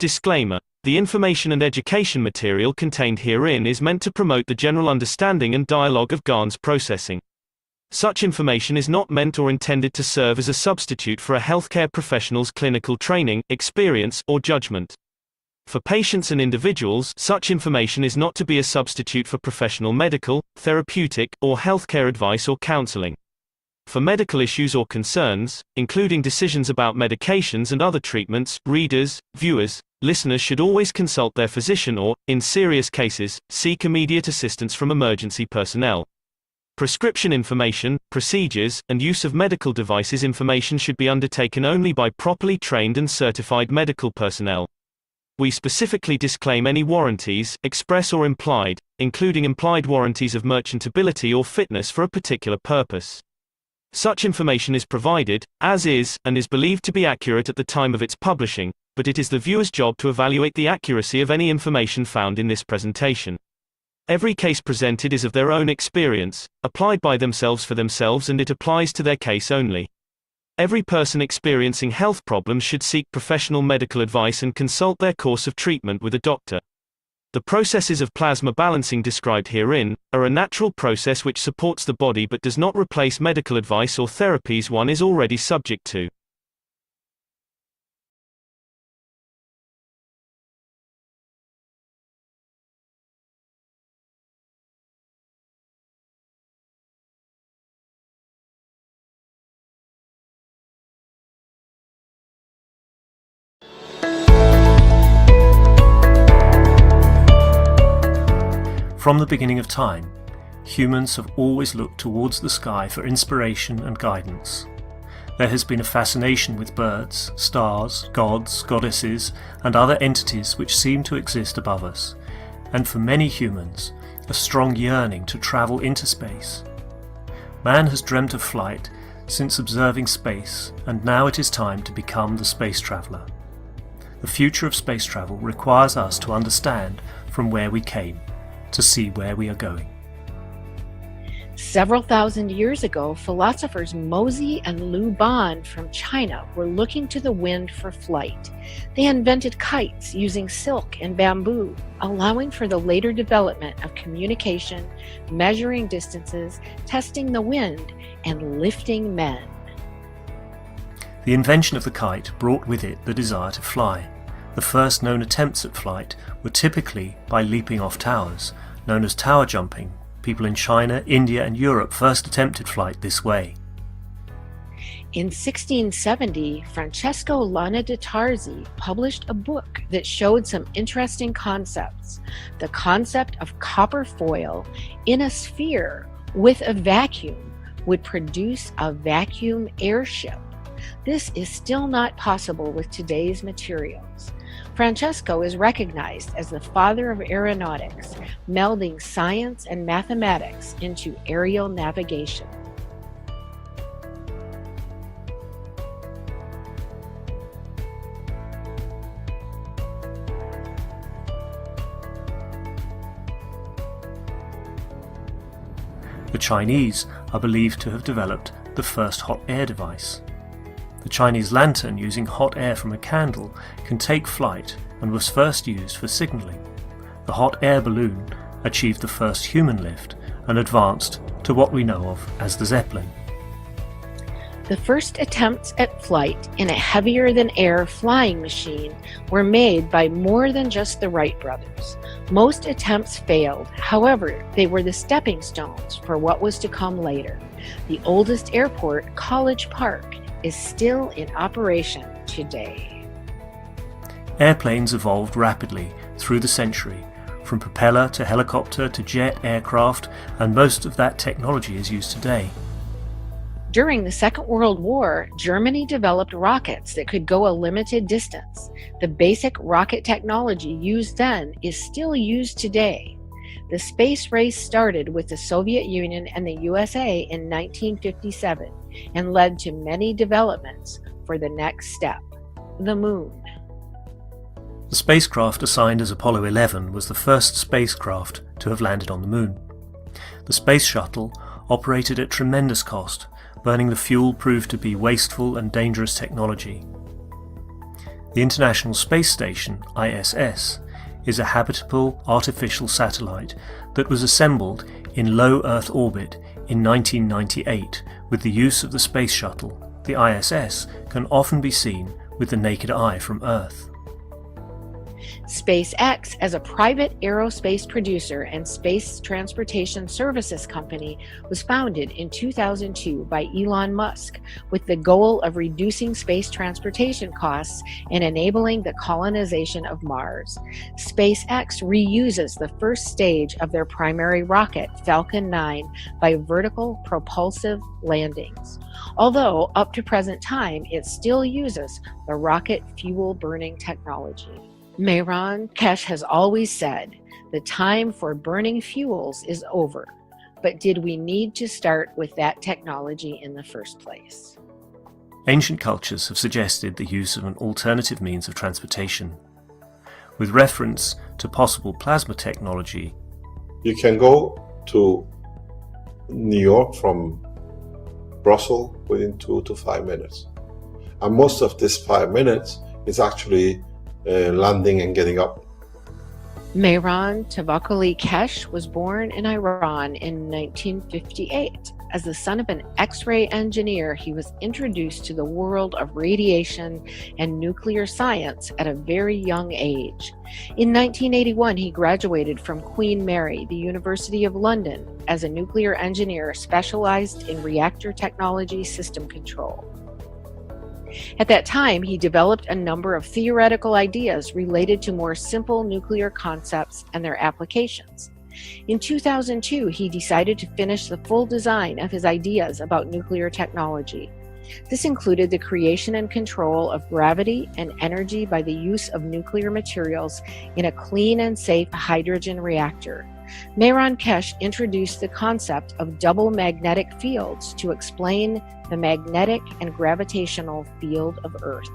Disclaimer: the information and education material contained herein is meant to promote the general understanding and dialogue of GAN's processing. Such information is not meant or intended to serve as a substitute for a healthcare professional's clinical training, experience, or judgment. For patients and individuals, such information is not to be a substitute for professional medical, therapeutic, or healthcare advice or counseling. For medical issues or concerns, including decisions about medications and other treatments, readers, viewers, listeners should always consult their physician or, in serious cases, seek immediate assistance from emergency personnel. Prescription information, procedures, and use of medical devices information should be undertaken only by properly trained and certified medical personnel. We specifically disclaim any warranties, express or implied, including implied warranties of merchantability or fitness for a particular purpose. Such information is provided, as is, and is believed to be accurate at the time of its publishing, but it is the viewer's job to evaluate the accuracy of any information found in this presentation. Every case presented is of their own experience, applied by themselves for themselves, and it applies to their case only. Every person experiencing health problems should seek professional medical advice and consult their course of treatment with a doctor. The processes of plasma balancing described herein are a natural process which supports the body but does not replace medical advice or therapies one is already subject to. From the beginning of time, humans have always looked towards the sky for inspiration and guidance. There has been a fascination with birds, stars, gods, goddesses, and other entities which seem to exist above us, and for many humans, a strong yearning to travel into space. Man has dreamt of flight since observing space, and now it is time to become the space traveller. The future of space travel requires us to understand from where we came, to see where we are going. Several thousand years ago, philosophers Mozi and Lu Ban from China were looking to the wind for flight. They invented kites using silk and bamboo, allowing for the later development of communication, measuring distances, testing the wind, and lifting men. The invention of the kite brought with it the desire to fly. The first known attempts at flight were typically by leaping off towers, known as tower jumping. People in China, India, and Europe first attempted flight this way. In 1670, Francesco Lana de Tarzi published a book that showed some interesting concepts. The concept of copper foil in a sphere with a vacuum would produce a vacuum airship. This is still not possible with today's materials. Francesco is recognized as the father of aeronautics, melding science and mathematics into aerial navigation. The Chinese are believed to have developed the first hot air device. The Chinese lantern, using hot air from a candle, can take flight and was first used for signalling. The hot air balloon achieved the first human lift and advanced to what we know of as the Zeppelin. The first attempts at flight in a heavier-than-air flying machine were made by more than just the Wright brothers. Most attempts failed, however, they were the stepping stones for what was to come later. The oldest airport, College Park, is still in operation today. Airplanes evolved rapidly through the century, from propeller to helicopter to jet aircraft, and most of that technology is used today. During the Second World War, Germany developed rockets that could go a limited distance. The basic rocket technology used then is still used today. The space race started with the Soviet Union and the USA in 1957 and led to many developments for the next step, the moon. The spacecraft assigned as Apollo 11 was the first spacecraft to have landed on the moon. The space shuttle operated at tremendous cost. Burning the fuel proved to be wasteful and dangerous technology. The International Space Station, ISS, is a habitable artificial satellite that was assembled in low Earth orbit in 1998 with the use of the Space Shuttle. The ISS can often be seen with the naked eye from Earth. SpaceX, as a private aerospace producer and space transportation services company, was founded in 2002 by Elon Musk with the goal of reducing space transportation costs and enabling the colonization of Mars. SpaceX reuses the first stage of their primary rocket, Falcon 9, by vertical propulsive landings. Although, up to present time, it still uses the rocket fuel burning technology. Mehran Keshe has always said, the time for burning fuels is over, but did we need to start with that technology in the first place? Ancient cultures have suggested the use of an alternative means of transportation. With reference to possible plasma technology, you can go to New York from Brussels within 2 to 5 minutes. And most of this 5 minutes is actually landing and getting up. Mehran Tavakoli Keshe was born in Iran in 1958. As the son of an X-ray engineer, he was introduced to the world of radiation and nuclear science at a very young age. In 1981, he graduated from Queen Mary, the University of London, as a nuclear engineer specialized in reactor technology system control. At that time, he developed a number of theoretical ideas related to more simple nuclear concepts and their applications. In 2002, he decided to finish the full design of his ideas about nuclear technology. This included the creation and control of gravity and energy by the use of nuclear materials in a clean and safe hydrogen reactor. Mehran Keshe introduced the concept of double magnetic fields to explain the magnetic and gravitational field of Earth.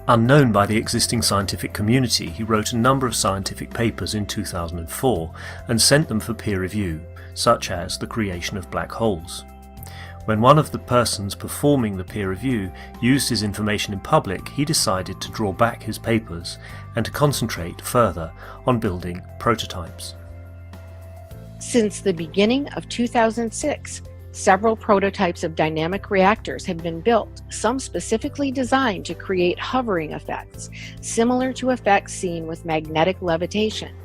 Unknown by the existing scientific community, he wrote a number of scientific papers in 2004 and sent them for peer review, such as the creation of black holes. When one of the persons performing the peer review used his information in public, he decided to draw back his papers and to concentrate further on building prototypes. Since the beginning of 2006, several prototypes of dynamic reactors have been built, some specifically designed to create hovering effects, similar to effects seen with magnetic levitation.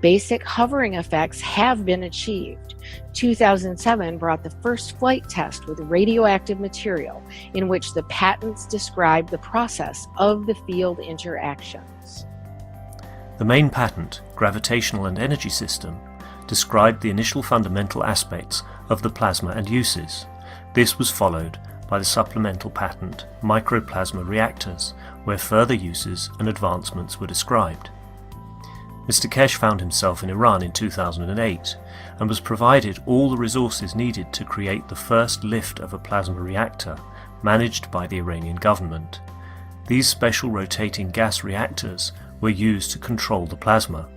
Basic hovering effects have been achieved. 2007 brought the first flight test with radioactive material, in which the patents describe the process of the field interactions. The main patent, Gravitational and Energy System, described the initial fundamental aspects of the plasma and uses. This was followed by the supplemental patent, Microplasma Reactors, where further uses and advancements were described. Mr. Keshe found himself in Iran in 2008 and was provided all the resources needed to create the first lift of a plasma reactor managed by the Iranian government. These special rotating gas reactors were used to control the plasma.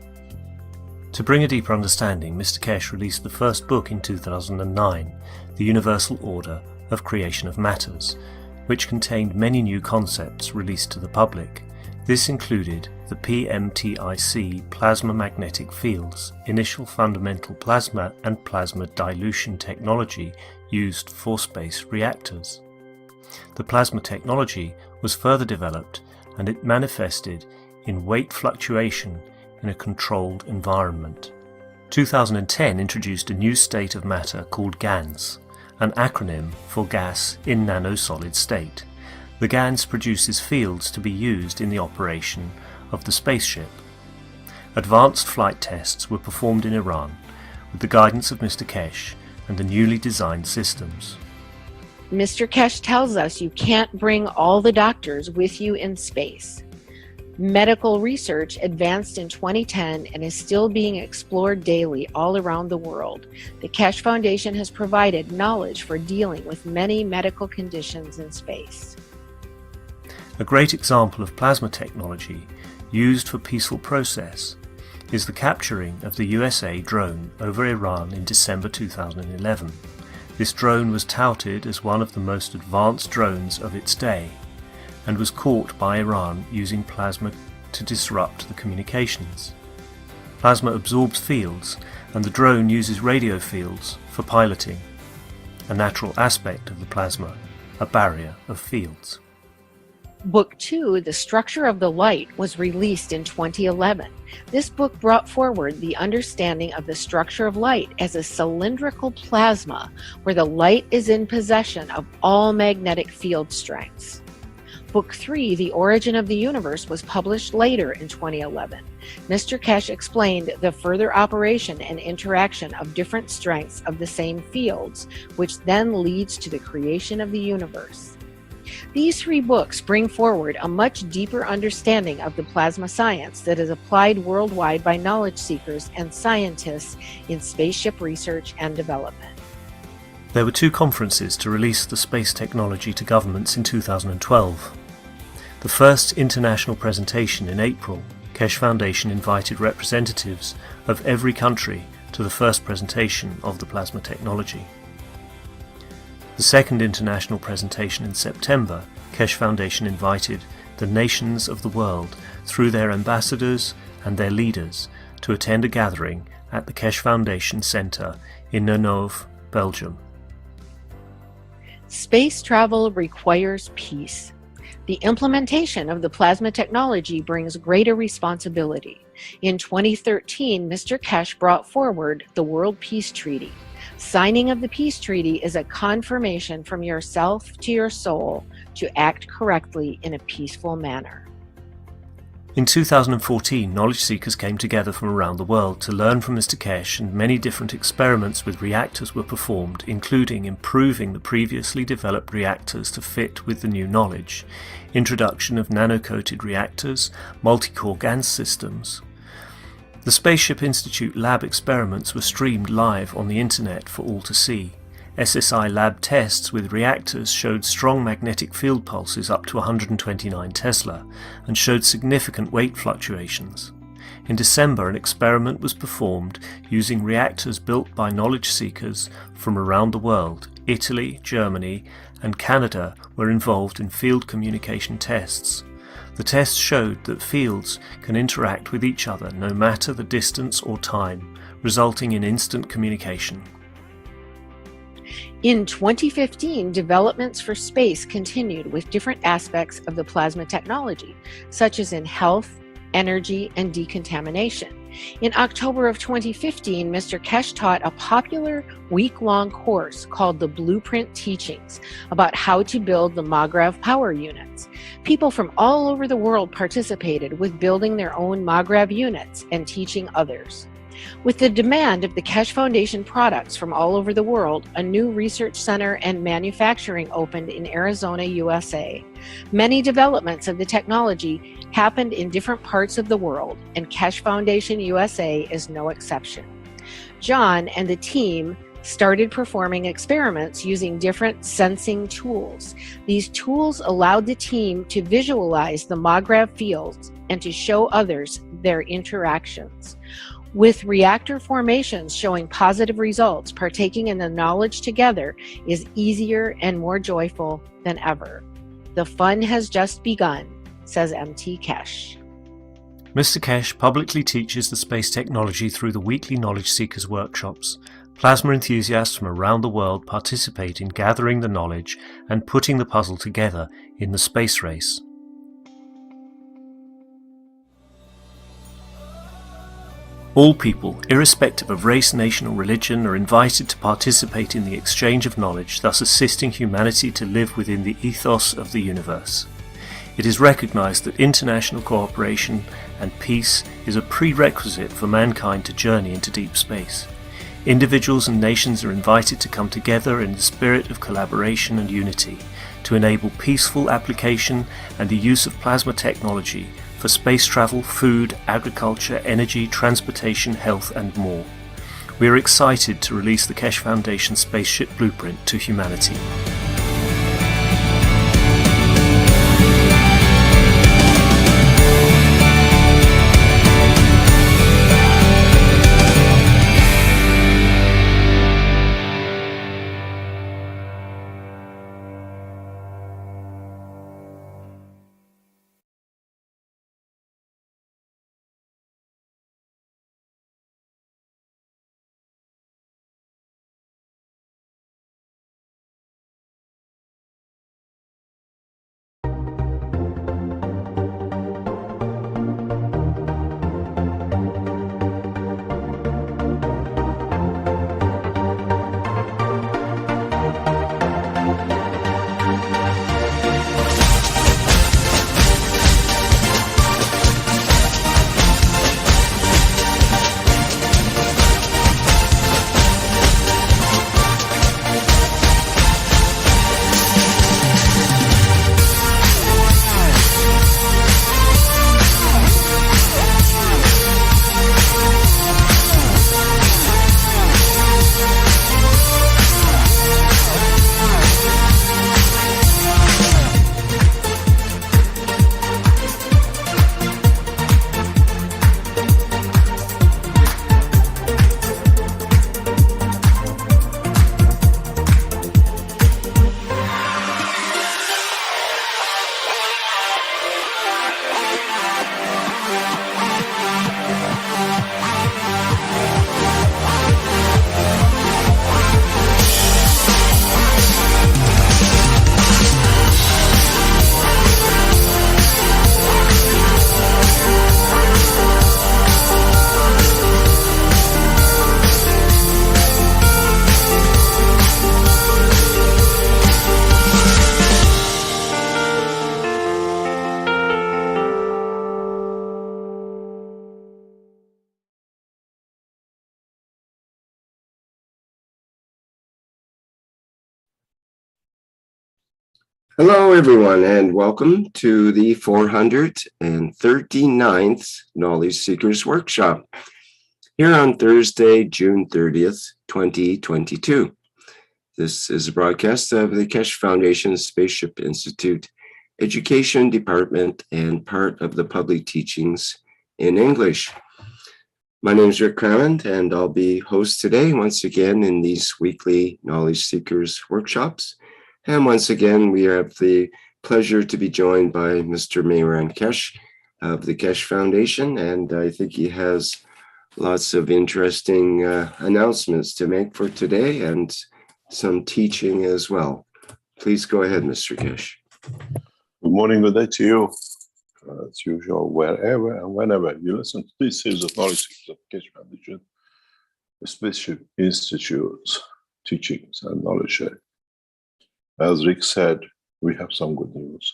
To bring a deeper understanding, Mr. Keshe released the first book in 2009, The Universal Order of Creation of Matters, which contained many new concepts released to the public. This included the PMTIC plasma magnetic fields, initial fundamental plasma and plasma dilution technology used for space reactors. The plasma technology was further developed and it manifested in weight fluctuation in a controlled environment. 2010 introduced a new state of matter called GANS, an acronym for gas in nanosolid state. The GANS produces fields to be used in the operation of the Spaceship. Advanced flight tests were performed in Iran with the guidance of Mr. Keshe and the newly designed systems. Mr. Keshe tells us you can't bring all the doctors with you in space. Medical research advanced in 2010 and is still being explored daily all around the world. The Keshe Foundation has provided knowledge for dealing with many medical conditions in space. A great example of plasma technology used for peaceful process is the capturing of the USA drone over Iran in December 2011. This drone was touted as one of the most advanced drones of its day. and was caught by Iran using plasma to disrupt the communications. Plasma absorbs fields, and the drone uses radio fields for piloting, a natural aspect of the plasma, a barrier of fields. Book 2, The Structure of the Light, was released in 2011. This book brought forward the understanding of the structure of light as a cylindrical plasma where the light is in possession of all magnetic field strengths. Book 3, The Origin of the Universe, was published later in 2011. Mr. Keshe explained the further operation and interaction of different strengths of the same fields, which then leads to the creation of the universe. These 3 books bring forward a much deeper understanding of the plasma science that is applied worldwide by knowledge seekers and scientists in spaceship research and development. There were 2 conferences to release the space technology to governments in 2012. The first international presentation in April, Keshe Foundation invited representatives of every country to the first presentation of the plasma technology. The second international presentation in September, Keshe Foundation invited the nations of the world through their ambassadors and their leaders to attend a gathering at the Keshe Foundation Center in Nenove, Belgium. Space travel requires peace. The implementation of the plasma technology brings greater responsibility. In 2013, Mr. Keshe brought forward the World Peace Treaty. Signing of the peace treaty is a confirmation from yourself to your soul to act correctly in a peaceful manner. In 2014, knowledge seekers came together from around the world to learn from Mr. Keshe, and many different experiments with reactors were performed, including improving the previously developed reactors to fit with the new knowledge, introduction of nano-coated reactors, multi-core GaN systems. The Spaceship Institute lab experiments were streamed live on the internet for all to see. SSI lab tests with reactors showed strong magnetic field pulses up to 129 Tesla and showed significant weight fluctuations. In December, an experiment was performed using reactors built by knowledge seekers from around the world. Italy, Germany, and Canada were involved in field communication tests. The tests showed that fields can interact with each other no matter the distance or time, resulting in instant communication. In 2015, developments for space continued with different aspects of the plasma technology, such as in health, energy, and decontamination. In October of 2015, Mr. Keshe taught a popular week-long course called the Blueprint Teachings about how to build the magrav power units. People from all over the world participated with building their own magrav units and teaching others. With the demand of the Keshe Foundation products from all over the world, a new research center and manufacturing opened in Arizona, USA. Many developments of the technology happened in different parts of the world, and Keshe Foundation USA is no exception. John and the team started performing experiments using different sensing tools. These tools allowed the team to visualize the magrav fields and to show others their interactions. With reactor formations showing positive results, partaking in the knowledge together is easier and more joyful than ever. The fun has just begun, says MT Keshe. Mr. Keshe publicly teaches the space technology through the weekly Knowledge Seekers workshops. Plasma enthusiasts from around the world participate in gathering the knowledge and putting the puzzle together in the space race. All people, irrespective of race, nation or religion, are invited to participate in the exchange of knowledge, thus assisting humanity to live within the ethos of the universe. It is recognized that international cooperation and peace is a prerequisite for mankind to journey into deep space. Individuals and nations are invited to come together in the spirit of collaboration and unity to enable peaceful application and the use of plasma technology for space travel, food, agriculture, energy, transportation, health and more. We are excited to release the Keshe Foundation Spaceship Blueprint to humanity. Hello, everyone, and welcome to the 439th Knowledge Seekers Workshop here on Thursday, June 30th, 2022. This is a broadcast of the Keshe Foundation Spaceship Institute Education Department and part of the public teachings in English. My name is Rick Crammond, and I'll be host today once again in these weekly Knowledge Seekers Workshops. And once again, we have the pleasure to be joined by Mr. Mehran Keshe of the Keshe Foundation, and I think he has lots of interesting announcements to make for today and some teaching as well. Please go ahead, Mr. Keshe. Good morning, good day to you. As usual, wherever and whenever you listen to this series of Knowledge Seekers of Keshe Foundation, the Spaceship Institute's teachings and knowledge sharing. As Rick said, we have some good news.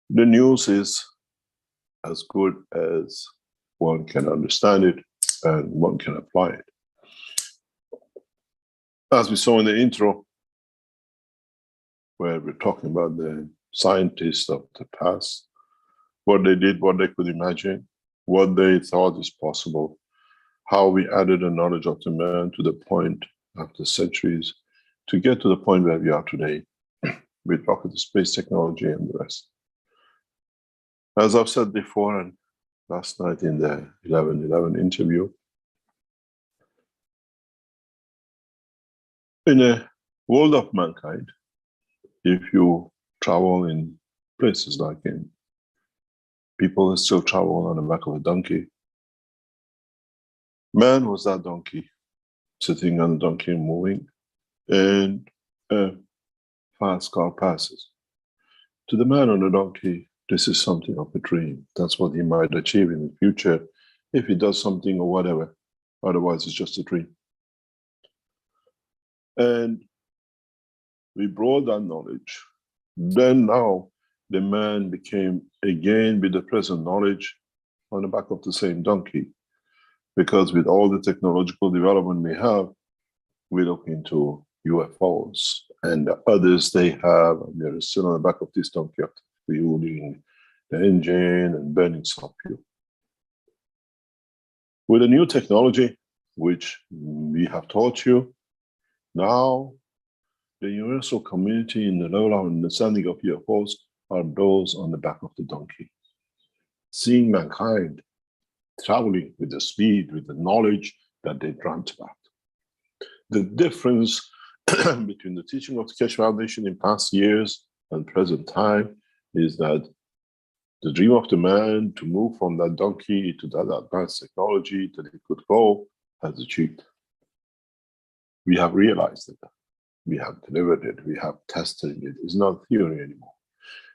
The news is as good as one can understand it and one can apply it. As we saw in the intro, where we're talking about the scientists of the past, what they did, what they could imagine, what they thought is possible, how we added the knowledge of the man to the point after centuries to get to the point where we are today with rocket space technology and the rest. As I've said before and last night in the 11/11 interview, in a world of mankind, if you travel in places like in people still travel on the back of a donkey, man was that donkey, sitting on the donkey and moving, and a fast car passes. To the man on the donkey, this is something of a dream. That's what he might achieve in the future if he does something or whatever. Otherwise, it's just a dream. And we brought that knowledge. Then now, the man became, again, with the present knowledge, on the back of the same donkey. Because with all the technological development we have, we look into UFOs and the others they have, and they're still on the back of this donkey after fueling the engine and burning some fuel. With a new technology, which we have taught you, now the universal community in the level of understanding of UFOs are those on the back of the donkey. Seeing mankind traveling with the speed, with the knowledge that they dreamt about. The difference between the teaching of the Keshe Foundation in past years and present time is that the dream of the man to move from that donkey to that advanced technology that it could go has achieved. We have realized it. We have delivered it. We have tested it. It's not theory anymore.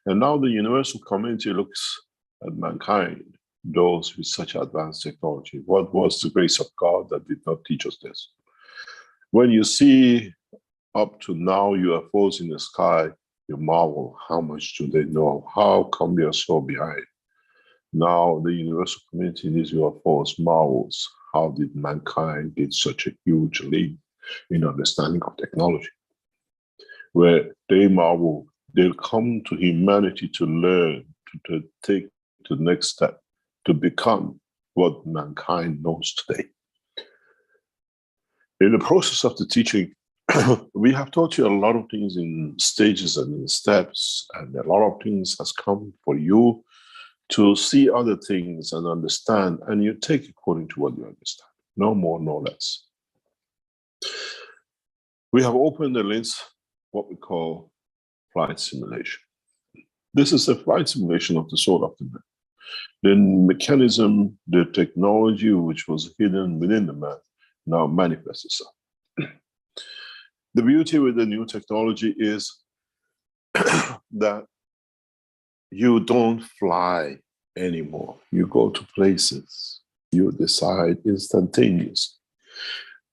And now the universal community looks at mankind, those with such advanced technology. What was the grace of God that did not teach us this? When you see up to now UFOs in the sky, you marvel, how much do they know? How come we are so behind? Now the universal community in these UFOs marvels, how did mankind get such a huge leap in understanding of technology? Where they marvel, they'll come to humanity to learn, to take to the next step, to become what mankind knows today. In the process of the teaching, we have taught you a lot of things in stages and in steps, and a lot of things has come for you to see other things and understand, and you take according to what you understand, no more, no less. We have opened the list, what we call flight simulation. This is a flight simulation of the soul of the man. The mechanism, the technology which was hidden within the man now manifests itself. The beauty with the new technology is that you don't fly anymore. You go to places, you decide instantaneously.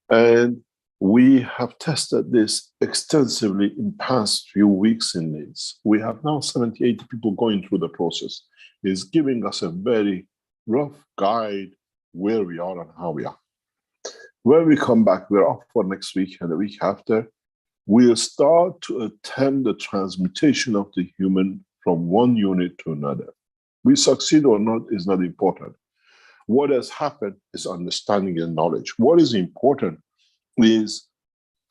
And we have tested this extensively in past few weeks in this. We have now 70, 80 people going through the process. It's giving us a very rough guide where we are and how we are. When we come back, we're off for next week and the week after. we'll start to attempt the transmutation of the human from one unit to another. We succeed or not is not important. What has happened is understanding and knowledge. What is important is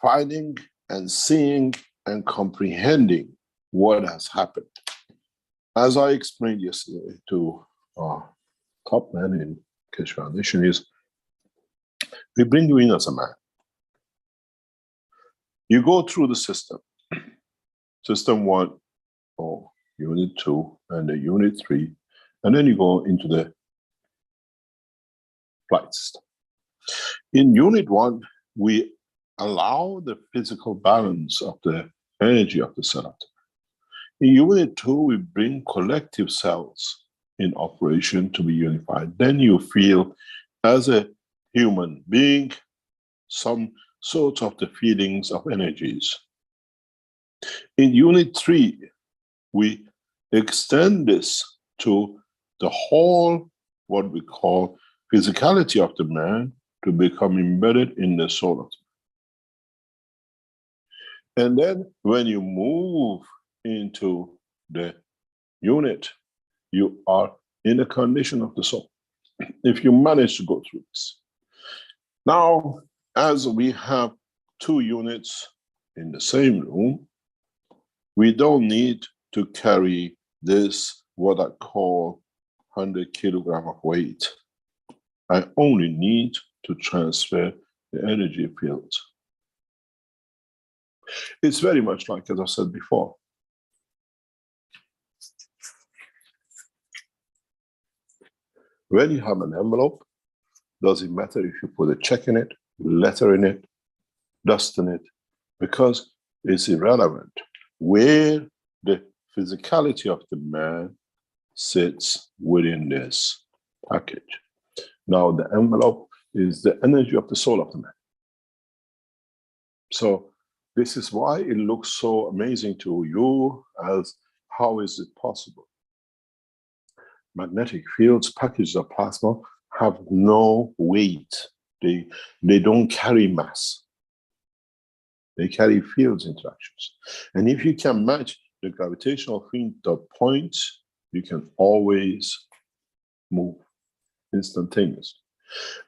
finding and seeing and comprehending what has happened. As I explained yesterday to top man in Keshe Foundation, is we bring you in as a man. You go through the system, system 1 or unit 2 and the unit 3, and then you go into the flight system. In unit 1, we allow the physical balance of the energy of the cell atom. In unit 2, we bring collective cells in operation to be unified. Then you feel, as a human being, some sort of the feelings of energies. In unit 3, we extend this to the whole, what we call physicality of the man, to become embedded in the soul of the man. And then when you move into the unit, you are in a condition of the soul, if you manage to go through this. Now, as we have 2 units in the same room, we don't need to carry this, what I call 100 kilogram of weight. I only need to transfer the energy fields. It's very much like, as I said before, when you have an envelope, doesn't matter if you put a check in it, letter in it, dust in it, because it's irrelevant where the physicality of the man sits within this package. Now, the envelope is the energy of the soul of the man. So this is why it looks so amazing to you, as how is it possible? Magnetic fields, packages of plasma, have no weight. They don't carry mass. They carry fields interactions. And if you can match the gravitational field of points, you can always move instantaneously.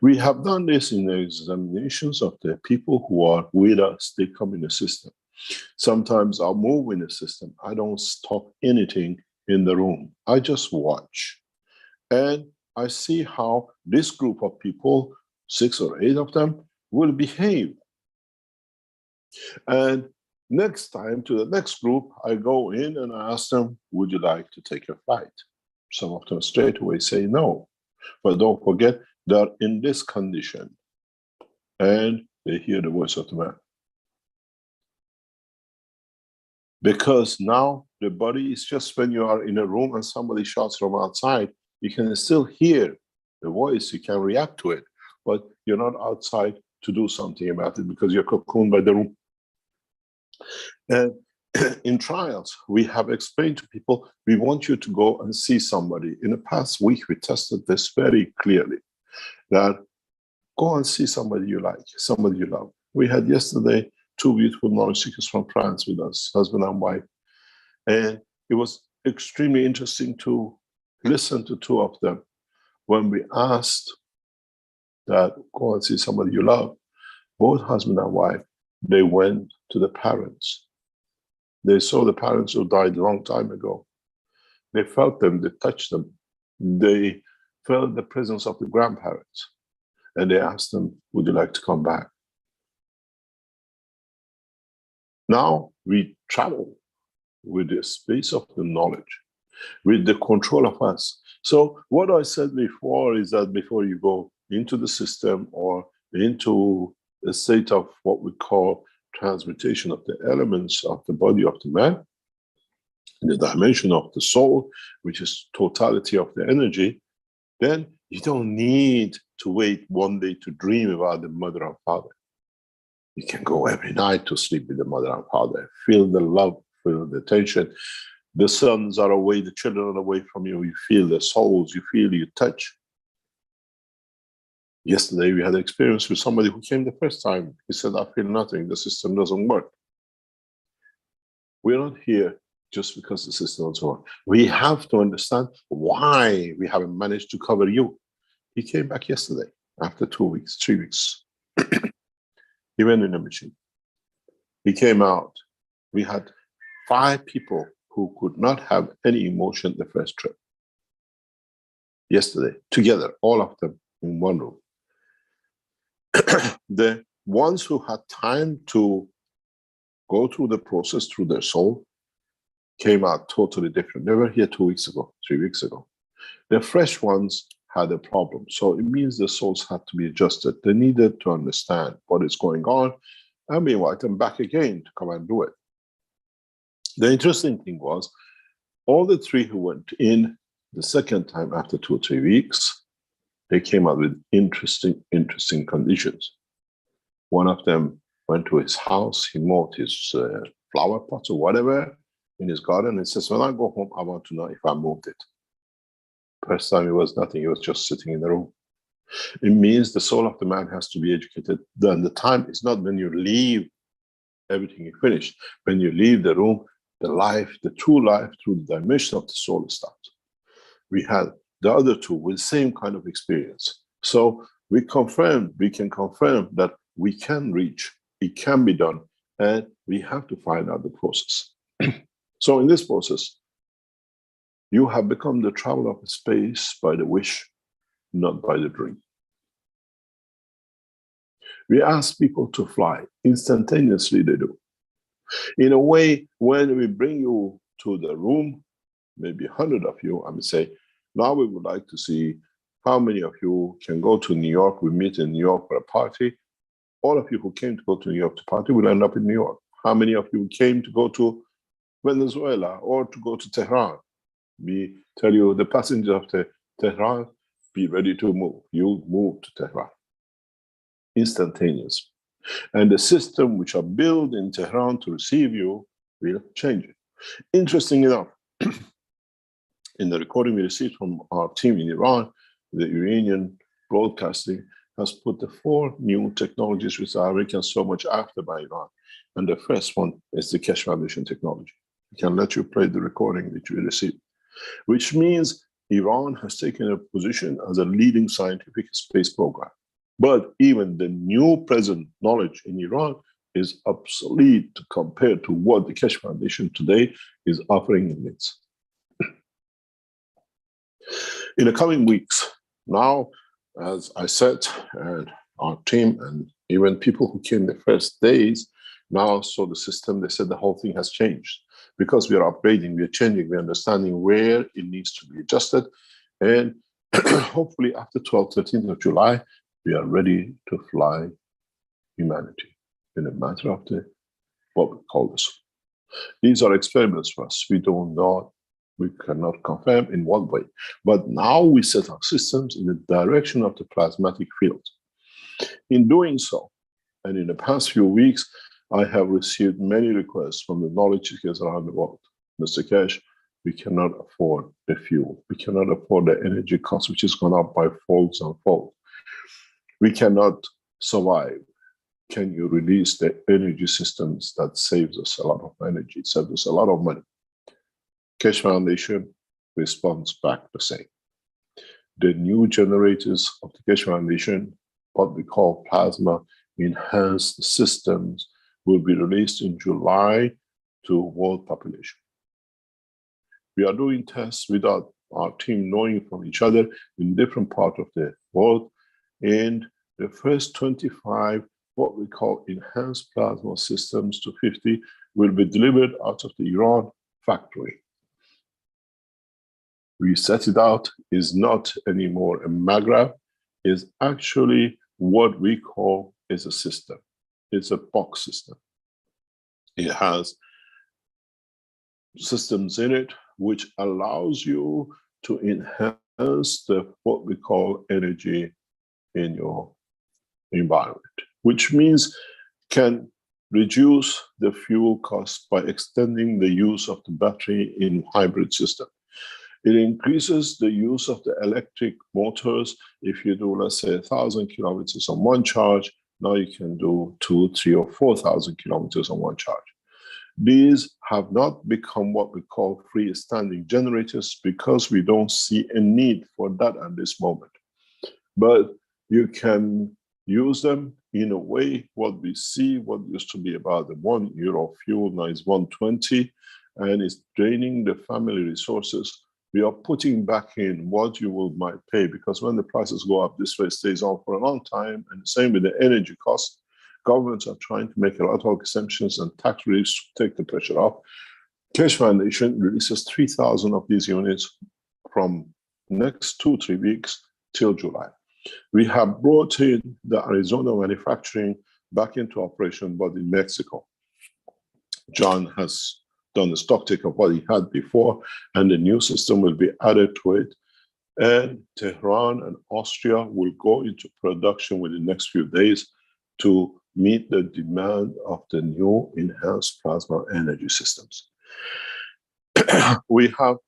We have done this in the examinations of the people who are with us. They come in the system. Sometimes I'll move in the system. I don't stop anything in the room. I just watch. And I see how this group of people, 6 or 8 of them, will behave. And next time, to the next group, I go in and I ask them, would you like to take a flight? Some of them straight away say no. But don't forget, they're in this condition. And they hear the voice of the man. Because now the body is just, when you are in a room and somebody shouts from outside, you can still hear the voice, you can react to it, but you're not outside to do something about it because you're cocooned by the room. And in trials, we have explained to people, we want you to go and see somebody. In the past week, we tested this very clearly, that go and see somebody you like, somebody you love. We had yesterday 2 beautiful knowledge seekers from France with us, husband and wife. And it was extremely interesting to listen to 2 of them. When we asked that, go and see somebody you love, both husband and wife, they went to the parents. They saw the parents who died a long time ago. They felt them, they touched them. They felt the presence of the grandparents. And they asked them, would you like to come back? Now we travel with the space of the knowledge, with the control of us. So what I said before is that before you go into the system or into a state of what we call transmutation of the elements of the body of the man, in the dimension of the soul, which is totality of the energy, then you don't need to wait one day to dream about the mother and father. You can go every night to sleep with the mother and father, feel the love, feel the tension. The sons are away, the children are away from you, you feel their souls, you feel, you touch. Yesterday we had an experience with somebody who came the first time. He said, I feel nothing, the system doesn't work. We're not here just because the system is on. We have to understand why we haven't managed to cover you. He came back yesterday after 2 weeks, 3 weeks. He went in a machine. He came out. We had 5 people who could not have any emotion the first trip. Yesterday, together, all of them in one room. The ones who had time to go through the process through their soul came out totally different. They were here 2 weeks ago, 3 weeks ago. The fresh ones had a problem. So it means the souls had to be adjusted. They needed to understand what is going on, and we invite them back again to come and do it. The interesting thing was, all the 3 who went in the second time after 2 or 3 weeks, they came out with interesting conditions. One of them went to his house, he moved his flower pots or whatever in his garden, and says, when I go home, I want to know if I moved it. First time it was nothing, he was just sitting in the room. It means the soul of the man has to be educated. Then the time is not when you leave, everything is finished. When you leave the room, the life, the true life through the dimension of the soul starts. We had the other 2 with the same kind of experience. So we can confirm that we can reach, it can be done, and we have to find out the process. So in this process, you have become the traveler of space by the wish, not by the dream. We ask people to fly. Instantaneously they do. In a way, when we bring you to the room, maybe 100 of you, I would say, now we would like to see how many of you can go to New York. We meet in New York for a party. All of you who came to go to New York to party will end up in New York. How many of you came to go to Venezuela or to go to Tehran? We tell you, the passengers of the Tehran, be ready to move. You move to Tehran. Instantaneous. And the system which are built in Tehran to receive you will change it. Interesting enough, in the recording we received from our team in Iran, the Iranian broadcasting has put the 4 new technologies which are taken so much after by Iran. And the first one is the Keshe Foundation technology. We can let you play the recording which we received, which means Iran has taken a position as a leading scientific space program. But even the new present knowledge in Iran is obsolete compared to what the Keshe Foundation today is offering in its. In the coming weeks, now, as I said, and our team and even people who came the first days, now saw the system, they said the whole thing has changed. Because we are upgrading, we are changing, we are understanding where it needs to be adjusted. And hopefully after 12th, 13th of July, we are ready to fly humanity in a matter of what we call this. These are experiments for us. We don't know, we cannot confirm in what way. But now we set our systems in the direction of the plasmatic field. In doing so, and in the past few weeks, I have received many requests from the knowledge seekers around the world. Mr. Keshe, we cannot afford the fuel. We cannot afford the energy cost, which has gone up by folds and folds. We cannot survive. Can you release the energy systems that saves us a lot of energy, saves us a lot of money? Keshe Foundation responds back the same. The new generators of the Keshe Foundation, what we call plasma enhanced systems, will be released in July to world population. We are doing tests without our team knowing from each other in different parts of the world. And the first 25, what we call enhanced plasma systems to 50, will be delivered out of the Iran factory. We set it out, is not anymore a magrav, is actually what we call is a system. It's a box system. It has systems in it which allows you to enhance what we call energy in your environment, which means can reduce the fuel cost by extending the use of the battery in hybrid system. It increases the use of the electric motors. If you do, let's say, 1,000 kilometers on one charge, now you can do 2,000, 3,000 or 4,000 kilometers on one charge. These have not become what we call freestanding generators because we don't see a need for that at this moment. But you can use them in a way what we see, what used to be about the €1 fuel, now is 120, and it's draining the family resources. We are putting back in what you might pay, because when the prices go up, this way stays on for a long time, and the same with the energy costs. Governments are trying to make a lot of exemptions and tax reliefs to take the pressure off. Keshe Foundation releases 3,000 of these units from next 2-3 weeks till July. We have brought in the Arizona manufacturing back into operation, but in Mexico. John has done the stock take of what he had before, and the new system will be added to it. And Tehran and Austria will go into production within the next few days to meet the demand of the new enhanced plasma energy systems. We have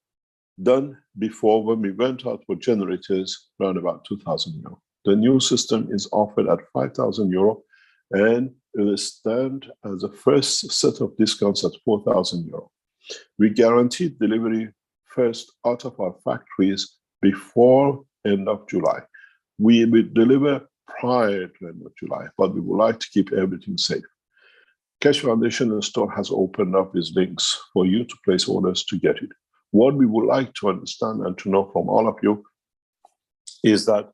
done before, when we went out for generators, around about €2,000. The new system is offered at €5,000, and it will stand as a first set of discounts at €4,000. We guarantee delivery first out of our factories before end of July. We will deliver prior to end of July, but we would like to keep everything safe. Keshe Foundation store has opened up its links for you to place orders to get it. What we would like to understand and to know from all of you is that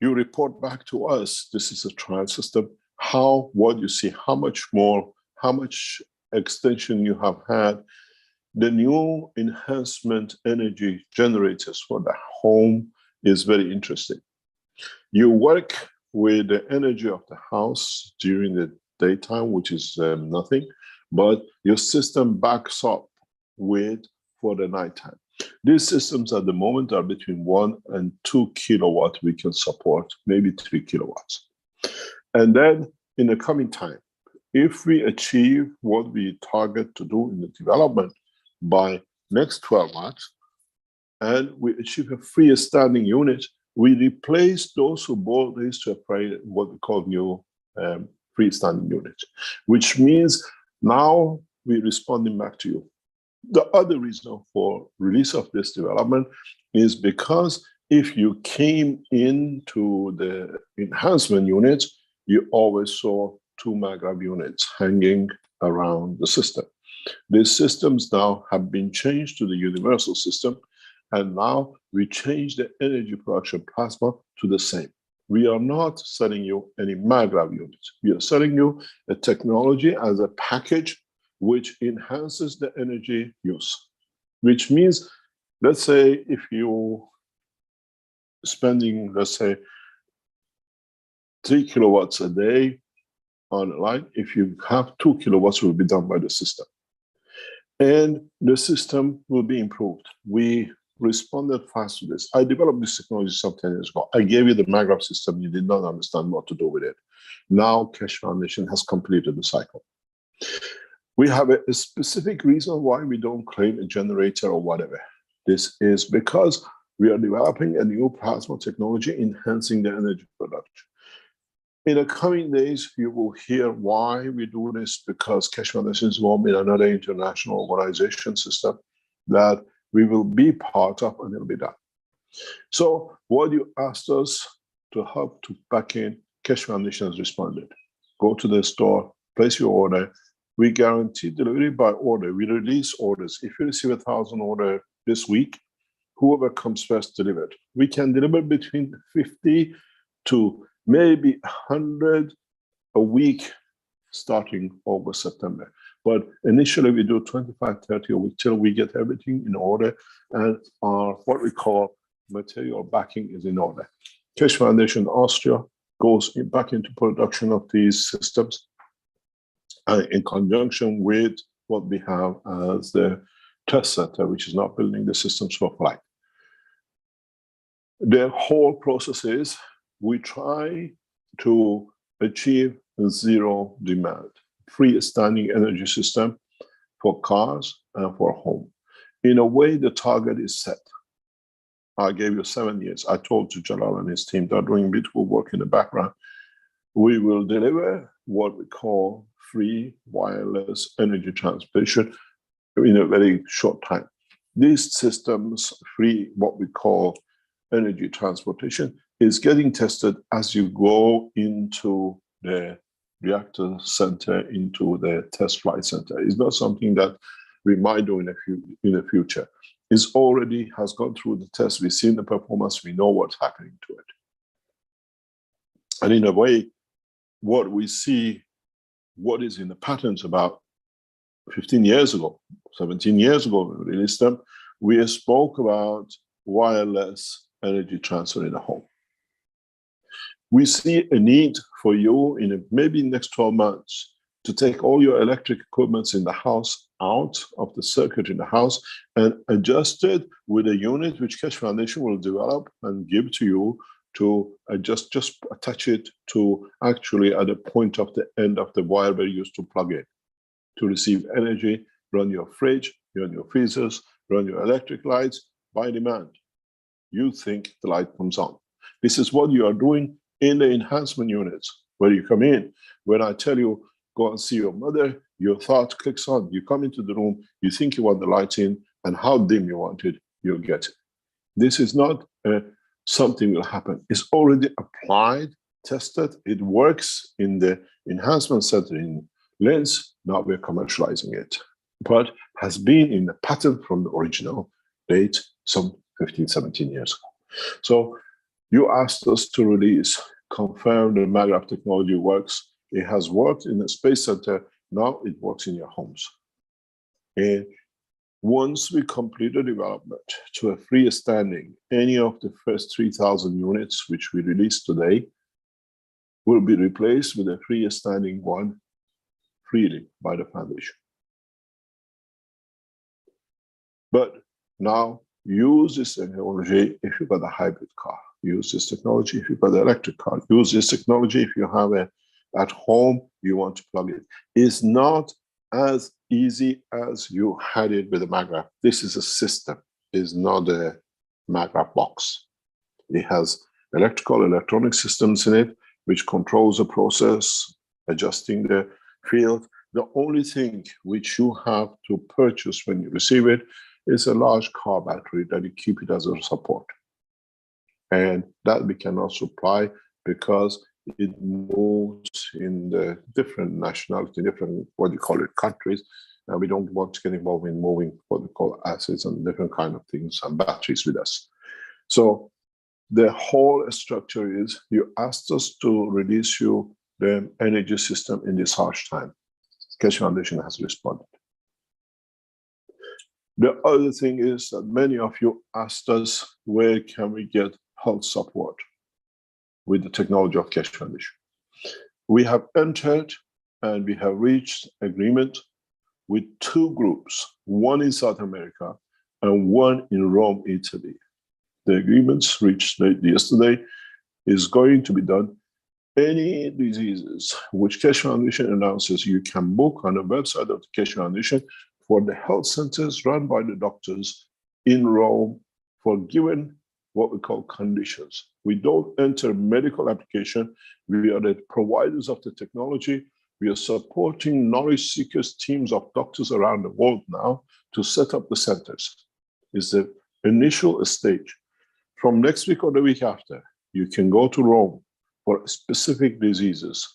you report back to us, this is a trial system, what you see, how much more, how much extension you have had. The new enhancement energy generators for the home is very interesting. You work with the energy of the house during the daytime, which is nothing, but your system backs up for the nighttime. These systems at the moment are between 1 and 2 kilowatts we can support, maybe 3 kilowatts. And then in the coming time, if we achieve what we target to do in the development by next 12 months, and we achieve a freestanding unit, we replace those who bought these to what we call new freestanding units, which means now we're responding back to you. The other reason for release of this development is because if you came into the enhancement units, you always saw 2 magrav units hanging around the system. These systems now have been changed to the universal system, and now we change the energy production plasma to the same. We are not selling you any magrav units. We are selling you a technology as a package which enhances the energy use. Which means, let's say if you spending, let's say, 3 kilowatts a day on a line, if you have 2 kilowatts, will be done by the system. And the system will be improved. We responded fast to this. I developed this technology some 10 years ago. I gave you the magrav system, you did not understand what to do with it. Now Keshe Foundation has completed the cycle. We have a specific reason why we don't claim a generator or whatever. This is because we are developing a new plasma technology enhancing the energy production. In the coming days, you will hear why we do this, because Keshe Foundation is involved in another international organization system that we will be part of, and it'll be done. So what you asked us to help to back in, Keshe Foundation has responded. Go to the store, place your order. We guarantee delivery by order. We release orders. If you receive 1,000 orders this week, whoever comes first delivered. We can deliver between 50 to maybe 100 a week starting August, September. But initially we do 25, 30 a week till we get everything in order, and our what we call material backing is in order. Keshe Foundation Austria goes back into production of these systems in conjunction with what we have as the test center, which is not building the systems for flight. The whole process is we try to achieve zero demand, freestanding energy system for cars and for home. In a way, the target is set. I gave you 7 years. I told to Jalal and his team, they're doing beautiful work in the background. We will deliver what we call free wireless energy transmission in a very short time. These systems, free what we call energy transportation, is getting tested as you go into the reactor center, into the test flight center. It's not something that we might do in the future. It's already has gone through the test. We've seen the performance. We know what's happening to it. And in a way, what we see, what is in the patents about 15 years ago, 17 years ago, when we released them, we spoke about wireless energy transfer in the home. We see a need for you in maybe next 12 months to take all your electric equipments in the house out of the circuit in the house and adjust it with a unit which Keshe Foundation will develop and give to you to just attach it to actually at the point of the end of the wire where you used to plug in to receive energy, run your fridge, run your freezers, run your electric lights by demand. You think the light comes on. This is what you are doing in the enhancement units where you come in. When I tell you, go and see your mother, your thought clicks on. You come into the room, you think you want the lights in, and how dim you want it, you'll get it. This is not something will happen. It's already applied, tested. It works in the enhancement center in Linz. Now we're commercializing it, but has been in the patent from the original date some 15, 17 years ago. So you asked us to release, confirm the magrav technology works. It has worked in the space center. Now it works in your homes. And once we complete the development to a freestanding, any of the first 3,000 units which we released today will be replaced with a freestanding one freely by the foundation. But now use this technology if you've got a hybrid car. Use this technology if you've got an electric car. Use this technology if you have at home, you want to plug it. It's not as easy as you had it with a magrav. This is a system. It's not a magrav box. It has electrical, electronic systems in it, which controls the process, adjusting the field. The only thing which you have to purchase when you receive it is a large car battery that you keep it as a support. And that we cannot supply because it moves in the different nationality, different, what you call it, countries. And we don't want to get involved in moving what we call acids and different kind of things and batteries with us. So the whole structure is, you asked us to release you the energy system in this harsh time. Keshe Foundation has responded. The other thing is that many of you asked us, where can we get health support with the technology of Keshe Foundation? We have entered and we have reached agreement with 2 groups, one in South America and one in Rome, Italy. The agreements reached yesterday is going to be done. Any diseases which Keshe Foundation announces, you can book on the website of the Keshe Foundation for the health centers run by the doctors in Rome for given what we call conditions. We don't enter medical application. We are the providers of the technology. We are supporting knowledge seekers, teams of doctors around the world now to set up the centers. It's the initial stage. From next week or the week after, you can go to Rome for specific diseases,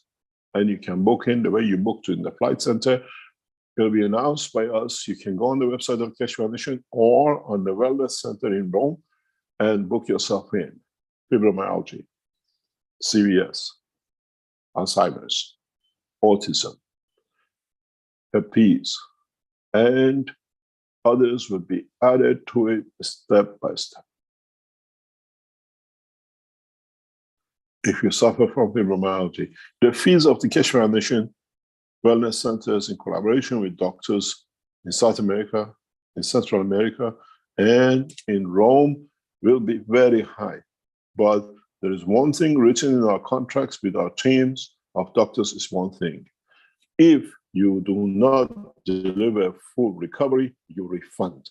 and you can book in the way you booked in the flight center. It'll be announced by us. You can go on the website of Keshe Foundation or on the Wellness Center in Rome and book yourself in. Fibromyalgia, CVS, Alzheimer's, autism, herpes, and others will be added to it step by step. If you suffer from fibromyalgia, the fees of the Keshe Foundation wellness centers in collaboration with doctors in South America, in Central America, and in Rome will be very high. But there is one thing written in our contracts with our teams of doctors is one thing. If you do not deliver full recovery, you refund.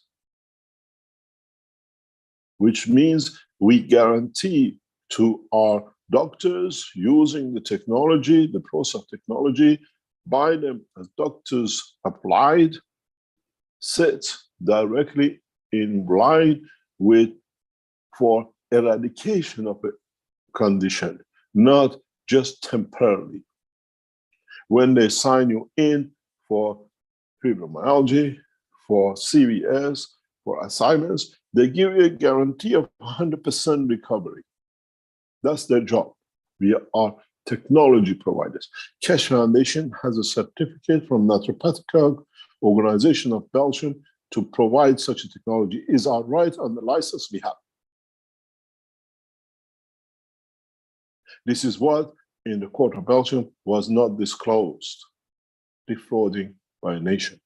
Which means we guarantee to our doctors using the technology, the process of technology, buy them as doctors applied, sit directly in line with for eradication of a condition, not just temporarily. When they sign you in for fibromyalgia, for CVS, for assignments, they give you a guarantee of 100% recovery. That's their job. We are technology providers. Keshe Foundation has a certificate from Naturopathic Organization of Belgium to provide such a technology. Is our right on the license we have. This is what in the court of Belgium was not disclosed, defrauding by a nation.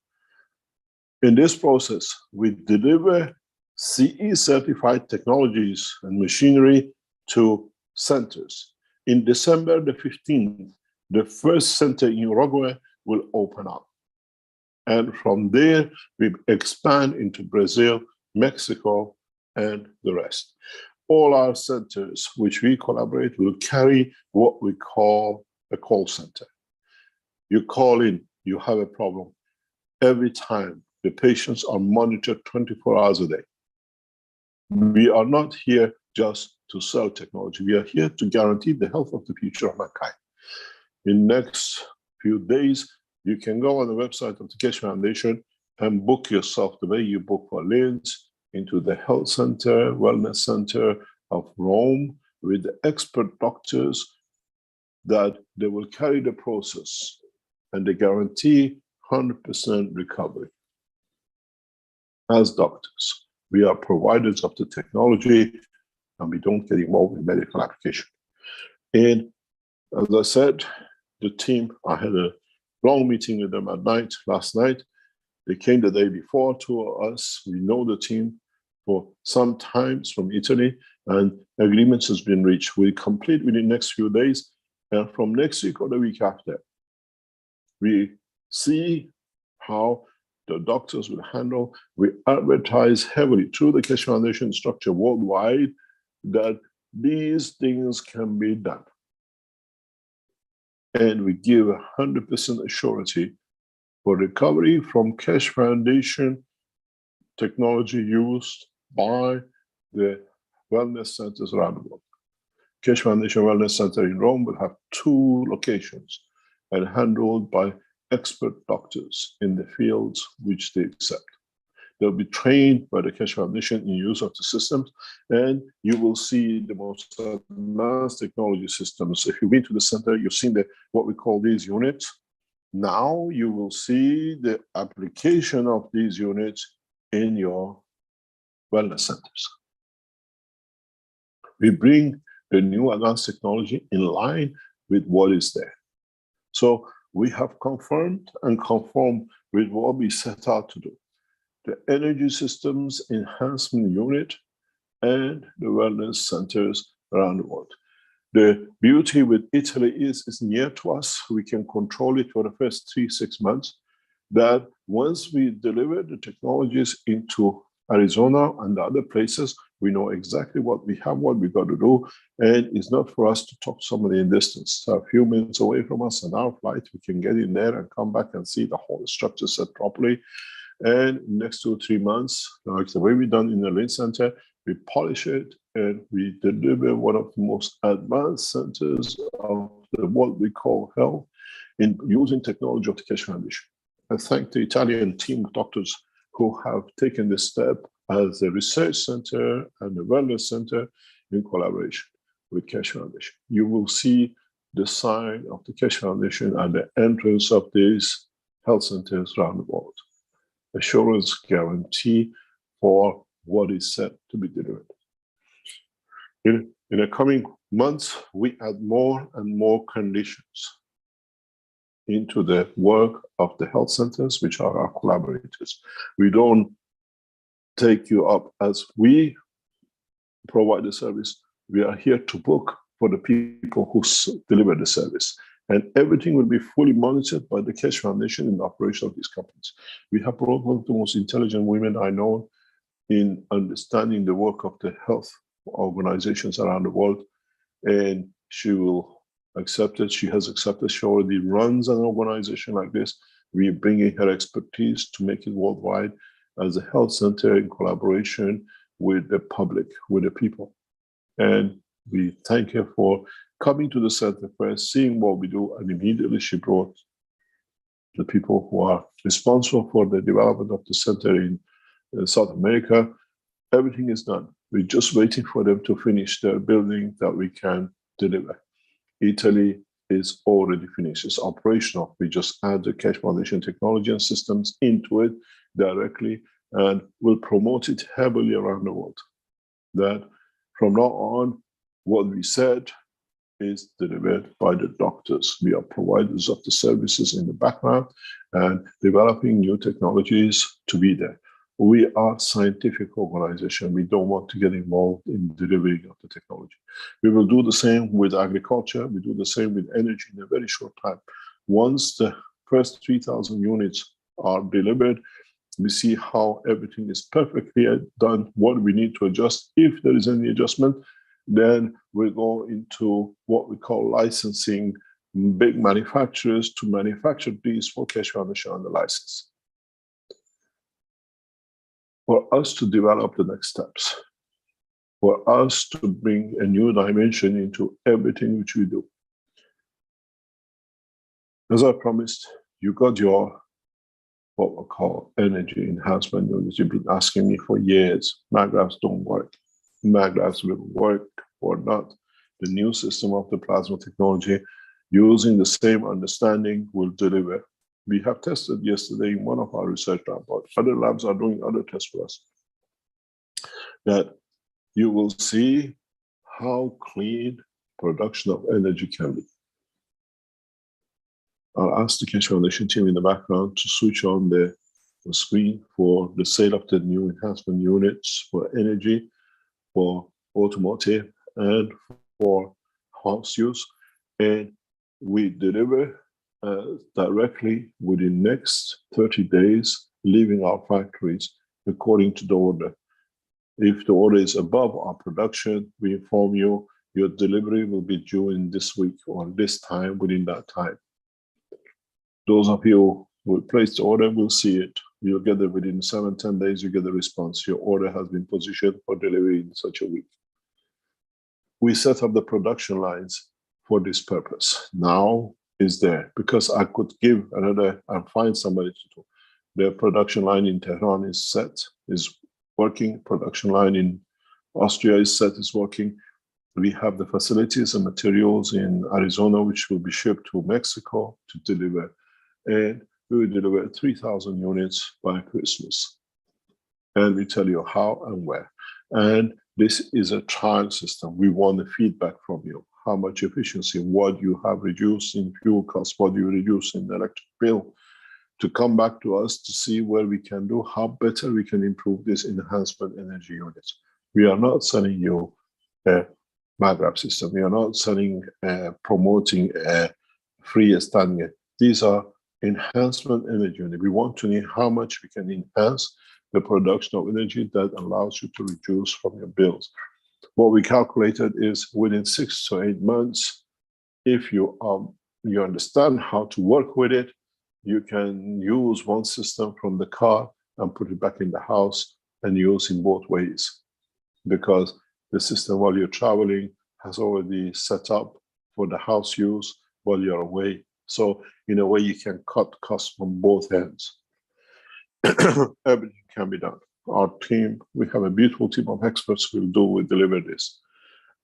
In this process, we deliver CE certified technologies and machinery to centers. In December the 15th, the first center in Uruguay will open up. And from there, we expand into Brazil, Mexico, and the rest. All our centers, which we collaborate, will carry what we call a call center. You call in, you have a problem. Every time, the patients are monitored 24 hours a day. We are not here just to sell technology. We are here to guarantee the health of the future of mankind. In the next few days, you can go on the website of the Keshe Foundation and book yourself the way you book for Linz into the health center, wellness center of Rome with the expert doctors that they will carry the process and they guarantee 100% recovery. As doctors, we are providers of the technology and we don't get involved in medical application. And as I said, the team, I had a long meeting with them at night, last night. They came the day before to us. We know the team for some times from Italy, and agreements has been reached. We complete within the next few days, and from next week or the week after, we see how the doctors will handle. We advertise heavily through the Keshe Foundation structure worldwide that these things can be done. And we give 100% assurance for recovery from Keshe Foundation technology used by the wellness centers around the world. Keshe Foundation Wellness Center in Rome will have 2 locations and handled by expert doctors in the fields which they accept. They'll be trained by the Keshe Foundation in use of the systems, and you will see the most advanced technology systems. If you've been to the center, you've seen what we call these units. Now you will see the application of these units in your wellness centers. We bring the new advanced technology in line with what is there. So we have confirmed and conformed with what we set out to do. The energy systems enhancement unit and the wellness centers around the world. The beauty with Italy is it's near to us. We can control it for the first 3-6 months. That once we deliver the technologies into Arizona and the other places, we know exactly what we have, what we got to do, and it's not for us to talk to somebody in distance. So a few minutes away from us on our flight, we can get in there and come back and see the whole structure set properly. And next 2 or 3 months, like the way we done in the Linz Center, we polish it and we deliver one of the most advanced centers of what we call health in using technology of the Keshe Foundation. I thank the Italian team of doctors who have taken this step as a research center and a wellness center in collaboration with Keshe Foundation. You will see the sign of the Keshe Foundation at the entrance of these health centers around the world. Assurance guarantee for what is set to be delivered. In the coming months, we add more and more conditions into the work of the health centers, which are our collaborators. We don't take you up as we provide the service. We are here to book for the people who deliver the service. And everything will be fully monitored by the Keshe Foundation in the operation of these companies. We have brought one of the most intelligent women I know in understanding the work of the health organizations around the world. And she will accepted. She has accepted. She already runs an organization like this. We're bringing her expertise to make it worldwide as a health center in collaboration with the public, with the people. And we thank her for coming to the center first, seeing what we do, and immediately she brought the people who are responsible for the development of the center in South America. Everything is done. We're just waiting for them to finish their building that we can deliver. Italy is already finished. It's operational. We just add the Keshe Foundation technology and systems into it directly, and we'll promote it heavily around the world. That from now on, what we said is delivered by the doctors. We are providers of the services in the background and developing new technologies to be there. We are a scientific organization. We don't want to get involved in delivering of the technology. We will do the same with agriculture. We do the same with energy in a very short time. Once the first 3,000 units are delivered, we see how everything is perfectly done, what we need to adjust. If there is any adjustment, then we'll go into what we call licensing big manufacturers to manufacture these for Keshe Foundation on the license. For us to develop the next steps, for us to bring a new dimension into everything which we do. As I promised, you got your what we call energy enhancement units. You've been asking me for years, magravs don't work. Magravs will work or not. The new system of the plasma technology, using the same understanding, will deliver. We have tested yesterday in one of our research labs, but other labs are doing other tests for us, that you will see how clean production of energy can be. I'll ask the Keshe Foundation team in the background to switch on the screen for the sale of the new enhancement units for energy, for automotive, and for house use. And we deliver directly within next 30 days, leaving our factories according to the order. If the order is above our production, we inform you, your delivery will be due in this week or this time, within that time. Those of you who place the order will see it. You'll get it within 7-10 days, you get the response. Your order has been positioned for delivery in such a week. We set up the production lines for this purpose. Now is there, because I could give another and find somebody to do. The production line in Tehran is set, is working. Production line in Austria is set, is working. We have the facilities and materials in Arizona, which will be shipped to Mexico to deliver. And we will deliver 3,000 units by Christmas. And we tell you how and where. And this is a trial system. We want the feedback from you. How much efficiency, what you have reduced in fuel costs, what you reduce in the electric bill, to come back to us to see where we can do, how better we can improve this enhancement energy units. We are not selling you a magrav system. We are not selling, promoting a freestanding. These are enhancement energy units. We want to know how much we can enhance the production of energy that allows you to reduce from your bills. What we calculated is within 6 to 8 months, if you understand how to work with it, you can use one system from the car and put it back in the house and use in both ways, because the system while you're traveling has already set up for the house use while you're away. So in a way, you can cut costs from both ends. Everything can be done. Our team, we have a beautiful team of experts who will deliver this.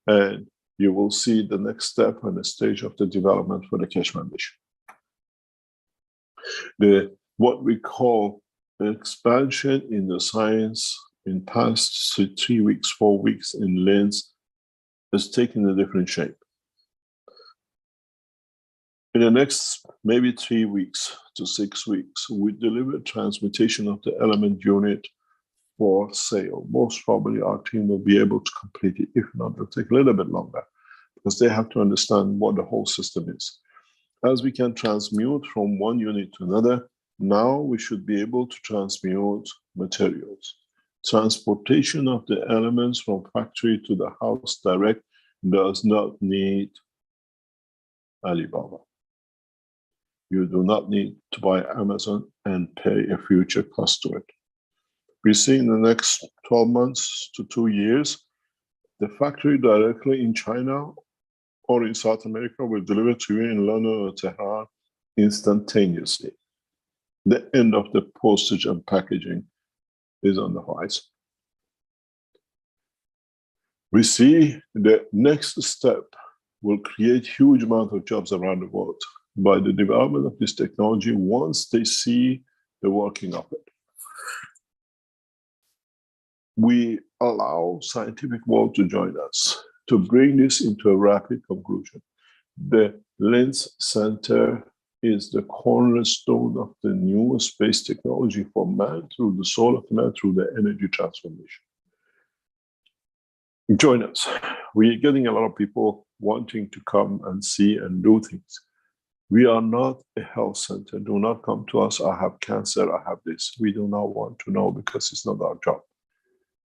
And you will see the next step and the stage of the development for the Keshe Foundation. What we call expansion in the science in past 3 weeks, 4 weeks in Linz has taken a different shape. In the next maybe 3 weeks to 6 weeks, we deliver transmutation of the element unit for sale. Most probably our team will be able to complete it. If not, it'll take a little bit longer because they have to understand what the whole system is. As we can transmute from one unit to another, now we should be able to transmute materials. Transportation of the elements from factory to the house direct does not need Alibaba. You do not need to buy Amazon and pay a future cost to it. We see in the next 12 months to 2 years, the factory directly in China or in South America will deliver to you in London or Tehran instantaneously. The end of the postage and packaging is on the horizon. We see the next step will create huge amount of jobs around the world by the development of this technology once they see the working of it. We allow scientific world to join us to bring this into a rapid conclusion. The Lens Center is the cornerstone of the new space technology for man, through the soul of man, through the energy transformation. Join us. We're getting a lot of people wanting to come and see and do things. We are not a health center. Do not come to us, I have cancer, I have this. We do not want to know because it's not our job.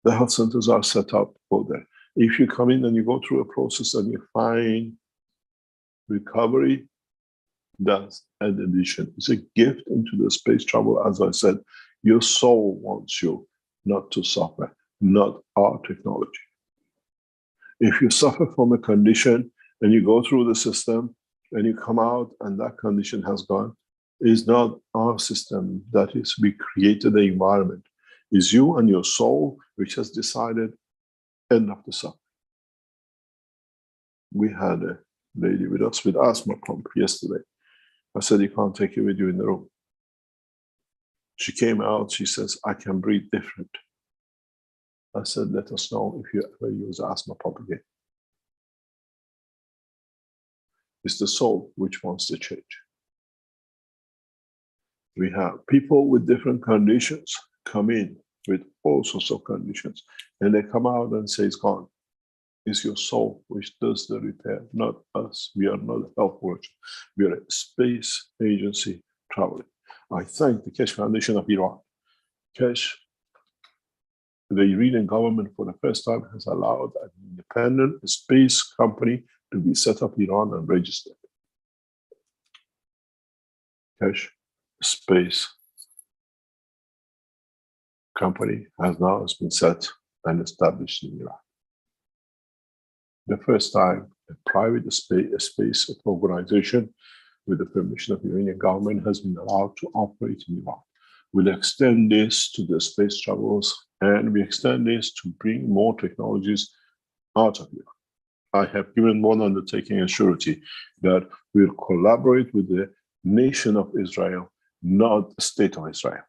The health centers are set up for that. If you come in and you go through a process and you find recovery, that's an addition. It's a gift into the space travel. As I said, your soul wants you not to suffer, not our technology. If you suffer from a condition and you go through the system and you come out and that condition has gone, it's not our system. That is, we created the environment. It's you and your soul which has decided end of the suffering. We had a lady with us with asthma pump yesterday. I said, you can't take it with you in the room. She came out, she says, I can breathe different. I said, let us know if you ever use asthma pump again. It's the soul which wants to change. We have people with different conditions come in with all sorts of conditions, and they come out and say it's gone. It's your soul which does the repair, not us. We are not a health worker. We are a space agency traveling. I thank the Keshe Foundation of Iran. Keshe, the Iranian government for the first time has allowed an independent space company to be set up in Iran and registered. Keshe Space Company has now been set and established in Iran. The first time a private space organization with the permission of the Iranian government has been allowed to operate in Iran. We'll extend this to the space travels, and we extend this to bring more technologies out of Iran. I have given one undertaking and surety that we'll collaborate with the nation of Israel, not the state of Israel.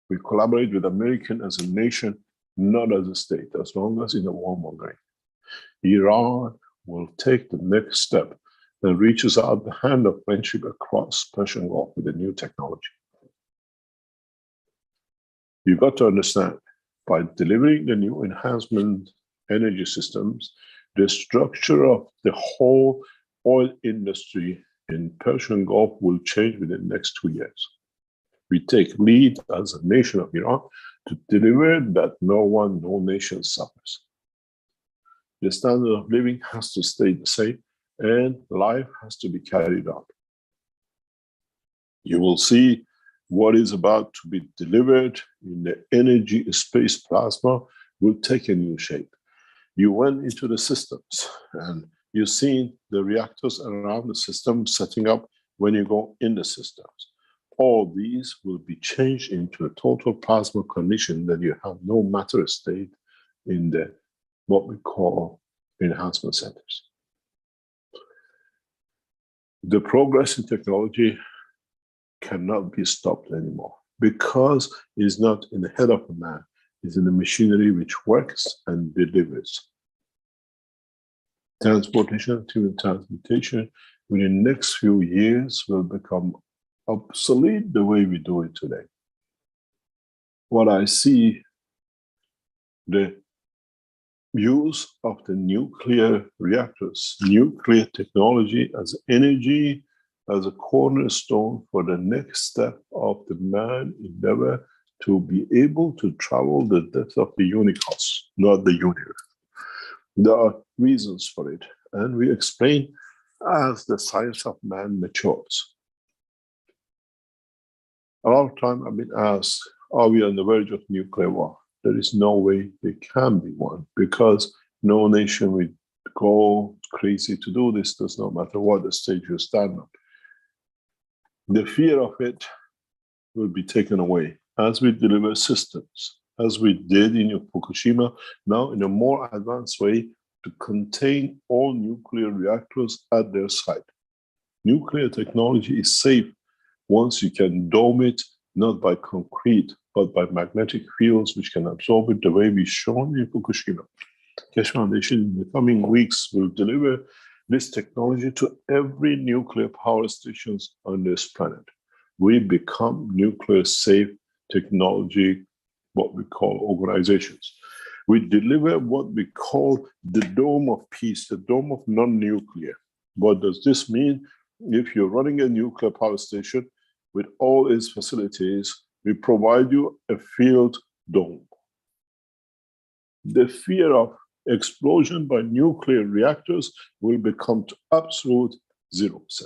We collaborate with America as a nation, not as a state, as long as in the warmongering. Iran will take the next step and reaches out the hand of friendship across Persian Gulf with a new technology. You've got to understand, by delivering the new enhancement energy systems, the structure of the whole oil industry in Persian Gulf will change within the next 2 years. We take lead as a nation of Iran to deliver that no nation suffers. The standard of living has to stay the same, and life has to be carried on. You will see what is about to be delivered in the energy space plasma will take a new shape. You went into the systems and you've seen the reactors around the system setting up when you go in the systems. All these will be changed into a total plasma condition that you have no matter state in the what we call enhancement centers. The progress in technology cannot be stopped anymore because it's not in the head of a man, it's in the machinery which works and delivers. Transportation to transmutation within the next few years will become obsolete the way we do it today. What I see, the use of the nuclear reactors, nuclear technology as energy, as a cornerstone for the next step of the man endeavor to be able to travel the depth of the universe, not the universe. There are reasons for it, and we explain as the science of man matures. A lot of time I've been asked, are we on the verge of nuclear war? There is no way there can be one, because no nation will go crazy to do this, does not matter what the stage you stand on. The fear of it will be taken away as we deliver systems, as we did in Fukushima, now in a more advanced way to contain all nuclear reactors at their site. Nuclear technology is safe once you can dome it, not by concrete, but by magnetic fields which can absorb it the way we've shown in Fukushima. Keshe Foundation in the coming weeks will deliver this technology to every nuclear power stations on this planet. We become nuclear safe technology, what we call organizations. We deliver what we call the dome of peace, the dome of non-nuclear. What does this mean? If you're running a nuclear power station with all its facilities, we provide you a field dome. The fear of explosion by nuclear reactors will become to absolute 0%.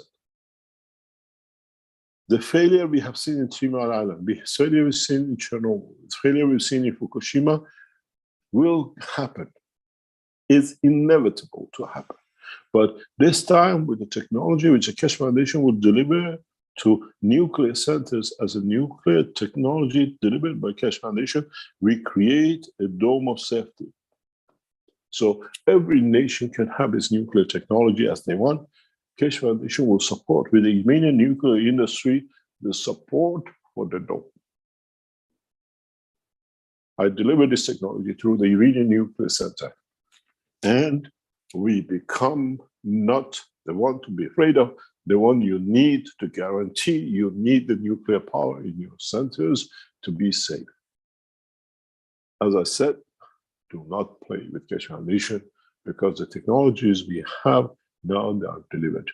The failure we have seen in 3 Mile Island, the failure we've seen in Chernobyl, the failure we've seen in Fukushima will happen. It's inevitable to happen. But this time, with the technology which the Keshe Foundation will deliver to nuclear centers as a nuclear technology delivered by Keshe Foundation, we create a dome of safety. So every nation can have its nuclear technology as they want. Keshe Foundation will support with the Iranian nuclear industry the support for the dome. I delivered this technology through the Iranian Nuclear Center, and we become not the one to be afraid of, the one you need to guarantee you need the nuclear power in your centers to be safe. As I said, do not play with Keshe Foundation, because the technologies we have now, they are delivered.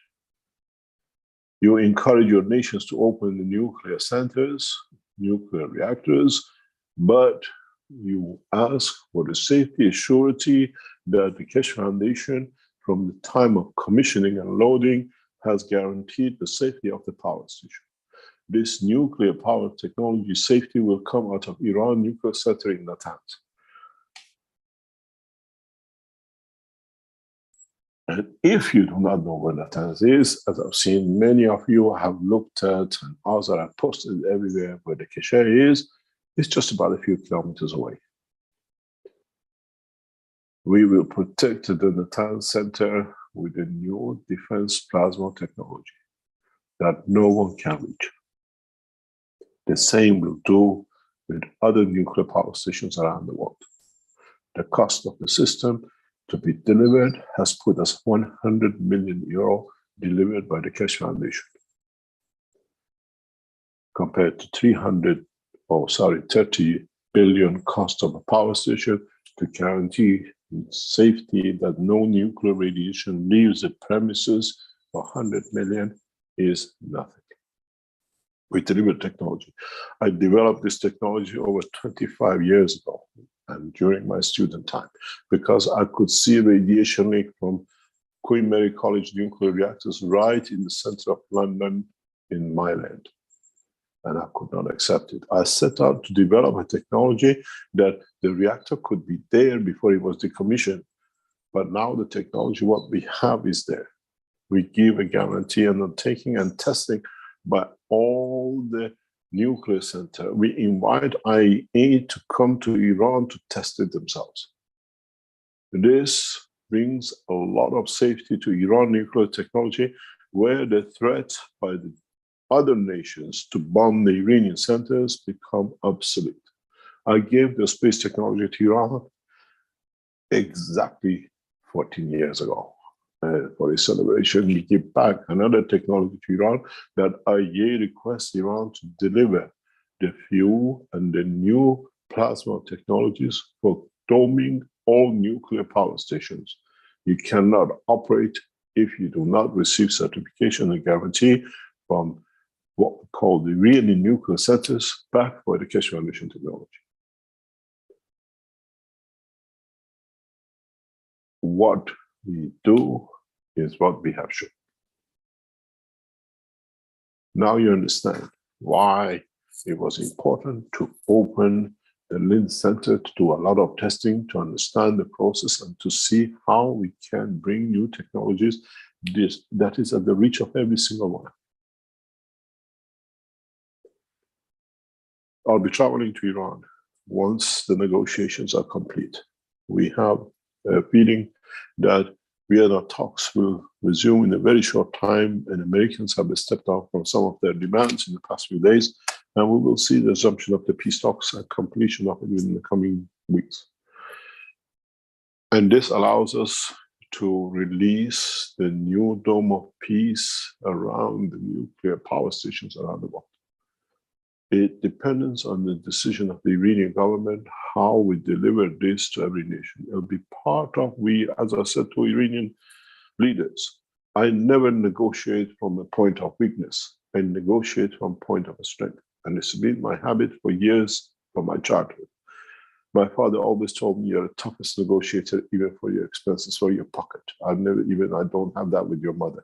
You encourage your nations to open the nuclear centers, nuclear reactors, but you ask for the safety assurity that the Keshe Foundation, from the time of commissioning and loading, has guaranteed the safety of the power station. This nuclear power technology safety will come out of Iran Nuclear Center in Natanz. And if you do not know where Natanz is, as I've seen many of you have looked at and others have posted everywhere where the Keshe is, it's just about a few kilometers away. We will protect the Natanz Center with a new defense plasma technology that no one can reach. The same we'll do with other nuclear power stations around the world. The cost of the system to be delivered has put us 100 million euro delivered by the Keshe Foundation, compared to 30 billion cost of a power station to guarantee safety that no nuclear radiation leaves the premises. 100 million is nothing. We delivered technology. I developed this technology over 25 years ago and during my student time, because I could see radiation leak from Queen Mary College nuclear reactors right in the center of London in my land. And I could not accept it. I set out to develop a technology that the reactor could be there before it was decommissioned. But now the technology, what we have is there. We give a guarantee and undertaking and testing by all the nuclear center. We invite IAEA to come to Iran to test it themselves. This brings a lot of safety to Iran nuclear technology, where the threat by the other nations to bomb the Iranian centers become obsolete. I gave the space technology to Iran exactly 14 years ago. For a celebration, we give back another technology to Iran that IAEA requests Iran to deliver the fuel and the new plasma technologies for doming all nuclear power stations. You cannot operate if you do not receive certification and guarantee from what we call the really nuclear centers backed by the Keshe Foundation technology. What we do is what we have shown. Now you understand why it was important to open the Linz Center to do a lot of testing, to understand the process and to see how we can bring new technologies that is at the reach of every single one. I'll be traveling to Iran once the negotiations are complete. We have a feeling that Vienna talks will resume in a very short time, and Americans have stepped out from some of their demands in the past few days, and we will see the resumption of the peace talks and completion of it within the coming weeks. And this allows us to release the new dome of peace around the nuclear power stations around the world. It depends on the decision of the Iranian government how we deliver this to every nation. It'll be part of, as I said to Iranian leaders, I never negotiate from a point of weakness. I negotiate from a point of strength. And it's been my habit for years from my childhood. My father always told me, you're the toughest negotiator, even for your expenses, for your pocket. I don't have that with your mother.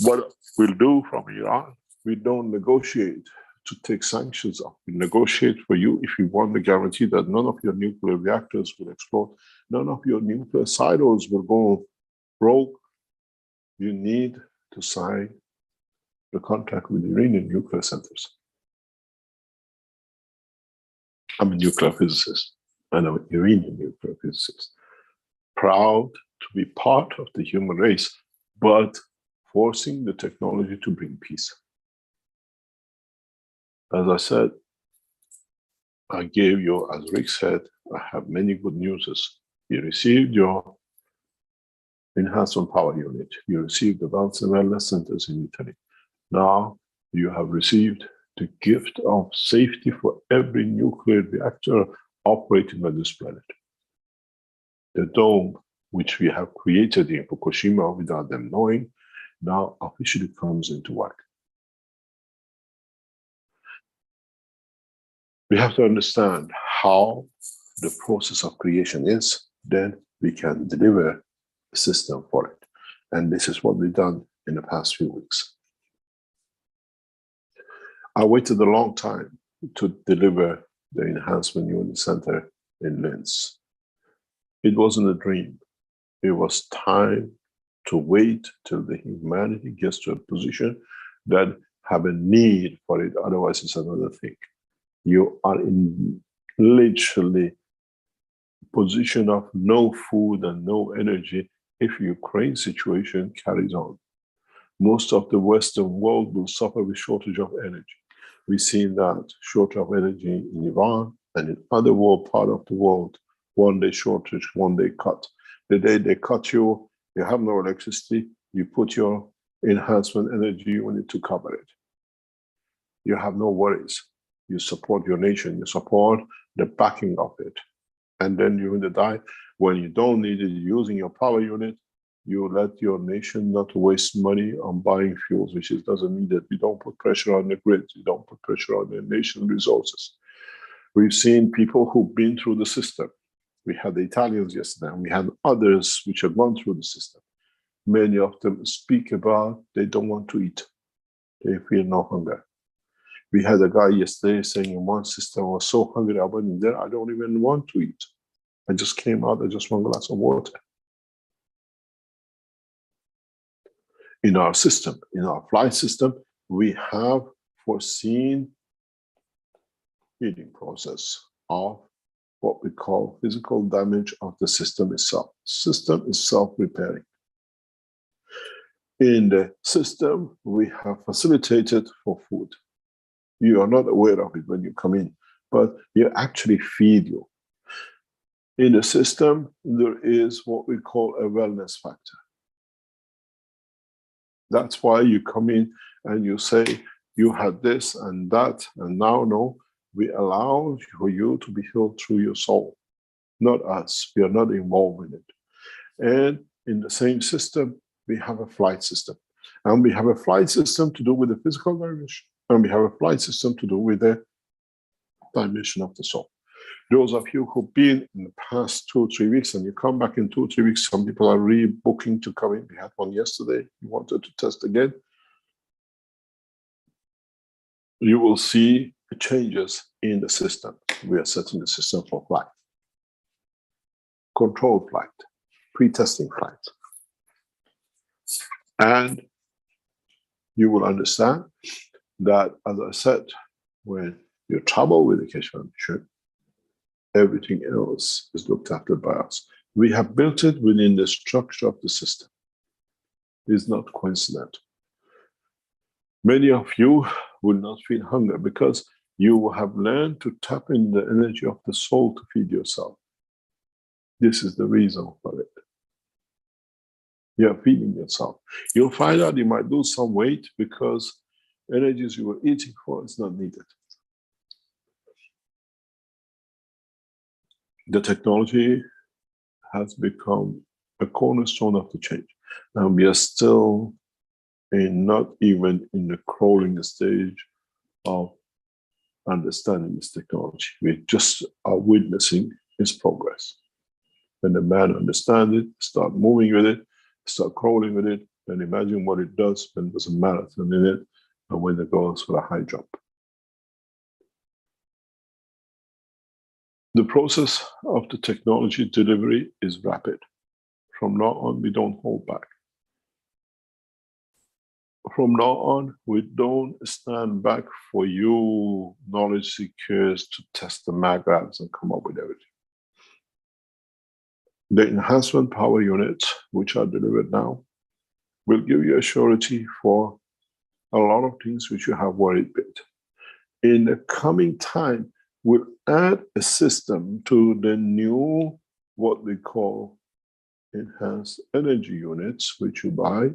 What we'll do from Iran, we don't negotiate to take sanctions off. We negotiate for you if you want the guarantee that none of your nuclear reactors will explode, none of your nuclear silos will go rogue. You need to sign the contract with Iranian nuclear centers. I'm a nuclear physicist, and I'm an Iranian nuclear physicist. Proud to be part of the human race, but forcing the technology to bring peace. As I said, I gave you, as Rick said, I have many good news. You received your enhancement power unit. You received the Health and Wellness centers in Italy. Now you have received the gift of safety for every nuclear reactor operating on this planet. The dome, which we have created in Fukushima without them knowing, now officially comes into work. We have to understand how the process of creation is, then we can deliver a system for it. And this is what we've done in the past few weeks. I waited a long time to deliver the Enhancement Unit Center in Linz. It wasn't a dream. It was time to wait till the humanity gets to a position that have a need for it, otherwise it's another thing. You are in literally position of no food and no energy if Ukraine situation carries on. Most of the Western world will suffer with shortage of energy. We've seen that shortage of energy in Iran and in other part of the world. One day shortage, one day cut. The day they cut you, you have no electricity, you put your enhancement energy unit to cover it. You have no worries. You support your nation, you support the backing of it. And then during the day, when you don't need it, using your power unit, you let your nation not waste money on buying fuels, which it doesn't need it. You don't put pressure on the grid. You don't put pressure on the nation's resources. We've seen people who've been through the system. We had the Italians yesterday, and we had others which have gone through the system. Many of them speak about they don't want to eat. They feel no hunger. We had a guy yesterday saying in one system, I was so hungry, I went in there, I don't even want to eat. I just came out, I just want a glass of water. In our system, in our flight system, we have foreseen healing process of what we call physical damage of the system itself. System is self-repairing. In the system, we have facilitated for food. You are not aware of it when you come in, but you actually feed you. In the system, there is what we call a wellness factor. That's why you come in and you say, you had this and that, and now no, we allow for you to be healed through your soul, not us. We are not involved in it. And in the same system, we have a flight system. And we have a flight system to do with the physical dimension. And we have a flight system to do with the dimension of the soul. Those of you who've been in the past 2 or 3 weeks and you come back in 2 or 3 weeks, some people are rebooking to come in. We had one yesterday. You wanted to test again. You will see changes in the system. We are setting the system for flight. Controlled flight, pre-testing flight. And you will understand that, as I said, when you travel with the Keshe Foundation, everything else is looked after by us. We have built it within the structure of the system. It's not coincidental. Many of you will not feel hunger because you have learned to tap in the energy of the soul to feed yourself. This is the reason for it. You're feeding yourself. You'll find out you might lose some weight because energies you were eating for is not needed. The technology has become a cornerstone of the change. And we are still not even in the crawling stage of understanding this technology. We just are witnessing its progress. When the man understands it, start moving with it, start crawling with it, and imagine what it does when there's a marathon in it and when it goes for a high jump. The process of the technology delivery is rapid. From now on, we don't hold back. From now on, we don't stand back for you knowledge seekers to test the magravs and come up with everything. The enhancement power units, which are delivered now, will give you a surety for a lot of things which you have worried with. In the coming time, we'll add a system to the new, what we call enhanced energy units, which you buy,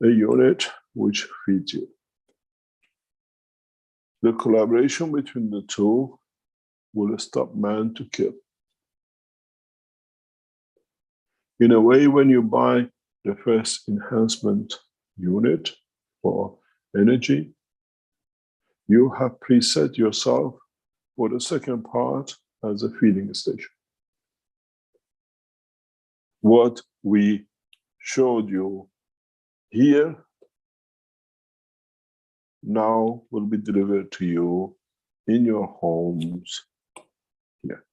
a unit which feeds you. The collaboration between the two will stop man to kill. In a way, when you buy the first enhancement unit for energy, you have preset yourself for the second part as a feeding station. What we showed you here now will be delivered to you in your homes here.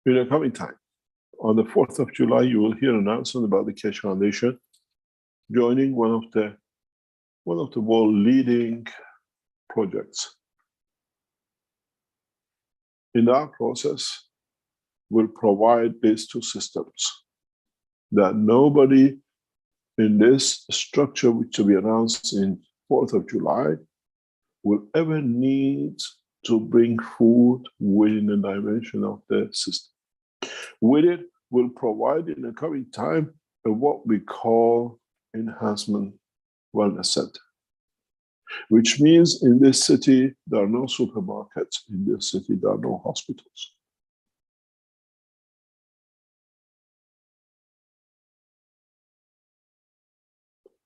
In the coming time, on the 4th of July, you will hear an announcement about the Keshe Foundation joining one of the world leading projects. In that process, we'll provide these two systems that nobody in this structure, which will be announced in 4th of July, will ever need to bring food within the dimension of the system. With it, we'll provide in the coming time what we call enhancement wellness center, which means in this city, there are no supermarkets. In this city, there are no hospitals.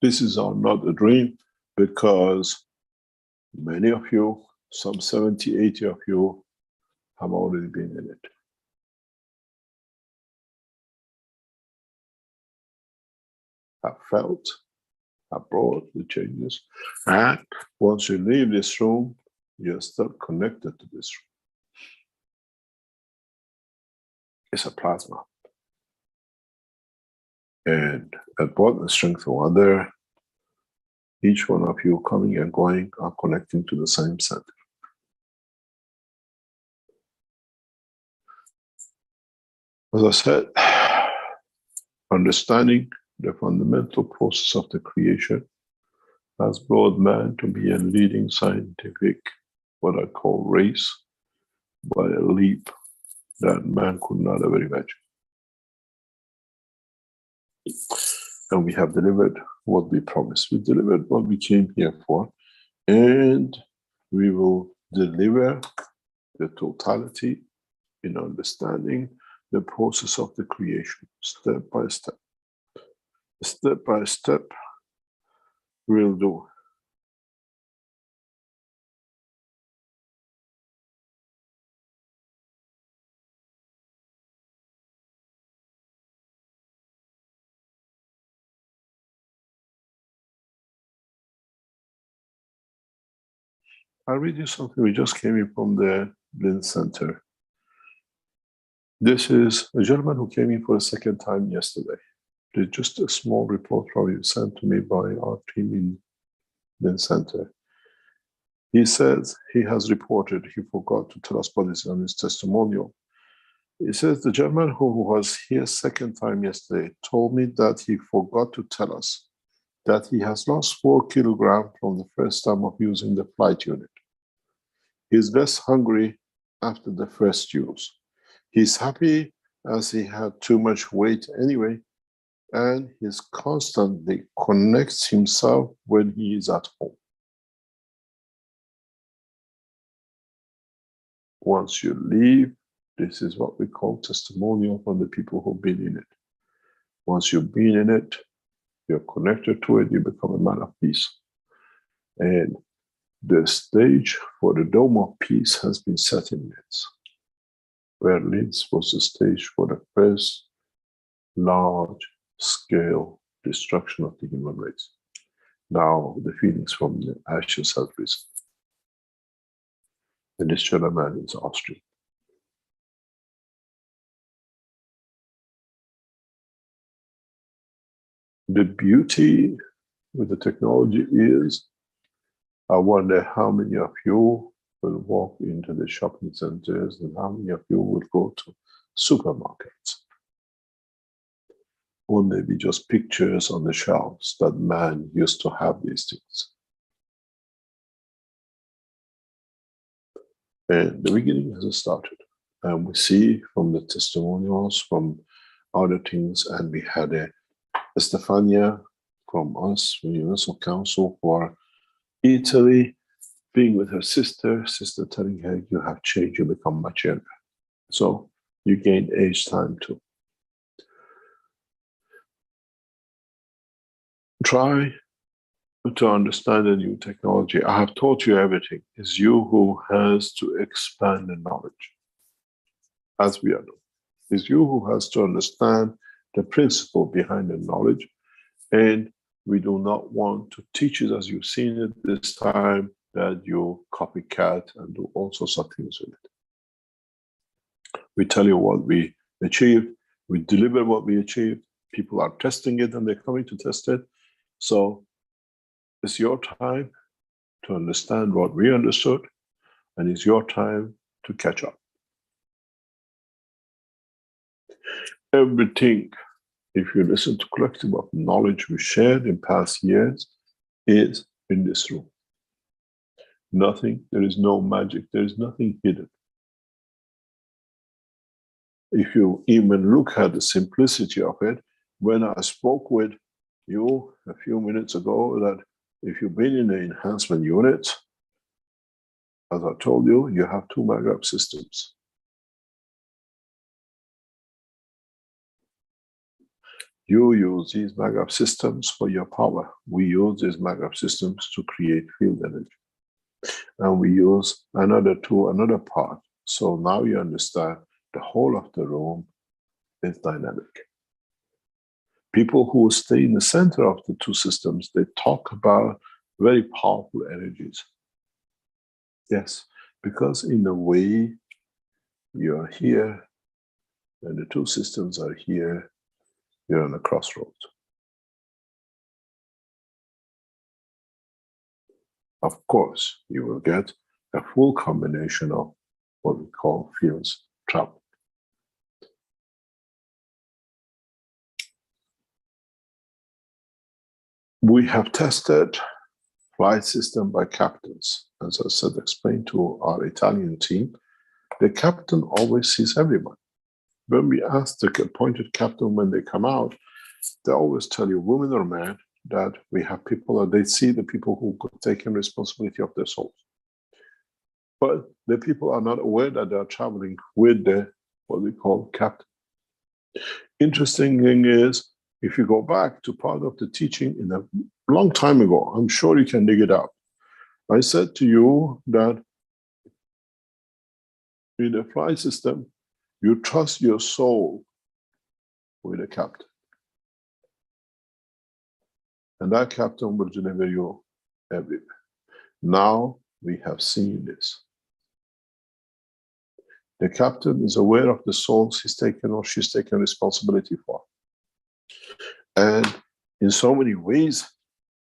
This is not a dream because many of you, some 70, 80 of you, have already been in it. Have felt, have brought the changes. And once you leave this room, you're still connected to this room. It's a plasma. And at both the strength of other, each one of you coming and going are connecting to the same center. As I said, understanding the fundamental process of the creation has brought man to be a leading scientific, what I call race, by a leap that man could not ever imagine. And we have delivered what we promised. We delivered what we came here for, and we will deliver the totality in understanding the process of the creation, step by step. Step by step, we'll do I'll read you something. We just came in from the Blind Center. This is a gentleman who came in for a second time yesterday. There's just a small report from him sent to me by our team in Blind Center. He says he has reported he forgot to tell us what is on his testimonial. He says the gentleman who was here second time yesterday told me that he forgot to tell us that he has lost 4 kilograms from the first time of using the flight unit. He's less hungry after the first use. He's happy as he had too much weight anyway, and he constantly connects himself when he is at home. Once you leave, this is what we call testimonial from the people who've been in it. Once you've been in it, you're connected to it, you become a man of peace. And the stage for the Dome of Peace has been set in Linz, where Linz was the stage for the first large-scale destruction of the human race. Now the feelings from the ashes have risen. And this gentleman is Austrian. The beauty with the technology is, I wonder how many of you will walk into the shopping centers and how many of you will go to supermarkets. Or maybe just pictures on the shelves that man used to have these things. And the beginning has started. And we see from the testimonials, from other things, and we had a Stefania from us, from the Universal Council for Italy, being with her sister telling her, you have changed, you become much younger. So you gain age time too. Try to understand the new technology. I have taught you everything. It's you who has to expand the knowledge, as we are doing. It's you who has to understand the principle behind the knowledge, and we do not want to teach it as you've seen it this time, that you copycat and do all sorts of things with it. We tell you what we achieved, we deliver what we achieved, people are testing it and they're coming to test it. So it's your time to understand what we understood, and it's your time to catch up. Everything, if you listen to collective of knowledge we shared in past years, is in this room. Nothing, there is no magic, there is nothing hidden. If you even look at the simplicity of it, when I spoke with you a few minutes ago, that if you've been in the enhancement unit, as I told you, you have 2 magrav systems. You use these magrav systems for your power. We use these magrav systems to create field energy. And we use another part. So now you understand the whole of the room is dynamic. People who stay in the center of the 2 systems, they talk about very powerful energies. Yes, because in a way, you're here, and the 2 systems are here, you're on a crossroads. Of course, you will get a full combination of what we call fields travel. We have tested flight system by captains. As I said, explained to our Italian team, the captain always sees everyone. When we ask the appointed captain when they come out, they always tell you, women or men, that we have people, and they see the people who could take in responsibility of their souls. But the people are not aware that they are traveling with the, what we call, captain. Interesting thing is, if you go back to part of the teaching in a long time ago, I'm sure you can dig it out. I said to you that in the flight system, you trust your soul with a captain. And that captain will deliver you everywhere. Now, we have seen this. The captain is aware of the souls he's taken or she's taken responsibility for. And in so many ways,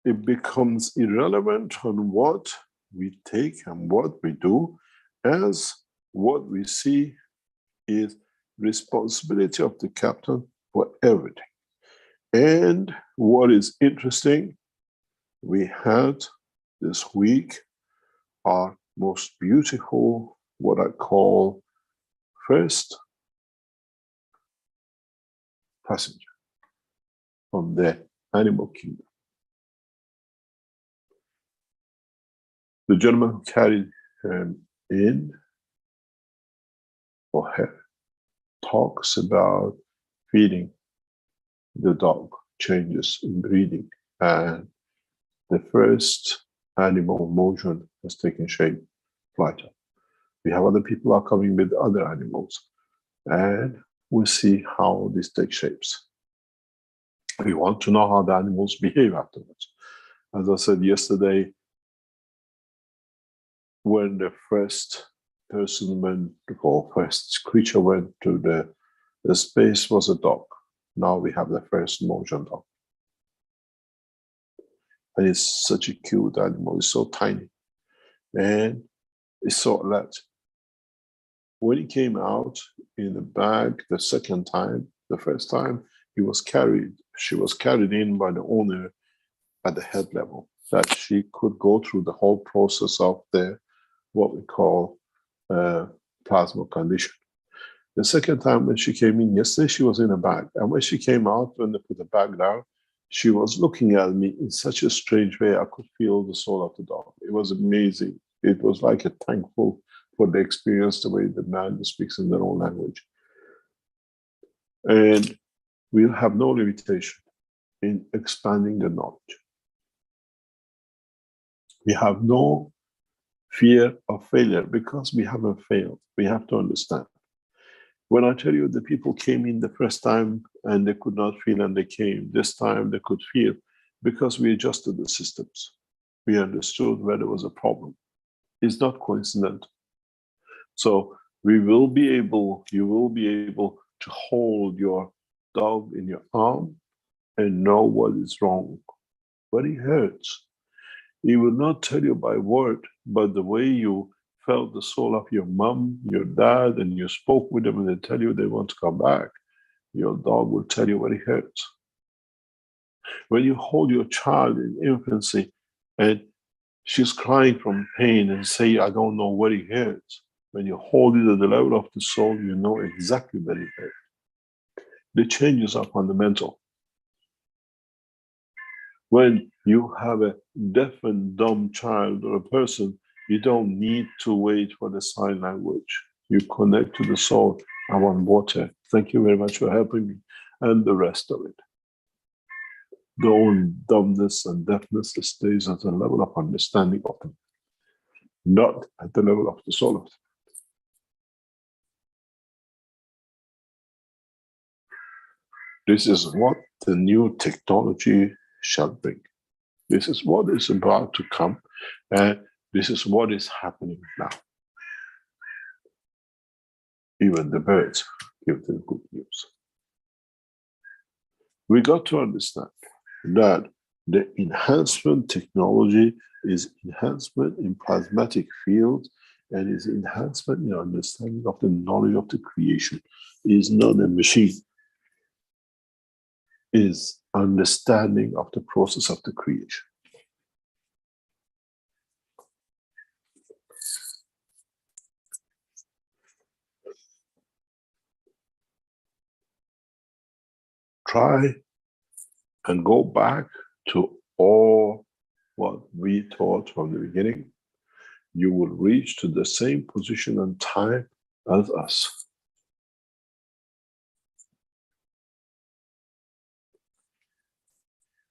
it becomes irrelevant on what we take and what we do, as what we see is responsibility of the captain for everything. And what is interesting, we had this week our most beautiful, what I call first passenger from the animal kingdom. The gentleman who carried him in, or her, talks about feeding the dog, changes in breeding, and the first animal motion has taken shape, flight. We have other people are coming with other animals, and we'll see how this takes shapes. We want to know how the animals behave afterwards. As I said yesterday, when the first person went, or first creature went to the space, was a dog. Now we have the first motion dog. And it's such a cute animal, it's so tiny. And it's so alert. When he came out in the bag the second time, the first time, she was carried in by the owner at the head level, that she could go through the whole process of the, what we call plasma condition. The second time when she came in yesterday, she was in a bag. And when she came out, when they put the bag down, she was looking at me in such a strange way. I could feel the soul of the dog. It was amazing. It was like a thankful for the experience, the way the man speaks in their own language. And we'll have no limitation in expanding the knowledge. We have no fear of failure because we haven't failed. We have to understand. When I tell you the people came in the first time and they could not feel and they came, this time they could feel, because we adjusted the systems. We understood where there was a problem. It's not coincidental. So we will be able, you will be able to hold your dog in your arm and know what is wrong, but it hurts. He will not tell you by word, but the way you felt the soul of your mom, your dad, and you spoke with them and they tell you they want to come back, your dog will tell you what it hurts. When you hold your child in infancy and she's crying from pain and say, I don't know what it hurts, when you hold it at the level of the soul, you know exactly what it hurts. The changes are fundamental. When you have a deaf and dumb child or a person, you don't need to wait for the sign language. You connect to the soul. I want water. Thank you very much for helping me. And the rest of it. The only dumbness and deafness stays at the level of understanding of them, not at the level of the soul of them. This is what the new technology shall bring. This is what is about to come, and this is what is happening now. Even the birds give them good news. We got to understand that the enhancement technology is enhancement in plasmatic fields and is enhancement in understanding of the knowledge of the creation. It is not a machine. It is understanding of the process of the creation. Try and go back to all what we taught from the beginning. You will reach to the same position and time as us.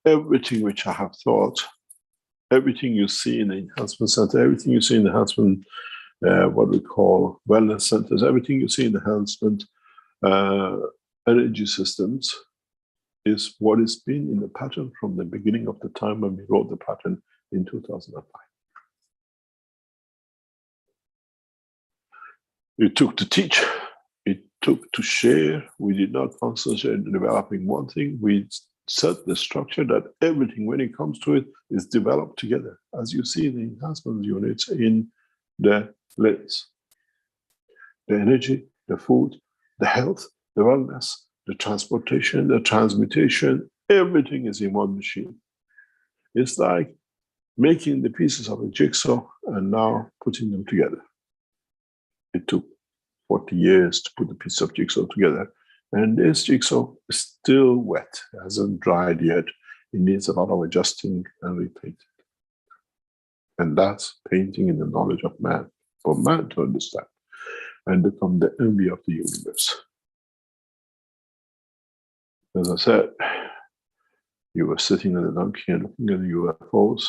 Everything which I have taught, everything you see in the enhancement center, everything you see in the enhancement, what we call wellness centers, everything you see in the enhancement energy systems is what has been in the pattern from the beginning of the time when we wrote the pattern in 2005. It took to teach. It took to share. We did not concentrate on developing one thing. We set the structure that everything, when it comes to it, is developed together. As you see the enhancement units in the lids. The energy, the food, the health, the wellness, the transportation, the transmutation, everything is in one machine. It's like making the pieces of a jigsaw and now putting them together. It took 40 years to put the piece of jigsaw together. And this jigsaw is still wet. It hasn't dried yet. It needs a lot of adjusting and repainting. And that's painting in the knowledge of man, for man to understand and become the envy of the universe. As I said, you were sitting on the donkey and looking at the UFOs,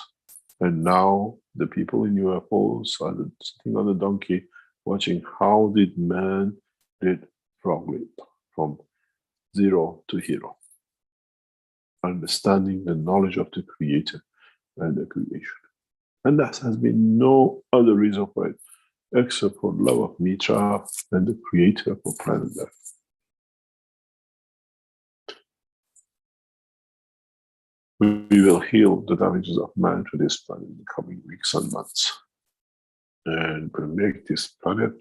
and now the people in UFOs are sitting on the donkey watching how did man did frog leap from zero to hero, understanding the knowledge of the creator and the creation. And that has been no other reason for it except for love of Mitra and the creator for planet Earth. We will heal the damages of man to this planet in the coming weeks and months. And we'll make this planet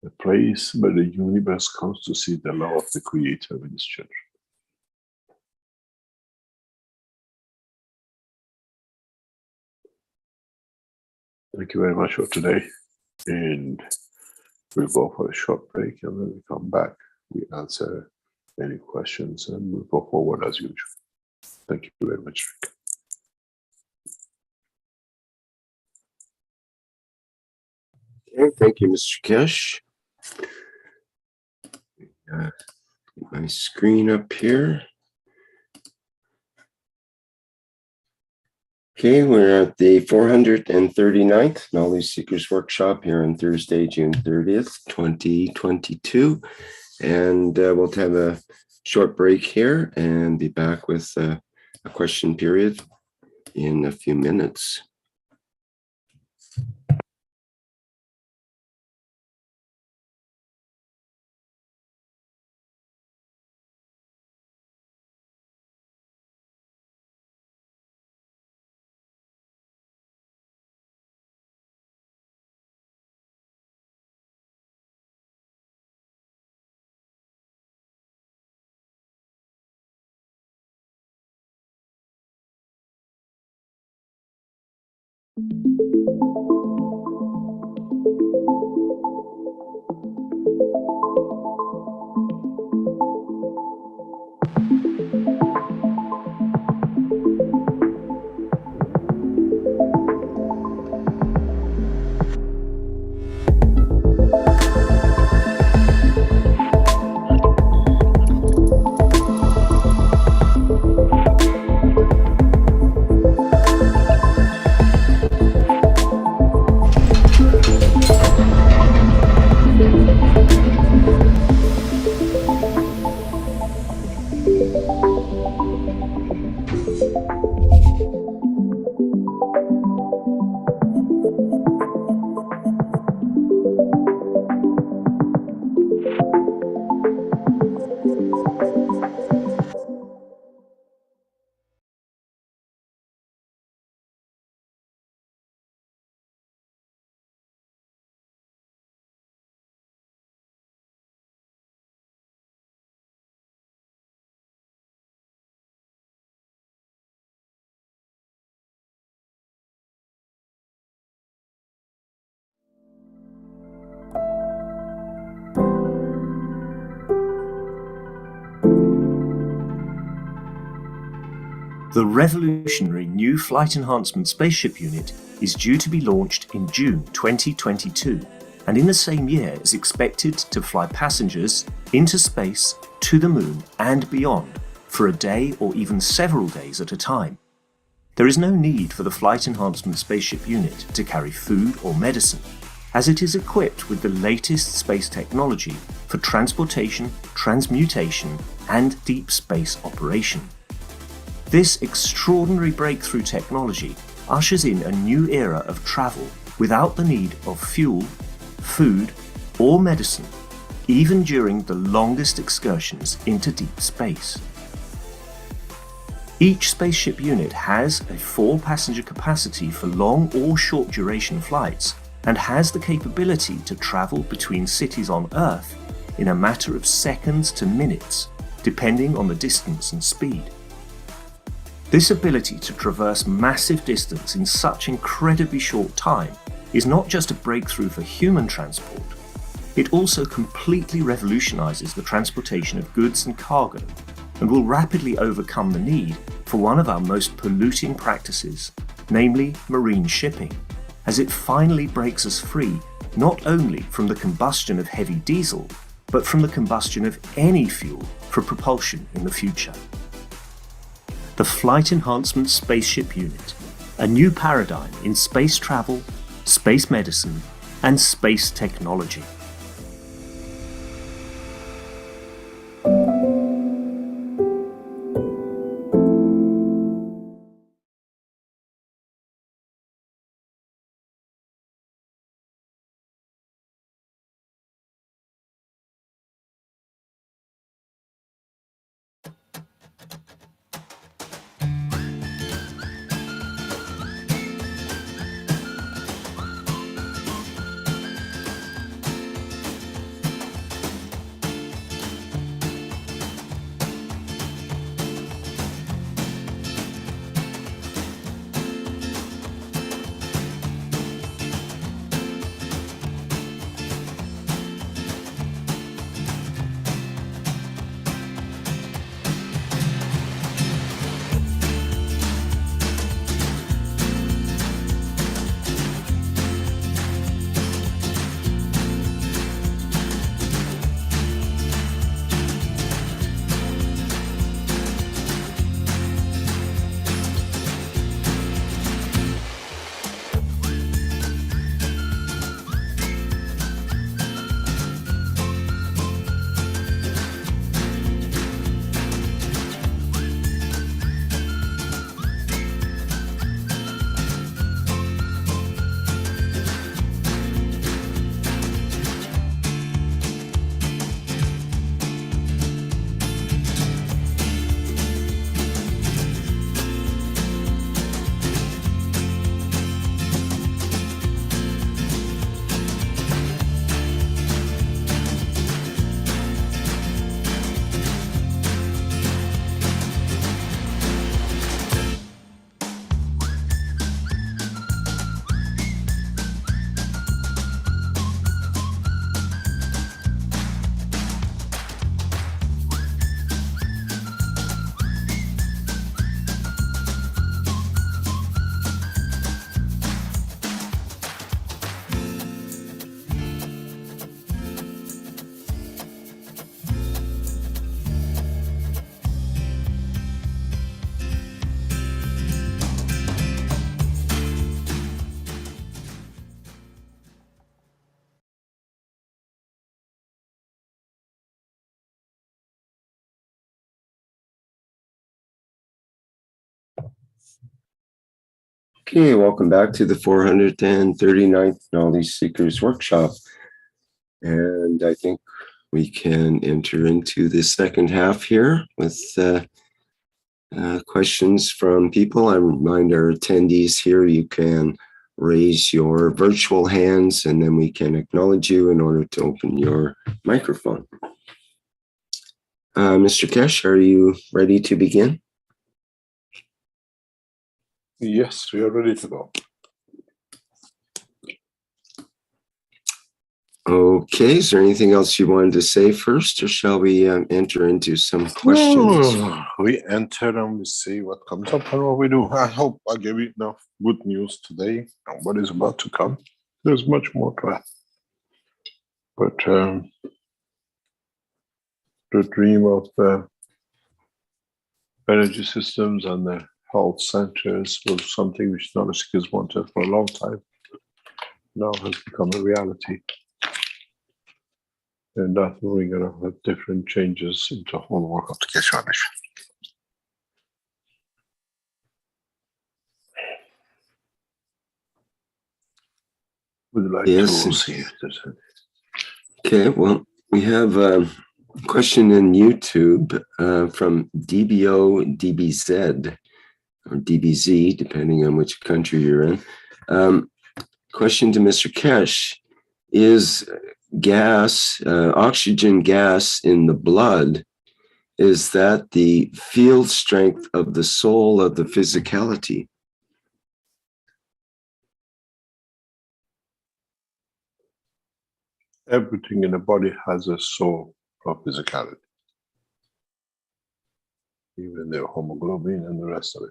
a place where the universe comes to see the love of the creator with his children. Thank you very much for today. And we'll go for a short break, and when we come back, we answer any questions and we'll go forward as usual. Thank you very much, Rick. Okay, thank you, Mr. Keshe. Get my screen up here. Okay, we're at the 439th Knowledge Seekers Workshop here on Thursday, June 30th, 2022. And we'll have a short break here and be back with a question period in a few minutes. The revolutionary new Flight Enhancement Spaceship unit is due to be launched in June 2022, and in the same year is expected to fly passengers into space, to the moon and beyond for a day or even several days at a time. There is no need for the Flight Enhancement Spaceship unit to carry food or medicine, as it is equipped with the latest space technology for transportation, transmutation and deep space operation. This extraordinary breakthrough technology ushers in a new era of travel without the need of fuel, food, or medicine, even during the longest excursions into deep space. Each spaceship unit has a 4-passenger capacity for long or short duration flights and has the capability to travel between cities on Earth in a matter of seconds to minutes, depending on the distance and speed. This ability to traverse massive distance in such incredibly short time is not just a breakthrough for human transport, it also completely revolutionizes the transportation of goods and cargo and will rapidly overcome the need for one of our most polluting practices, namely marine shipping, as it finally breaks us free not only from the combustion of heavy diesel, but from the combustion of any fuel for propulsion in the future. The Flight Enhancement Spaceship Unit, a new paradigm in space travel, space medicine, and space technology. Okay, welcome back to the 439th Knowledge Seekers Workshop. And I think we can enter into the second half here with questions from people. I remind our attendees here, you can raise your virtual hands and then we can acknowledge you in order to open your microphone. Mr. Keshe, are you ready to begin? Yes, we are ready to go. Okay, is there anything else you wanted to say first, or shall we enter into some questions? We enter and we see what comes up and what we do. I hope I gave you enough good news today on what is about to come. There's much more to add. But the dream of energy systems and the health centers was something which knowledge seekers wanted for a long time. Now has become a reality. And that we're going to have different changes into the whole work of the Keshe Foundation. Would you like to see if there's any? Okay, well, we have a question in YouTube from DBO DBZ or DBZ, depending on which country you're in. Question to Mr. Keshe: is gas, oxygen gas in the blood, is that the field strength of the soul of the physicality? Everything in the body has a soul of physicality, even the hemoglobin and the rest of it.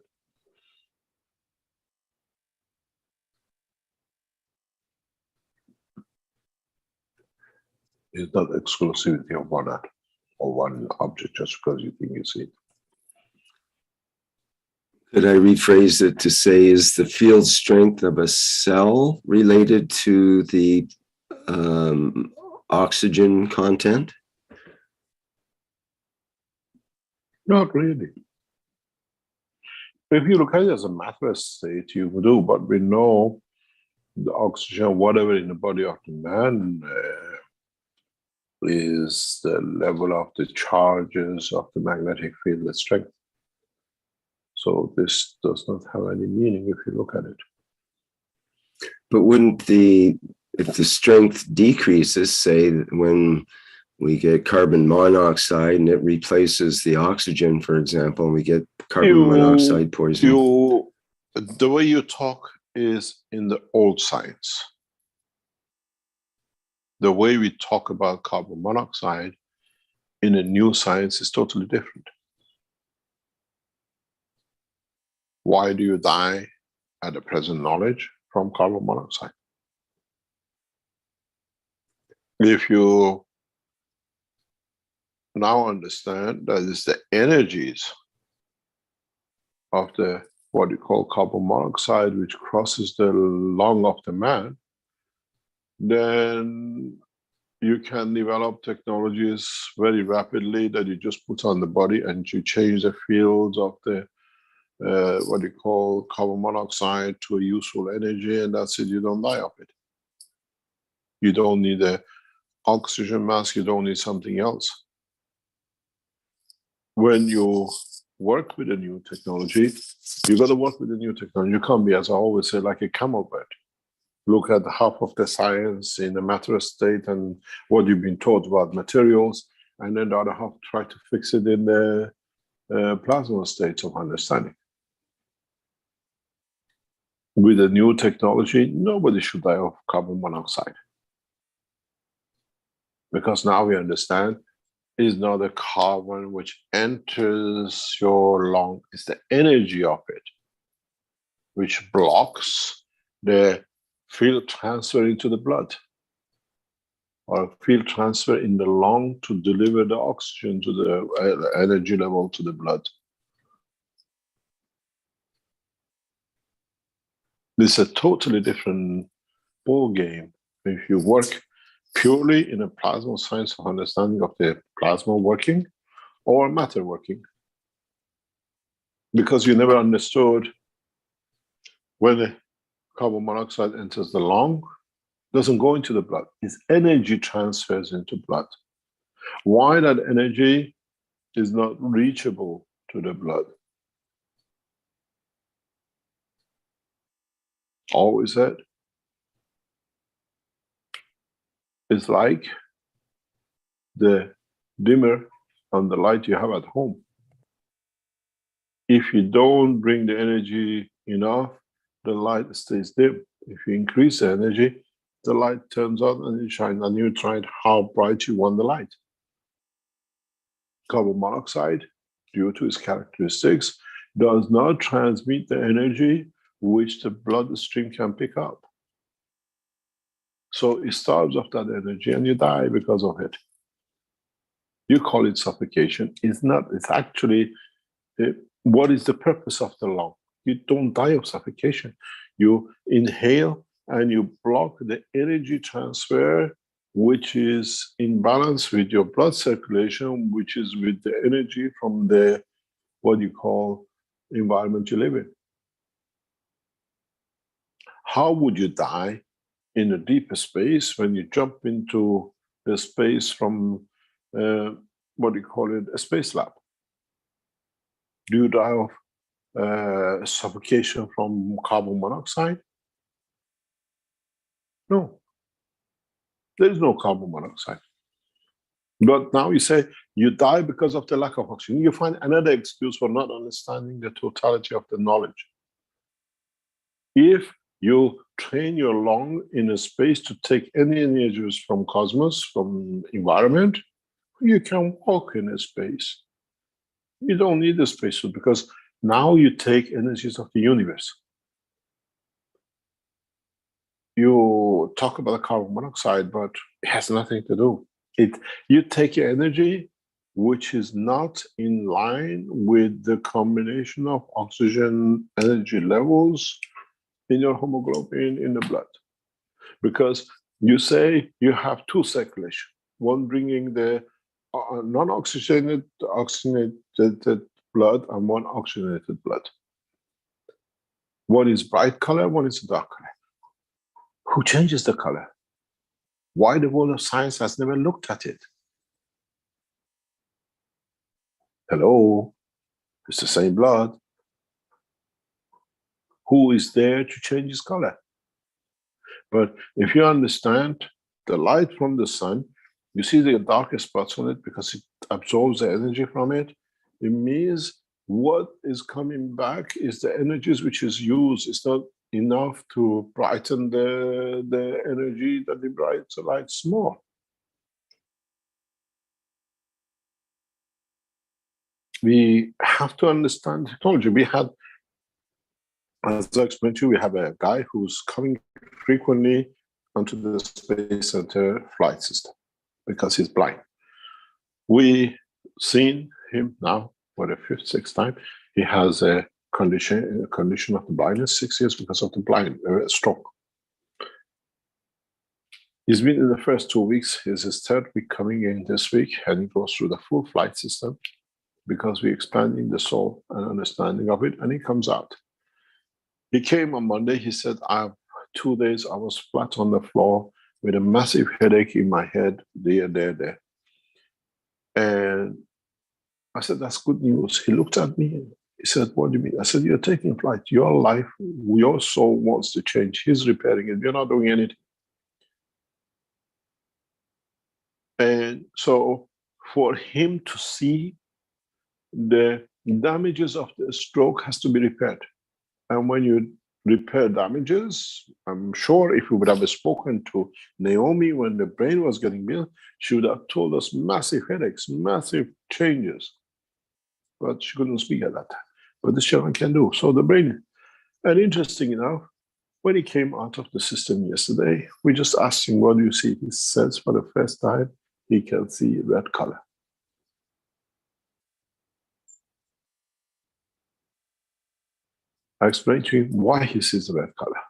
It's not exclusivity of one atom or one object just because you think you see it. Could I rephrase it to say, is the field strength of a cell related to the oxygen content? Not really. If you look at it as a matter state, you do, but we know the oxygen, whatever in the body of the man, is the level of the charges of the magnetic field, the strength. So this does not have any meaning if you look at it. But wouldn't if the strength decreases, say when we get carbon monoxide and it replaces the oxygen, for example, and we get carbon monoxide poisoning? The way you talk is in the old science. The way we talk about carbon monoxide in a new science is totally different. Why do you die at the present knowledge from carbon monoxide? If you now understand that it's the energies of the what you call carbon monoxide which crosses the lung of the man, then you can develop technologies very rapidly that you just put on the body and you change the fields of the what you call carbon monoxide to a useful energy, and that's it, you don't die of it. You don't need a oxygen mask, you don't need something else. When you work with a new technology, you got to work with a new technology. You can't be, as I always say, like a camel bird. Look at half of the science in the matter state and what you've been taught about materials, and then the other half try to fix it in the plasma states of understanding. With a new technology, nobody should die of carbon monoxide. Because now we understand it's not a carbon which enters your lung, it's the energy of it which blocks the field transfer into the blood, or field transfer in the lung to deliver the oxygen to the energy level to the blood. This is a totally different ball game. If you work purely in a plasma science of understanding of the plasma working or matter working, because you never understood when the carbon monoxide enters the lung, doesn't go into the blood. Its energy transfers into blood. Why that energy is not reachable to the blood? Always said, it's like the dimmer on the light you have at home. If you don't bring the energy enough, the light stays dim. If you increase the energy, the light turns on and it shines, and you try how bright you want the light. Carbon monoxide, due to its characteristics, does not transmit the energy which the bloodstream can pick up. So it starves of that energy and you die because of it. You call it suffocation. It's not, it's actually, what is the purpose of the lung? You don't die of suffocation. You inhale and you block the energy transfer, which is in balance with your blood circulation, which is with the energy from the, what you call, environment you live in. How would you die in a deeper space when you jump into a space from, what do you call it, a space lab? Do you die of suffocation from carbon monoxide? No, there is no carbon monoxide. But now you say you die because of the lack of oxygen. You find another excuse for not understanding the totality of the knowledge. If you train your lung in a space to take any energies from cosmos, from environment, you can walk in a space. You don't need a spacesuit because now you take energies of the universe. You talk about carbon monoxide, but it has nothing to do. You take your energy, which is not in line with the combination of oxygen energy levels in your hemoglobin in the blood. Because you say you have two circulation, one bringing the non-oxygenated oxygenated blood and one oxygenated blood. One is bright color, one is dark color. Who changes the color? Why the world of science has never looked at it? Hello, it's the same blood. Who is there to change its color? But if you understand the light from the sun, you see the darker spots on it because it absorbs the energy from it. It means what is coming back is the energies which is used. It's not enough to brighten the energy that it brightens the light more. We have to understand technology. We had, as I explained to you, we have a guy who's coming frequently onto the Space Center flight system because he's blind. We seen him now for the fifth, sixth time. He has a condition of the blindness, 6 years because of the stroke. He's been in the first 2 weeks. It's his third week coming in this week, and he goes through the full flight system because we're expanding the soul and understanding of it, and he comes out. He came on Monday. He said, 2 days I was flat on the floor with a massive headache in my head, there. And I said, that's good news. He looked at me. He said, what do you mean? I said, you're taking flight. Your life, your soul wants to change. He's repairing it. You're not doing anything. And so for him to see the damages of the stroke has to be repaired. And when you repair damages, I'm sure if we would have spoken to Naomi when the brain was getting built, she would have told us massive headaches, massive changes. But she couldn't speak at that time. But the children can do. So the brain, and interesting enough, when he came out of the system yesterday, we just asked him, what do you see? He says for the first time, he can see red color. I explained to him why he sees red color.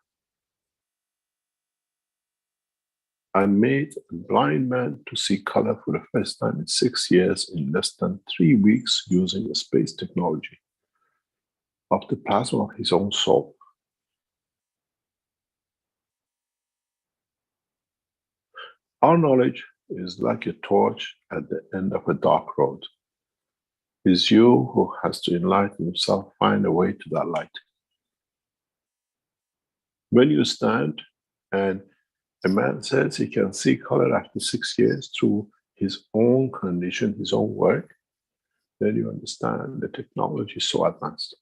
I made a blind man to see color for the first time in 6 years in less than 3 weeks using the space technology of the plasma of his own soul. Our knowledge is like a torch at the end of a dark road. It's you who has to enlighten himself, find a way to that light. When you stand and a man says he can see color after 6 years through his own condition, his own work, then you understand the technology is so advanced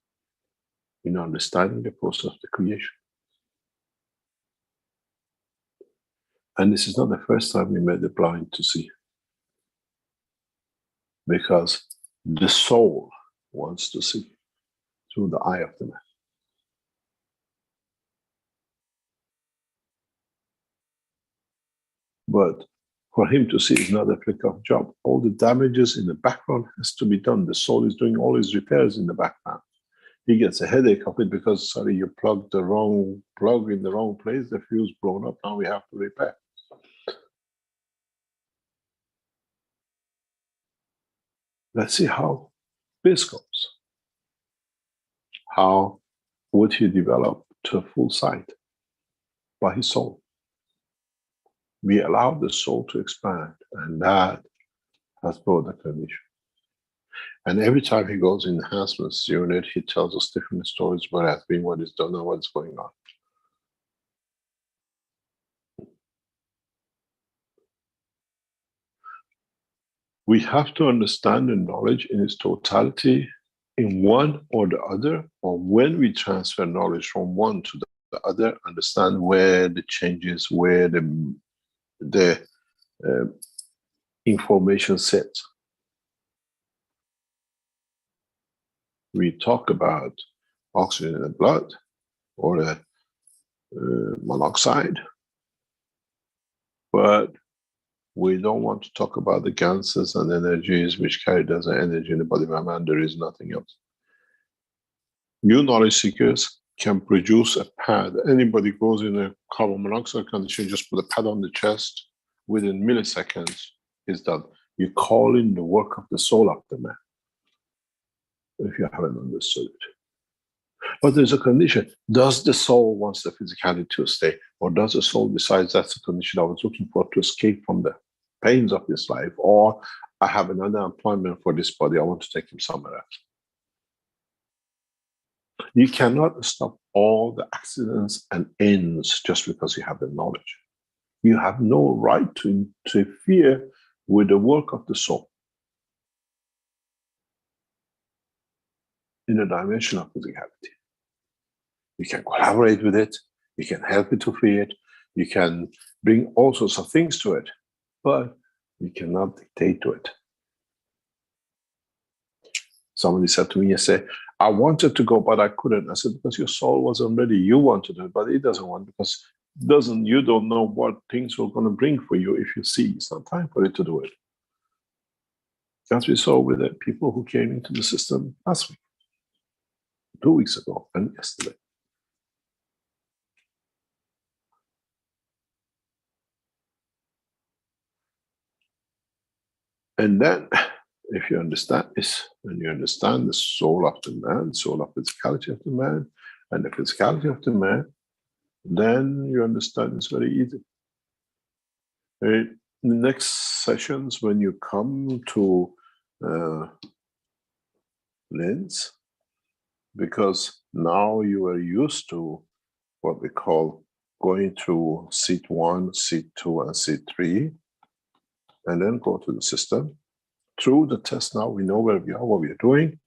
in understanding the process of the creation. And this is not the first time we made the blind to see, because the soul wants to see through the eye of the man. But for him to see is not a flick of job. All the damages in the background has to be done. The soul is doing all his repairs in the background. He gets a headache of it because, sorry, you plugged the wrong plug in the wrong place, the fuse blown up, now we have to repair. Let's see how this goes. How would he develop to full sight by his soul? We allow the soul to expand, and that has brought the condition. And every time he goes in the enhancements unit, he tells us different stories, what has been, what is done, and what's going on. We have to understand the knowledge in its totality in one or the other, or when we transfer knowledge from one to the other, understand where the changes, where the information sits. We talk about oxygen in the blood or the monoxide, but we don't want to talk about the gases and energies which carry as an energy in the body of a man. There is nothing else. New knowledge seekers can produce a pad. Anybody goes in a carbon monoxide condition, just put a pad on the chest, within milliseconds is done. You call in the work of the soul of the man, if you haven't understood it. But there's a condition. Does the soul want the physicality to stay? Or does the soul decide that's the condition I was looking for to escape from the pains of this life? Or I have another employment for this body, I want to take him somewhere else. You cannot stop all the accidents and ends just because you have the knowledge. You have no right to interfere with the work of the soul in the dimension of physicality. You can collaborate with it, you can help it to free it, you can bring all sorts of things to it, but you cannot dictate to it. Somebody said to me yesterday, I wanted to go, but I couldn't. I said, because your soul wasn't ready. You wanted it, but it doesn't want, because you don't know what things we're going to bring for you if you see it's not time for it to do it. As we saw with the people who came into the system last week, 2 weeks ago, and yesterday. And then, if you understand this, and you understand the soul of the man, soul of physicality of the man, and the physicality of the man, then you understand it's very easy. In the next sessions, when you come to lens, because now you are used to what we call going through seat 1, seat 2, and seat 3, and then go to the system. Through the test now, we know where we are, what we are doing.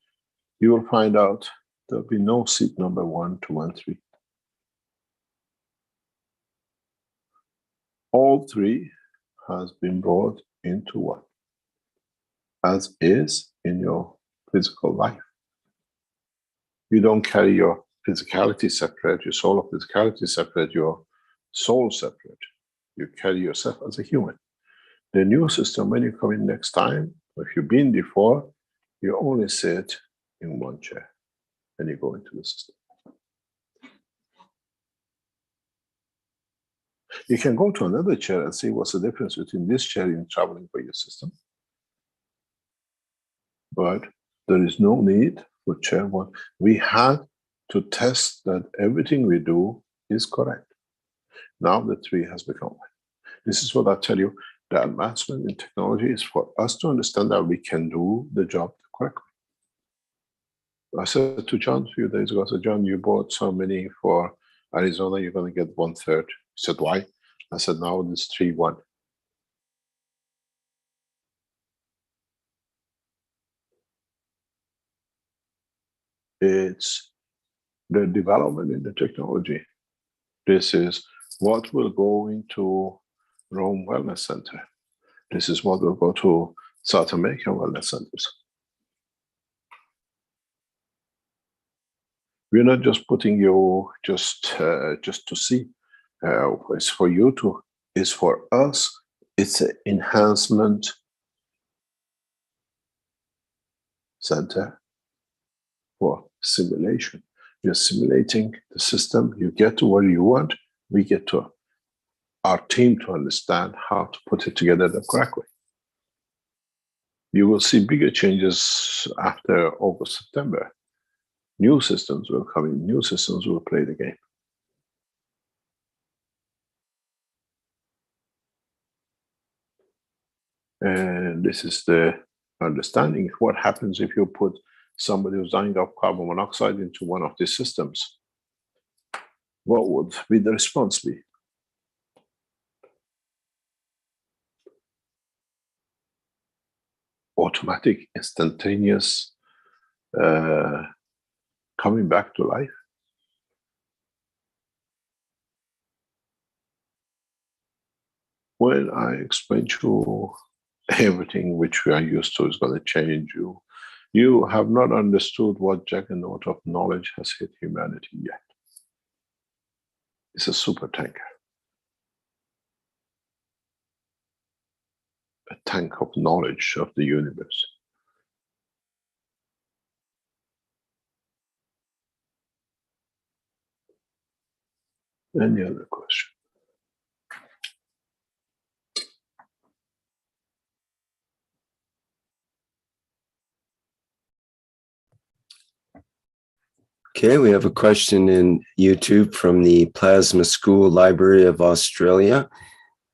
You will find out there'll be no seat number 1, 2, and 3. All 3 has been brought into one, as is in your physical life. You don't carry your physicality separate, your soul of physicality separate, your soul separate. You carry yourself as a human. The new system, when you come in next time, if you've been before, you only sit in one chair and you go into the system. You can go to another chair and see what's the difference between this chair and traveling for your system. But there is no need for chair 1. We had to test that everything we do is correct. Now the 3 has become 1. This is what I tell you, the advancement in technology is for us to understand that we can do the job correctly. I said to John a few days ago, I said, John, you bought so many for Arizona, you're going to get 1/3. He said, why? I said, now it's 3-1. It's the development in the technology. This is what will go into Rome Wellness Center. This is what will go to South American Wellness Centers. We're not just putting you just to see. It's for you to, it's for us, it's an enhancement center for simulation. You're simulating the system, you get to where you want, we get to our team to understand how to put it together the correct way. You will see bigger changes after August, September. New systems will come in, new systems will play the game. And this is the understanding. What happens if you put somebody who's dying of carbon monoxide into one of these systems? What would be the response be? Automatic, instantaneous, coming back to life? When I explain to you everything which we are used to is going to change you, you have not understood what juggernaut of knowledge has hit humanity yet. It's a super tanker. A tank of knowledge of the universe. Any other question? Okay, we have a question in YouTube from the Plasma School Library of Australia.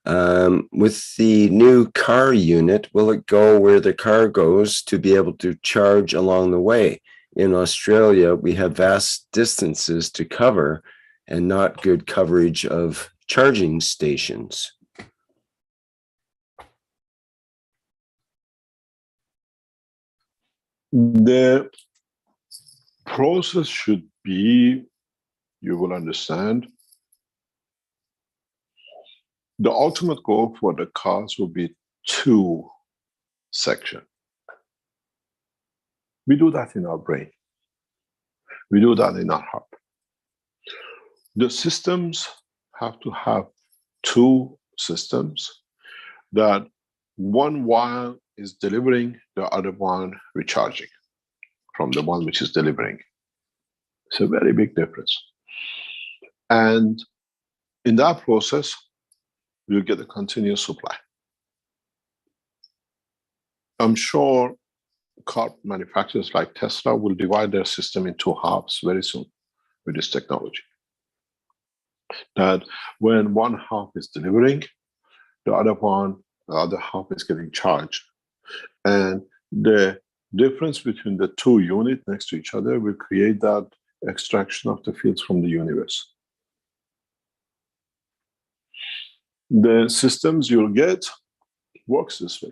With the new car unit, will it go where the car goes to be able to charge along the way? In Australia, we have vast distances to cover and not good coverage of charging stations. The process should be, you will understand, the ultimate goal for the cars will be 2 sections. We do that in our brain. We do that in our heart. The systems have to have 2 systems that one wire is delivering, the other one recharging from the one which is delivering. It's a very big difference. And in that process, you'll get a continuous supply. I'm sure car manufacturers like Tesla will divide their system in 2 halves very soon with this technology. That when one half is delivering, the other half is getting charged. And the difference between the 2 units next to each other will create that extraction of the fields from the universe. The systems you'll get works this way.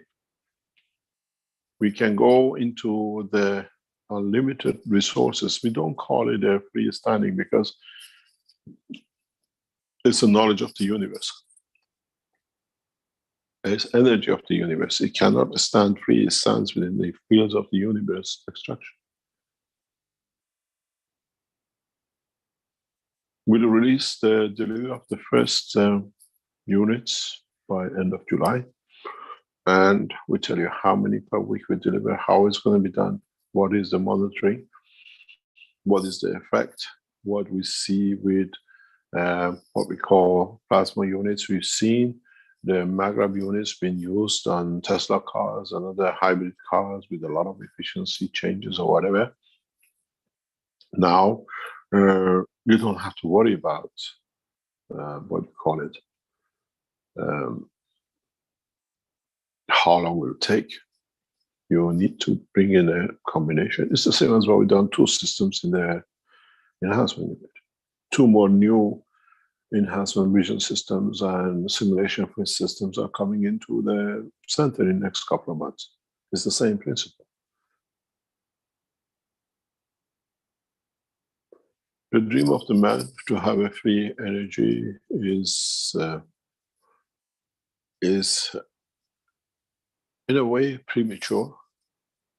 We can go into the unlimited resources. We don't call it a freestanding because it's a knowledge of the universe. It's energy of the universe. It cannot stand free. It stands within the fields of the universe extraction. We'll release the delivery of the first units by end of July. And we tell you how many per week we deliver, how it's going to be done, what is the monitoring, what is the effect, what we see with what we call plasma units. We've seen the magrav units being used on Tesla cars and other hybrid cars with a lot of efficiency changes or whatever. Now, you don't have to worry about what you call it, how long will it take. You need to bring in a combination. It's the same as what we've done, 2 systems in the enhancement unit. 2 more new enhancement vision systems and simulation systems are coming into the center in the next couple of months. It's the same principle. The dream of the man to have a free energy is in a way premature,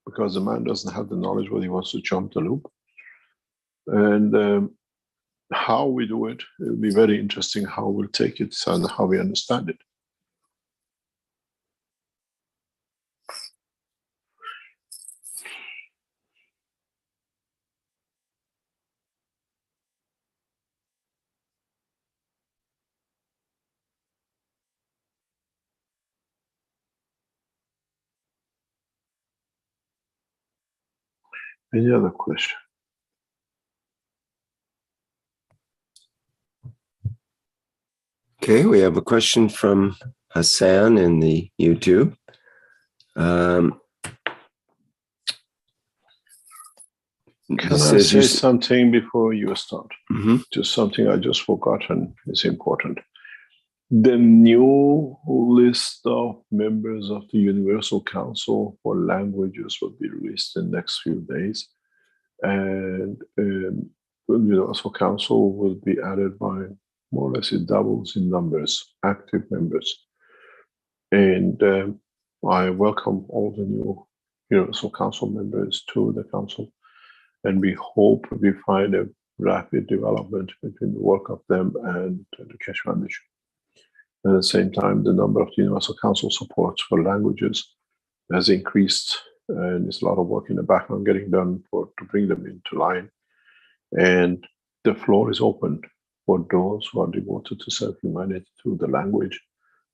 because the man doesn't have the knowledge whether he wants to jump the loop. And how we do it, it'll be very interesting how we'll take it and how we understand it. Any other question? Okay, we have a question from Hassan in the YouTube. Can I say something before you start? Mm-hmm. Just something I just forgotten is important. The new list of members of the Universal Council for Languages will be released in the next few days. And the Universal Council will be added by more or less it doubles in numbers, active members. And I welcome all the new Universal Council members to the Council. And we hope we find a rapid development between the work of them and the Keshe Foundation. At the same time, the number of the Universal Council supports for languages has increased, and there's a lot of work in the background getting done to bring them into line. And the floor is open for those who are devoted to self-humanity through the language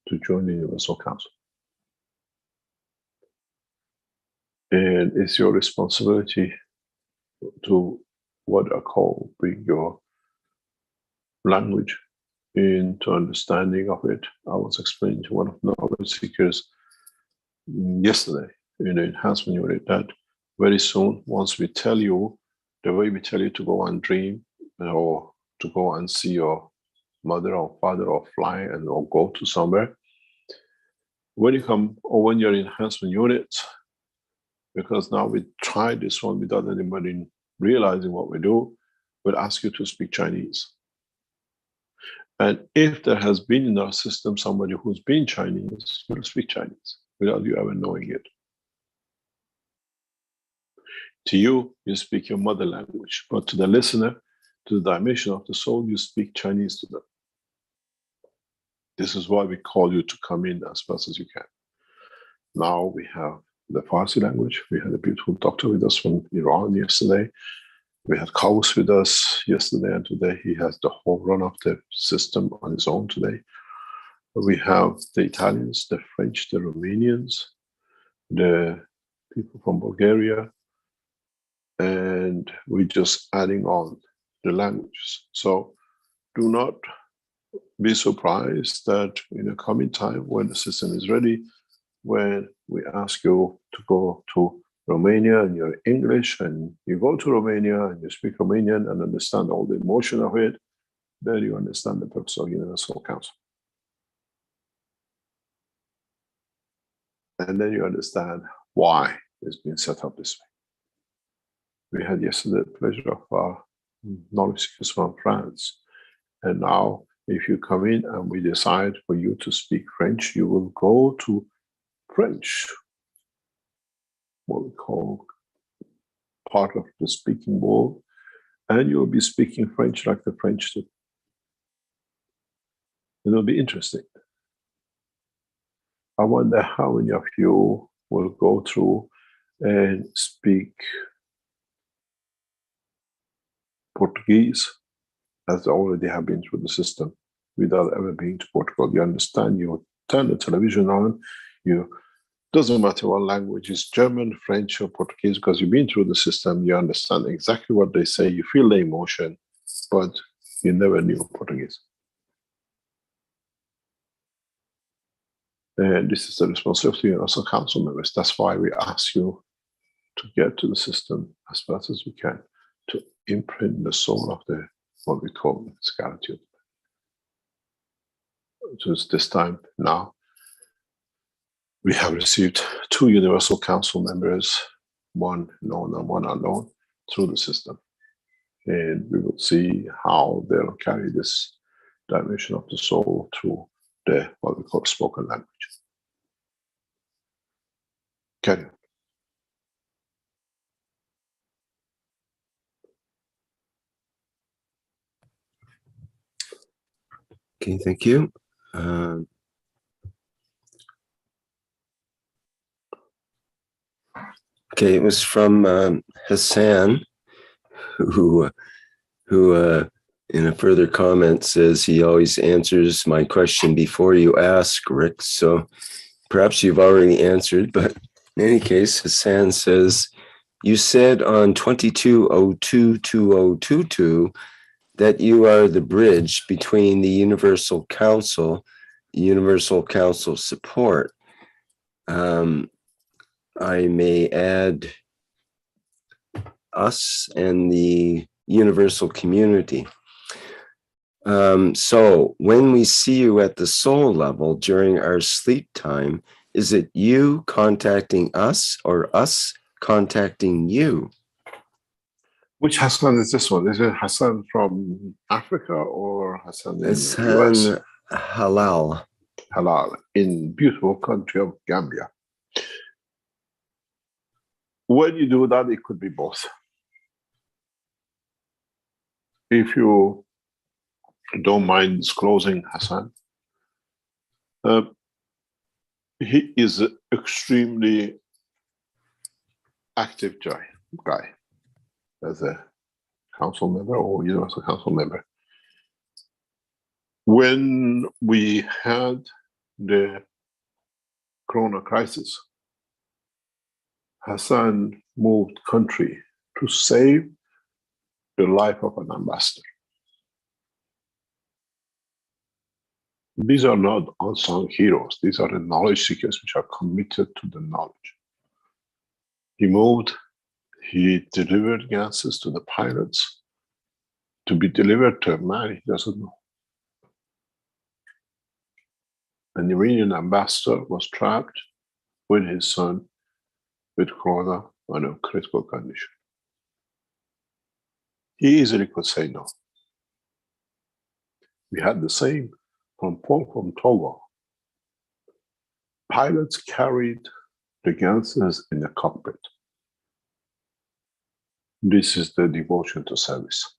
to join the Universal Council. And it's your responsibility to what I call bring your language into understanding of it. I was explaining to one of the knowledge seekers yesterday in the enhancement unit that very soon, once we tell you, the way we tell you to go and dream or to go and see your mother or father or fly and or go to somewhere, when you come or when you're in enhancement units, because now we tried this one without anybody realizing what we do, we'll ask you to speak Chinese. And if there has been in our system somebody who's been Chinese, you'll speak Chinese without you ever knowing it. To you, you speak your mother language, but to the listener, to the dimension of the soul, you speak Chinese to them. This is why we call you to come in as fast as you can. Now we have the Farsi language. We had a beautiful doctor with us from Iran yesterday. We had Kaus with us yesterday, and today he has the whole run of the system on his own today. We have the Italians, the French, the Romanians, the people from Bulgaria, and we're just adding on the languages. So do not be surprised that in a coming time when the system is ready, when we ask you to go to Romania and you're English and you go to Romania and you speak Romanian and understand all the emotion of it, then you understand the purpose of Universal Council. And then you understand why it's been set up this way. We had yesterday the pleasure of knowledge seekers from France. And now if you come in and we decide for you to speak French, you will go to French, what we call part of the speaking world, and you'll be speaking French like the French do. It'll be interesting. I wonder how many of you will go through and speak Portuguese as they already have been through the system without ever being to Portugal. You understand, you turn the television on, doesn't matter what language, it's German, French, or Portuguese, because you've been through the system, you understand exactly what they say, you feel the emotion, but you never knew Portuguese. And this is the responsibility of the Universal Council members. That's why we ask you to get to the system as fast as we can, to imprint the soul of the, what we call the physicality. So it's this time now. We have received 2 Universal Council members, one known and one unknown, through the system. And we will see how they'll carry this dimension of the soul through the, what we call spoken language. Carry on. Okay, thank you. Okay, it was from Hassan, who in a further comment says he always answers my question before you ask, Rick. So perhaps you've already answered, but in any case, Hassan says, you said on 22022022 that you are the bridge between the Universal Council support. I may add us and the universal community. So when we see you at the soul level during our sleep time, is it you contacting us or us contacting you? Which Hassan is this one? Is it Hassan from Africa or Hassan in the US? Hassan Halal. Halal, in beautiful country of Gambia. When you do that, it could be both. If you don't mind disclosing Hassan, he is an extremely active guy as a council member or universal council member. When we had the Corona crisis, Hassan moved country to save the life of an ambassador. These are not unsung heroes. These are the knowledge seekers which are committed to the knowledge. He moved, he delivered gases to the pilots to be delivered to a man he doesn't know. An Iranian ambassador was trapped with his son with corona on a critical condition. He easily could say no. We had the same from Paul from Togo. Pilots carried the gases in the cockpit. This is the devotion to service.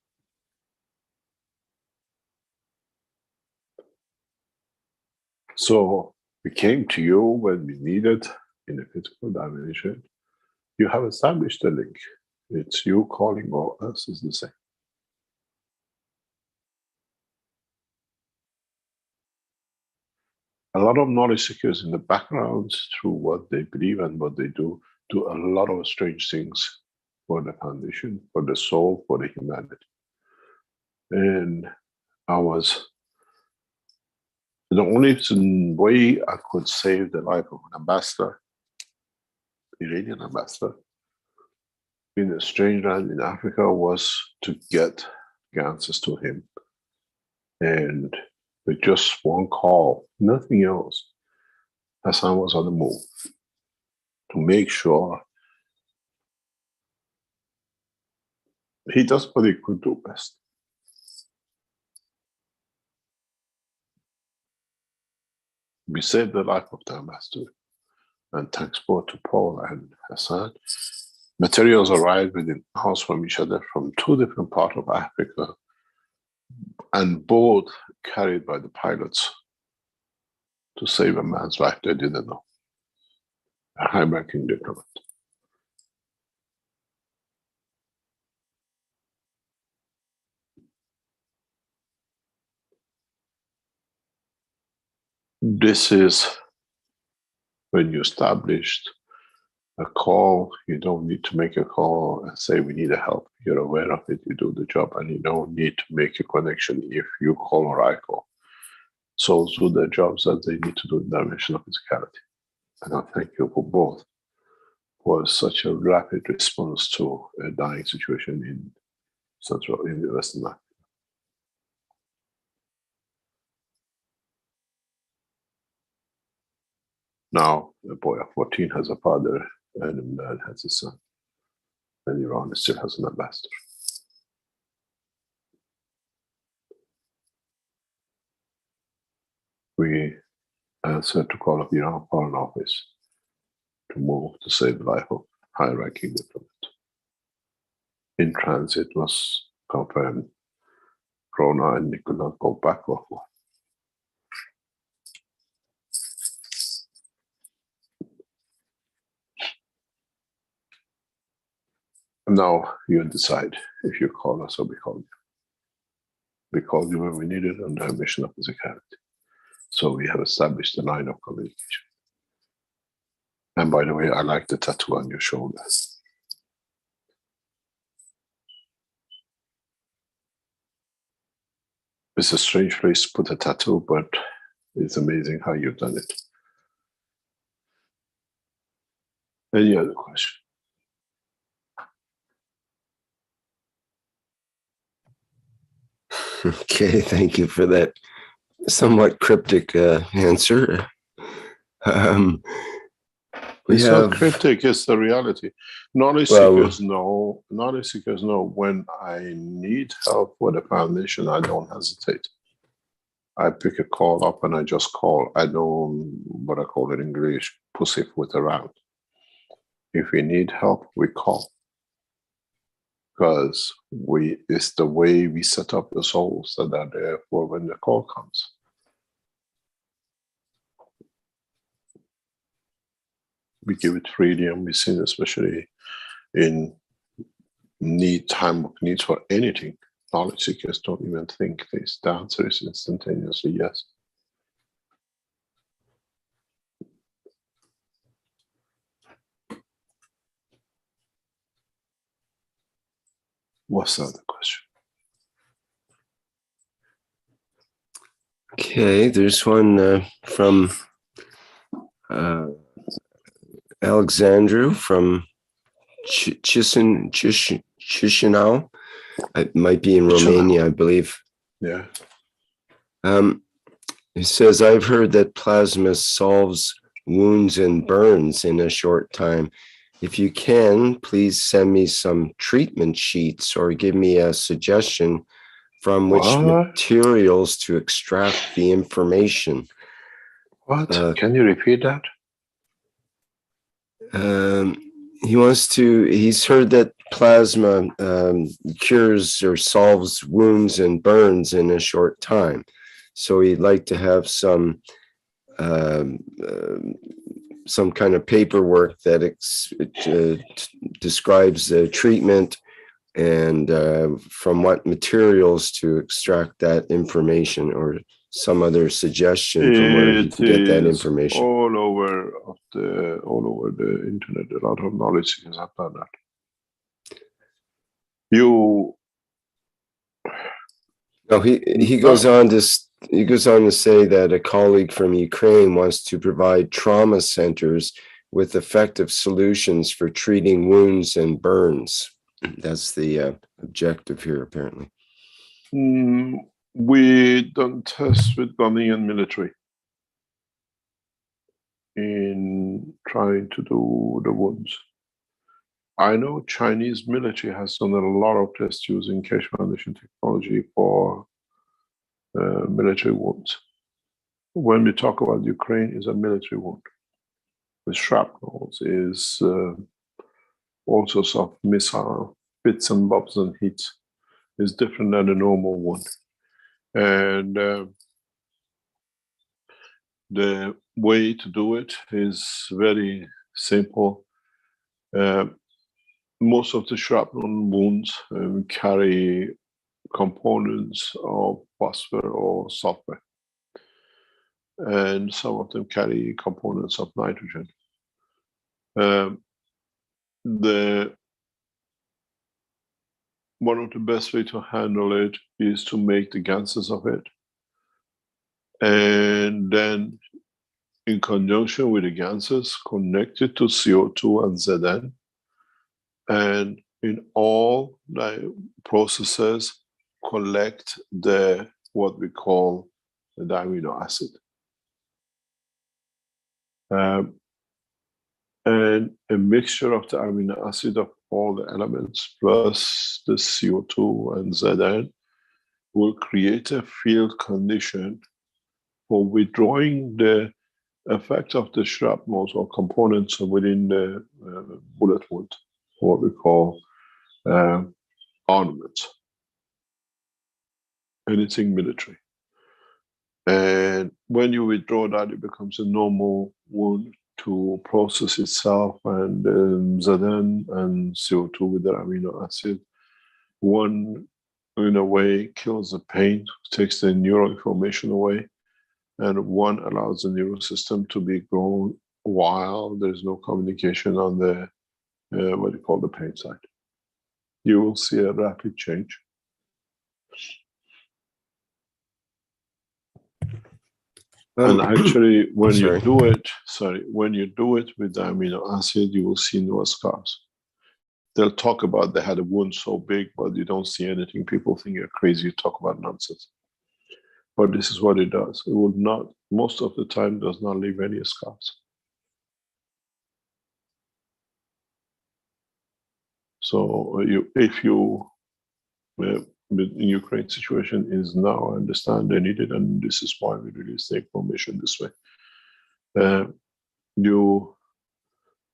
So we came to you when we needed in a physical dimension. You have established a link. It's you calling or us is the same. A lot of knowledge seekers in the background, through what they believe and what they do a lot of strange things for the foundation, for the soul, for the humanity. And the only way I could save the life of an ambassador, Iranian ambassador, in a strange land in Africa, was to get gases to him. And with just one call, nothing else, Hassan was on the move to make sure he does what he could do best. We saved the life of the ambassador. And thanks both to Paul and Hassan. Materials arrived within hours from each other from two different parts of Africa, and both carried by the pilots to save a man's life they didn't know. A high-ranking diplomat. This is when you established a call. You don't need to make a call and say we need a help. You're aware of it, you do the job, and you don't need to make a connection if you call or I call. Souls do their jobs as they need to do in the dimension of physicality. And I thank you for both for such a rapid response to a dying situation in the Western Africa. Now, a boy of 14 has a father, and a man has a son. And Iran still has an ambassador. We answered to call of Iran Foreign Office to move to save the life of high-ranking diplomat. In transit was confirmed Corona, and he could not go back or forth. Now you decide if you call us or we call you. We called you when we needed on the mission of physicality. So we have established a line of communication. And by the way, I like the tattoo on your shoulder. It's a strange place to put a tattoo, but it's amazing how you've done it. Any other question? Okay, thank you for that somewhat cryptic answer. It's not cryptic, it's the reality. Knowledge seekers know when I need help with a foundation, I don't hesitate. I pick a call up and I just call. I don't, what I call in English, pussyfoot around. If we need help, we call. Because it's the way we set up the souls that are there for when the call comes. We give it freedom. We've seen, especially in time of need for anything, knowledge seekers don't even think this. The answer is instantaneously yes. What's the other question? Okay, there's one from Alexandru from Chisinau. It might be in Romania, I believe. Yeah. It says, I've heard that plasma solves wounds and burns in a short time. If you can, please send me some treatment sheets or give me a suggestion from which materials to extract the information. What? Can you repeat that? He's heard that plasma cures or solves wounds and burns in a short time. So he'd like to have some kind of paperwork that describes the treatment and from what materials to extract that information, or some other suggestion from where you can get that information. All over the internet, a lot of knowledge seekers have done that. He goes on to say that a colleague from Ukraine wants to provide trauma centers with effective solutions for treating wounds and burns. That's the objective here, apparently. We don't test with Ghanaian military in trying to do the wounds. I know Chinese military has done a lot of tests using Keshe Foundation technology for military wounds. When we talk about Ukraine, is a military wound with shrapnels, is all sorts of missile bits and bobs and hits. Is different than a normal wound. And the way to do it is very simple. Most of the shrapnel wounds carry components of phosphor or sulfur, and some of them carry components of nitrogen. One of the best way to handle it is to make the gases of it, and then in conjunction with the gases, connect it to CO2 and Zn, and in all the processes, collect what we call the amino acid. And a mixture of the amino acid of all the elements plus the CO2 and Zn will create a field condition for withdrawing the effect of the shrapnels or components within the bullet wound, what we call ornaments, anything military. And when you withdraw that, it becomes a normal wound to process itself, and Zn and CO2 with the amino acid. One, in a way, kills the pain, takes the neural information away, and one allows the neural system to be grown while there's no communication on the, what you call the pain side. You will see a rapid change. And actually, when you sorry. do it, when you do it with the amino acid, you will see no scars. They'll talk about they had a wound so big, but you don't see anything. People think you're crazy. You talk about nonsense. But this is what it does. It will not, most of the time, does not leave any scars. So if you, the Ukraine situation is now, I understand they need it, and this is why we release the information this way.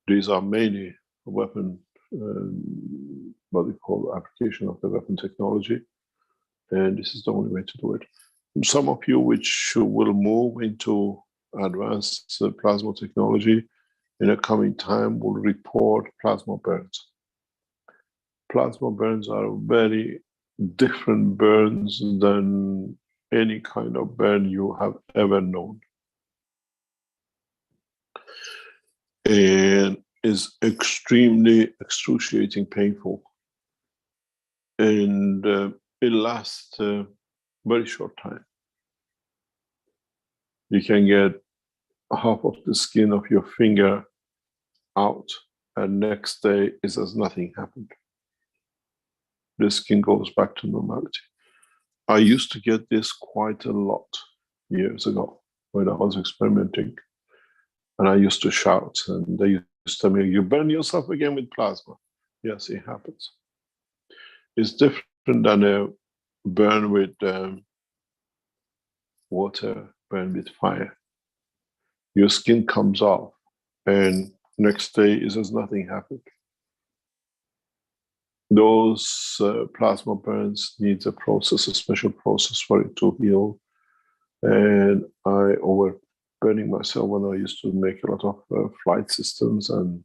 These are mainly weapon, what they call application of the weapon technology, and this is the only way to do it. Some of you which will move into advanced plasma technology in a coming time will report plasma burns. Plasma burns are very different burns than any kind of burn you have ever known. And is extremely excruciating painful. And it lasts a very short time. You can get half of the skin of your finger out, and next day is as nothing happened. The skin goes back to normality. I used to get this quite a lot years ago when I was experimenting, and I used to shout, and they used to tell me, "You burn yourself again with plasma." Yes, it happens. It's different than a burn with water, burn with fire. Your skin comes off, and next day is as nothing happened. Those plasma burns needs a process, a special process for it to heal. And I overburning myself when I used to make a lot of flight systems and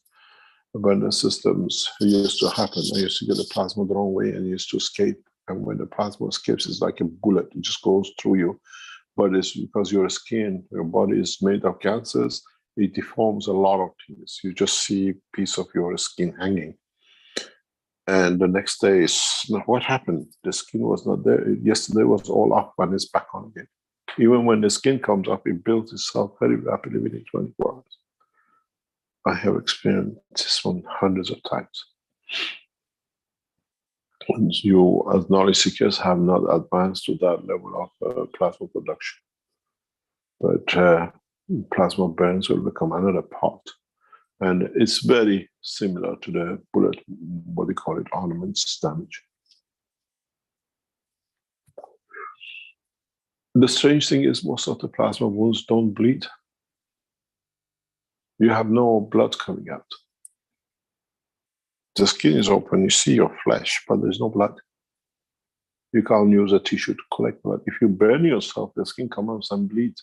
burner systems. It used to happen. I used to get the plasma the wrong way and used to escape. And when the plasma escapes, it's like a bullet. It just goes through you. But it's because your skin, your body is made of gases. It deforms a lot of things. You just see a piece of your skin hanging. And the next day is, what happened? The skin was not there. Yesterday was all off and it's back on again. Even when the skin comes up, it builds itself very rapidly within 24 hours. I have experienced this one hundreds of times. And you, as knowledge seekers, have not advanced to that level of plasma production. But plasma burns will become another part. And it's very similar to the bullet, what they call it, ornaments damage. The strange thing is most of the plasma wounds don't bleed. You have no blood coming out. The skin is open, you see your flesh, but there's no blood. You can't use a tissue to collect blood. If you burn yourself, the skin comes out and bleeds.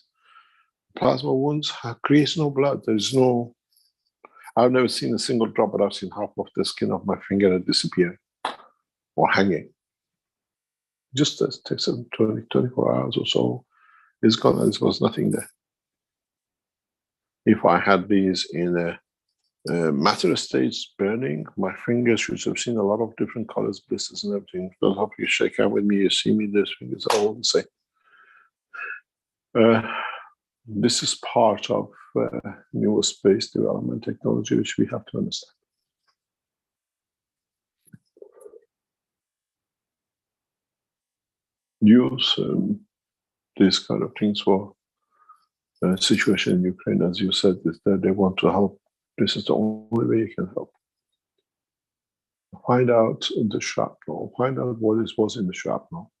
Plasma wounds creates no blood. There's no, I've never seen a single drop, but I've seen half of the skin of my finger that disappeared or hanging. Just takes 24 hours or so. It's gone, and there was nothing there. If I had these in a matter states burning, my fingers should have seen a lot of different colors, blisters and everything. Don't hope you shake hand with me, you see me, these fingers are all the same. This is part of newer space development technology, which we have to understand. Use these kind of things for the situation in Ukraine, as you said, is that they want to help. This is the only way you can help. Find out the shrapnel, find out what was in the shrapnel,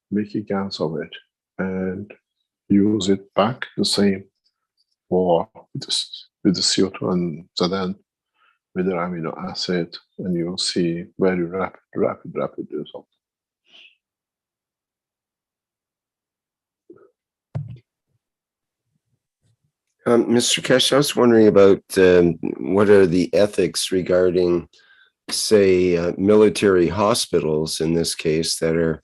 make a gas of it, and use it back the same for with the CO2 and then with the amino acid, and you'll see very rapid results. Mr. Keshe, I was wondering about what are the ethics regarding, say, military hospitals in this case that are,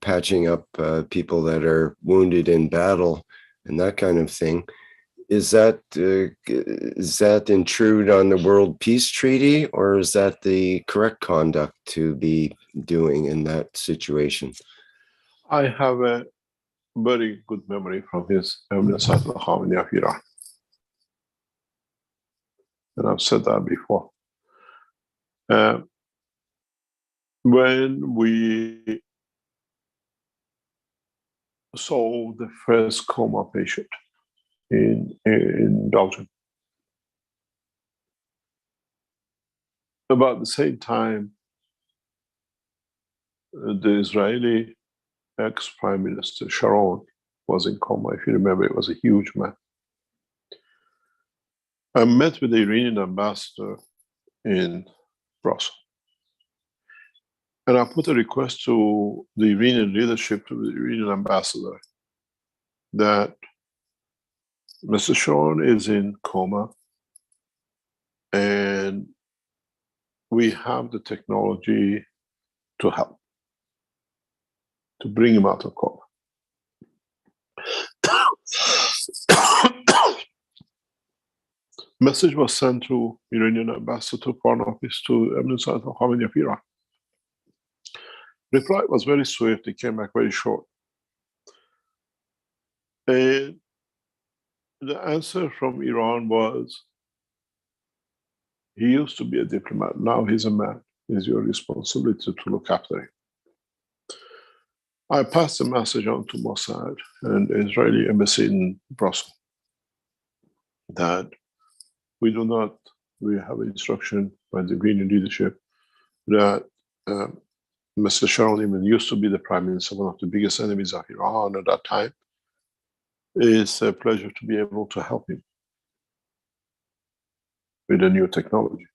patching up people that are wounded in battle and that kind of thing. Is that intrude on the World Peace Treaty, or is that the correct conduct to be doing in that situation? I have a very good memory from his eminence Ayatollah Khamenei of Iran. And I've said that before. When we saw the first coma patient in Belgium, about the same time, the Israeli ex-Prime Minister Sharon was in coma. If you remember, it was a huge man. I met with the Iranian ambassador in Brussels. And I put a request to the Iranian leadership, to the Iranian ambassador, that Mr. Sharon is in coma and we have the technology to help, to bring him out of coma. Message was sent to Iranian ambassador to Foreign Office to Eminence Ayatollah Khamenei of Iran. Reply was very swift. It came back very short. And the answer from Iran was, he used to be a diplomat. Now he's a man. It's your responsibility to look after him. I passed the message on to Mossad and the Israeli embassy in Brussels that we have instruction by the Iranian leadership that Mr. Sharon even used to be the prime minister, one of the biggest enemies of Iran at that time. It's a pleasure to be able to help him with a new technology.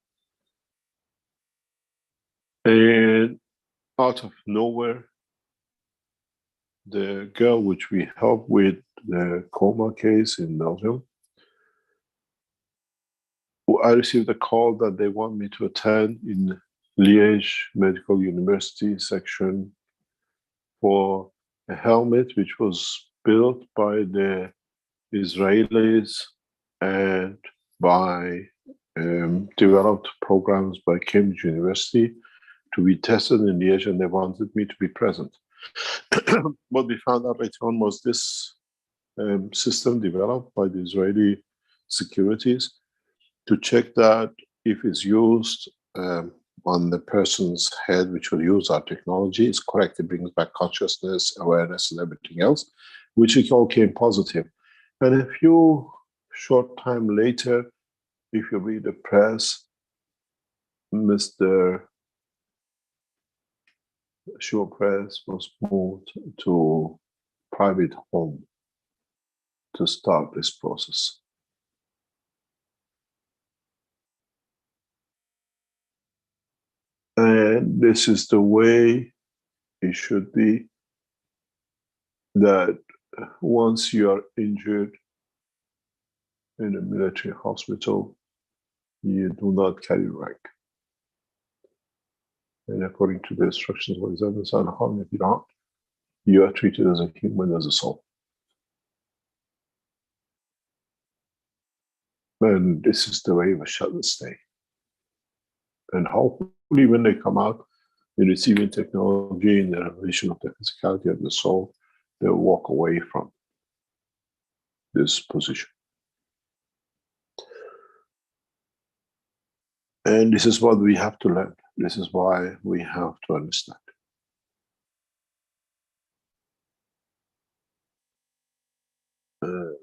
And out of nowhere, the girl which we helped with the coma case in Belgium, I received a call that they want me to attend in Liège Medical University section for a helmet which was built by the Israelis and by developed programs by Cambridge University to be tested in Liège, and they wanted me to be present. What we found out later on was this system developed by the Israeli securities to check that if it's used on the person's head, which will use our technology, it's correct. It brings back consciousness, awareness, and everything else, which it all came positive. And a few short time later, if you read the press, Mr. Press was moved to private home to start this process. And this is the way it should be, that once you are injured in a military hospital, you do not carry rank. And according to the instructions of the Ayatollah Khamenei of Iran, you are treated as a human, as a soul. And this is the way we shall stay. And hopefully when they come out in receiving technology in the revelation of the physicality of the soul, they'll walk away from this position. And this is what we have to learn. This is why we have to understand.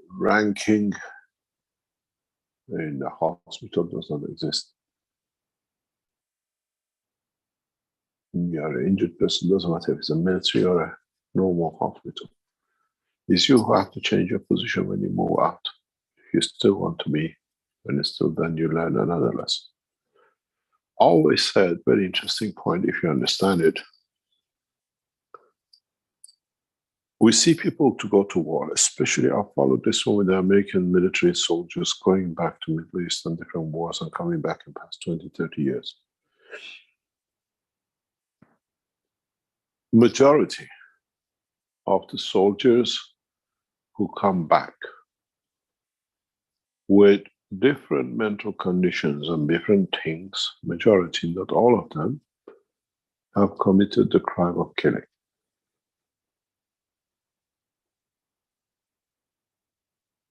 Ranking in the hospital does not exist. You are an injured person, doesn't matter if it's a military or a normal hospital. It's you who have to change your position when you move out. If you still want to be, when it's still done, you learn another lesson. Always said, very interesting point if you understand it. We see people to go to war, especially I followed this one with the American military soldiers going back to Middle East and different wars and coming back in the past 20, 30 years. Majority of the soldiers who come back with different mental conditions and different things, majority, not all of them, have committed the crime of killing.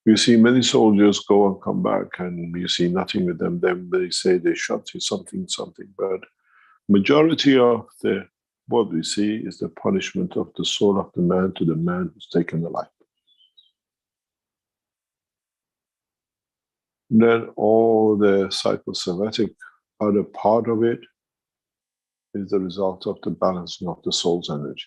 You see many soldiers go and come back and you see nothing with them. Then they say they shot you, something. But majority of what we see is the punishment of the soul of the man to the man who's taken the life. Then all the psychosomatic other part of it is the result of the balancing of the soul's energy.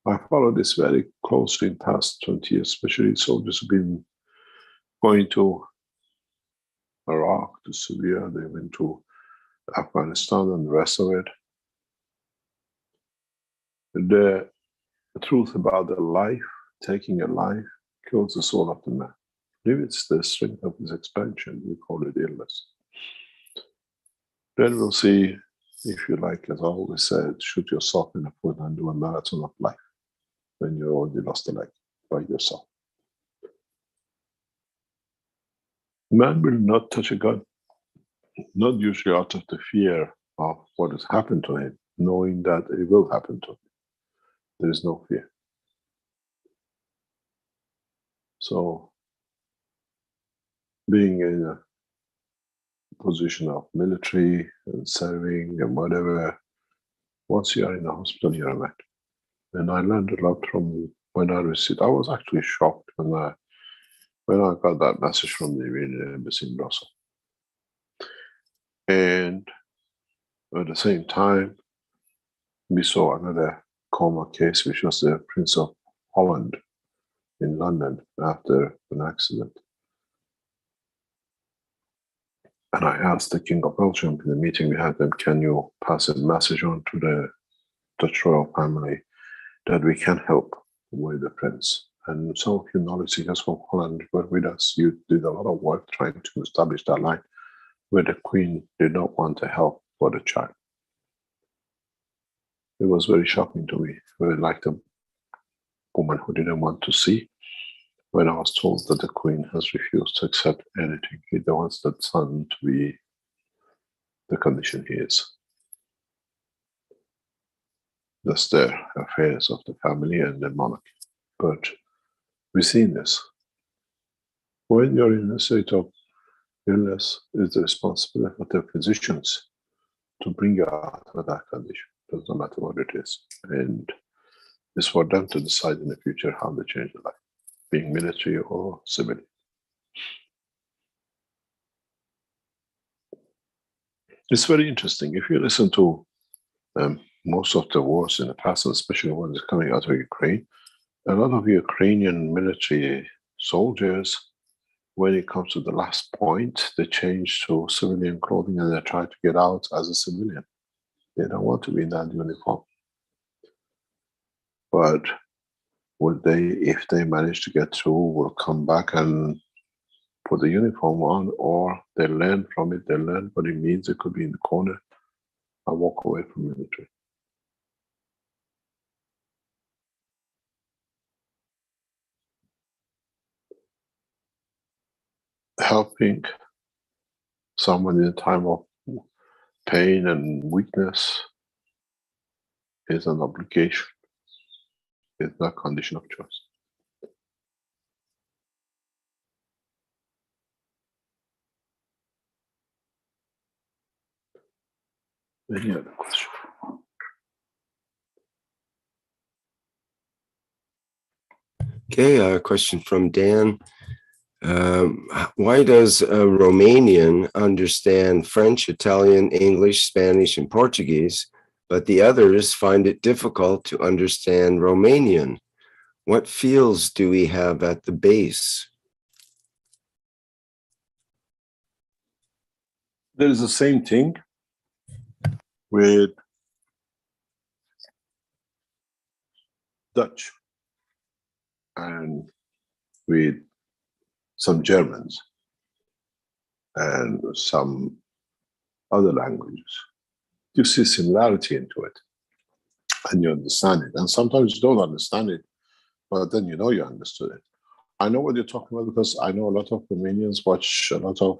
I followed this very closely in the past 20 years, especially soldiers who've been going to Iraq, to Syria, they went to Afghanistan and the rest of it. The truth about the life, taking a life, kills the soul of the man. Limits the strength of his expansion. We call it illness. Then we'll see, if you like, as I always said, shoot yourself in the foot and do a marathon of life when you already lost a leg by yourself. Man will not touch a gun, not usually out of the fear of what has happened to him, knowing that it will happen to him. There is no fear. So, being in a position of military and serving and whatever, once you are in the hospital, you're a man. And I learned a lot from when I received. I was actually shocked when I got that message from the Iranian embassy in Brussels. And at the same time, we saw another coma case, which was the Prince of Holland in London after an accident. And I asked the King of Belgium in the meeting we had them, can you pass a message on to the Dutch royal family that we can help with the prince? And some of you knowledge seekers from Holland were with us. You did a lot of work trying to establish that line where the Queen did not want to help for the child. It was very shocking to me. Very like the woman who didn't want to see when I was told that the Queen has refused to accept anything. He wants that son to be the condition he is. That's the affairs of the family and the monarchy. But we've seen this. When you're in a state of illness, it's the responsibility of the physicians to bring you out of that condition. Doesn't matter what it is. And it's for them to decide in the future how to change the life, being military or civilian. It's very interesting. If you listen to most of the wars in the past, and especially ones coming out of Ukraine, a lot of Ukrainian military soldiers, when it comes to the last point, they change to civilian clothing and they try to get out as a civilian. They don't want to be in that uniform. But would they, if they manage to get through, will come back and put the uniform on, or they learn from it, they learn what it means, it could be in the corner, and walk away from military. Helping someone in a time of pain and weakness is an obligation. It's not a condition of choice. Any other question? Okay, a question from Dan. Why does a Romanian understand French, Italian, English, Spanish, and Portuguese, but the others find it difficult to understand Romanian? What fields do we have at the base? There is the same thing with Dutch and with some Germans and some other languages. You see similarity into it and you understand it. And sometimes you don't understand it, but then you know you understood it. I know what you're talking about because I know a lot of Romanians watch a lot of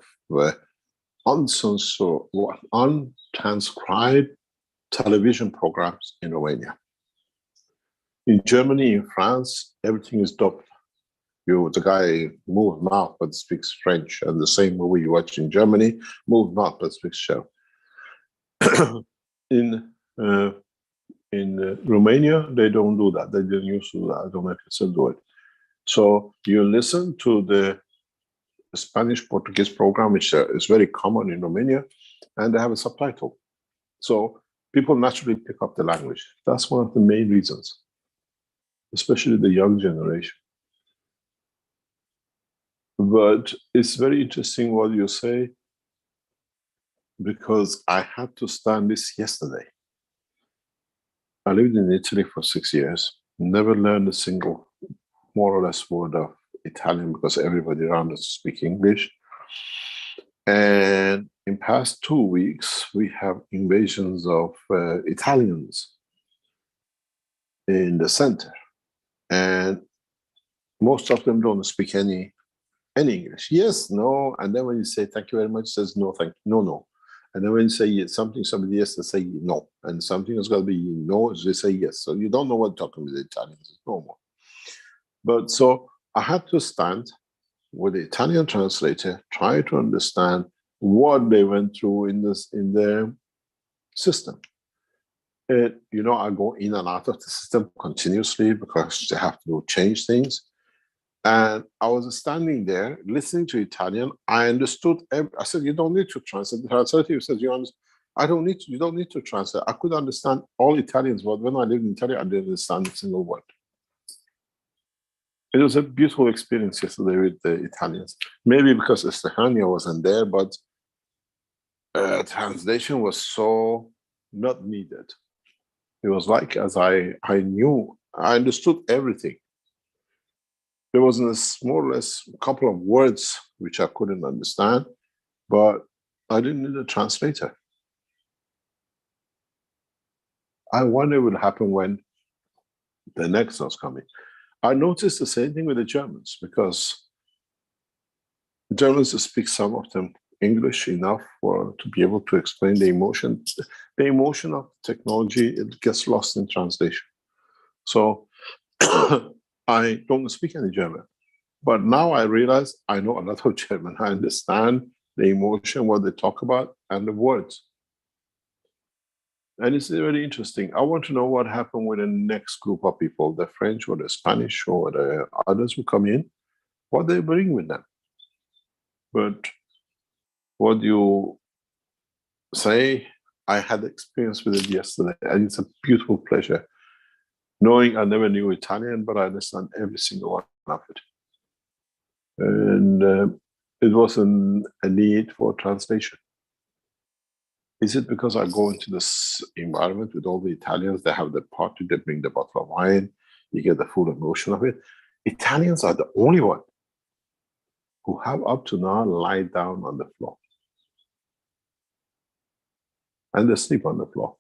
untranscribed television programs in Romania. In Germany, in France, everything is dubbed. The guy moves mouth but speaks French, and the same movie you watch in Germany, moves mouth but speaks Czech. in Romania, they don't do that. They didn't used to do that. I don't know if they still do it. So you listen to the Spanish Portuguese program, which is very common in Romania, and they have a subtitle. So people naturally pick up the language. That's one of the main reasons, especially the young generation. But it's very interesting what you say, because I had to stand this yesterday. I lived in Italy for 6 years, never learned a single, more or less, word of Italian because everybody around us speaks English. And in past 2 weeks, we have invasions of Italians in the center. And most of them don't speak any English. Yes, no, and then when you say thank you very much, says no, thank you, no, no. And then when you say yes, something, somebody yes, they say no. And something is going to be no, they say yes. So you don't know what talking with the Italians is normal. But so I had to stand with the Italian translator, try to understand what they went through in their system. And, you know, I go in and out of the system continuously because they have to change things. And I was standing there listening to Italian. I understood. I said, "You don't need to translate." The translator says, "You understand? You don't need to translate." I could understand all Italians, but when I lived in Italy, I didn't understand a single word. It was a beautiful experience yesterday with the Italians. Maybe because Schizophrenia wasn't there, but translation was so not needed. It was like as I knew, I understood everything. There was more or less a couple of words which I couldn't understand, but I didn't need a translator. I wonder what would happen when the next was coming. I noticed the same thing with the Germans, because the Germans speak, some of them, English enough to be able to explain the emotion. The emotion of technology, it gets lost in translation. So I don't speak any German. But now I realize I know a lot of German. I understand the emotion, what they talk about, and the words. And it's very interesting. I want to know what happened with the next group of people, the French or the Spanish or the others who come in, what they bring with them. But what you say, I had experience with it yesterday, and it's a beautiful pleasure. Knowing I never knew Italian, but I understand every single one of it. And it wasn't a need for translation. Is it because I go into this environment with all the Italians? They have the party, they bring the bottle of wine, you get the full emotion of it. Italians are the only one who have up to now lied down on the floor. And they sleep on the floor.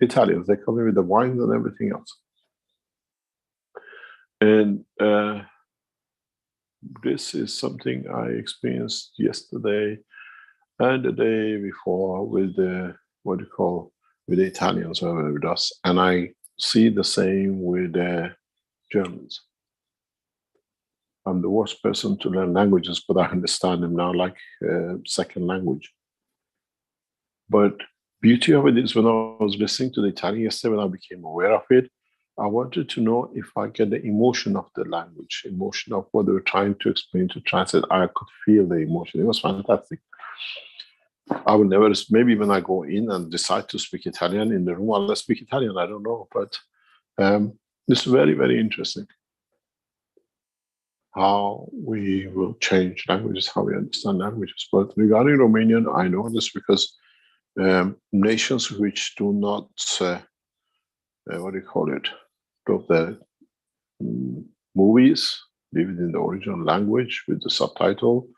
Italians, they come in with the wines and everything else. And this is something I experienced yesterday and the day before with the, with the Italians who are with us. And I see the same with the Germans. I'm the worst person to learn languages, but I understand them now like second language. But beauty of it is, when I was listening to the Italian yesterday, when I became aware of it, I wanted to know if I get the emotion of the language, emotion of what they were trying to explain, to translate. I could feel the emotion. It was fantastic. I will never, maybe when I go in and decide to speak Italian in the room, I'll speak Italian, I don't know. But it's very, very interesting how we will change languages, how we understand languages. But regarding Romanian, I know this because nations which do not, what do you call it, of the movies, leave it in the original language with the subtitle,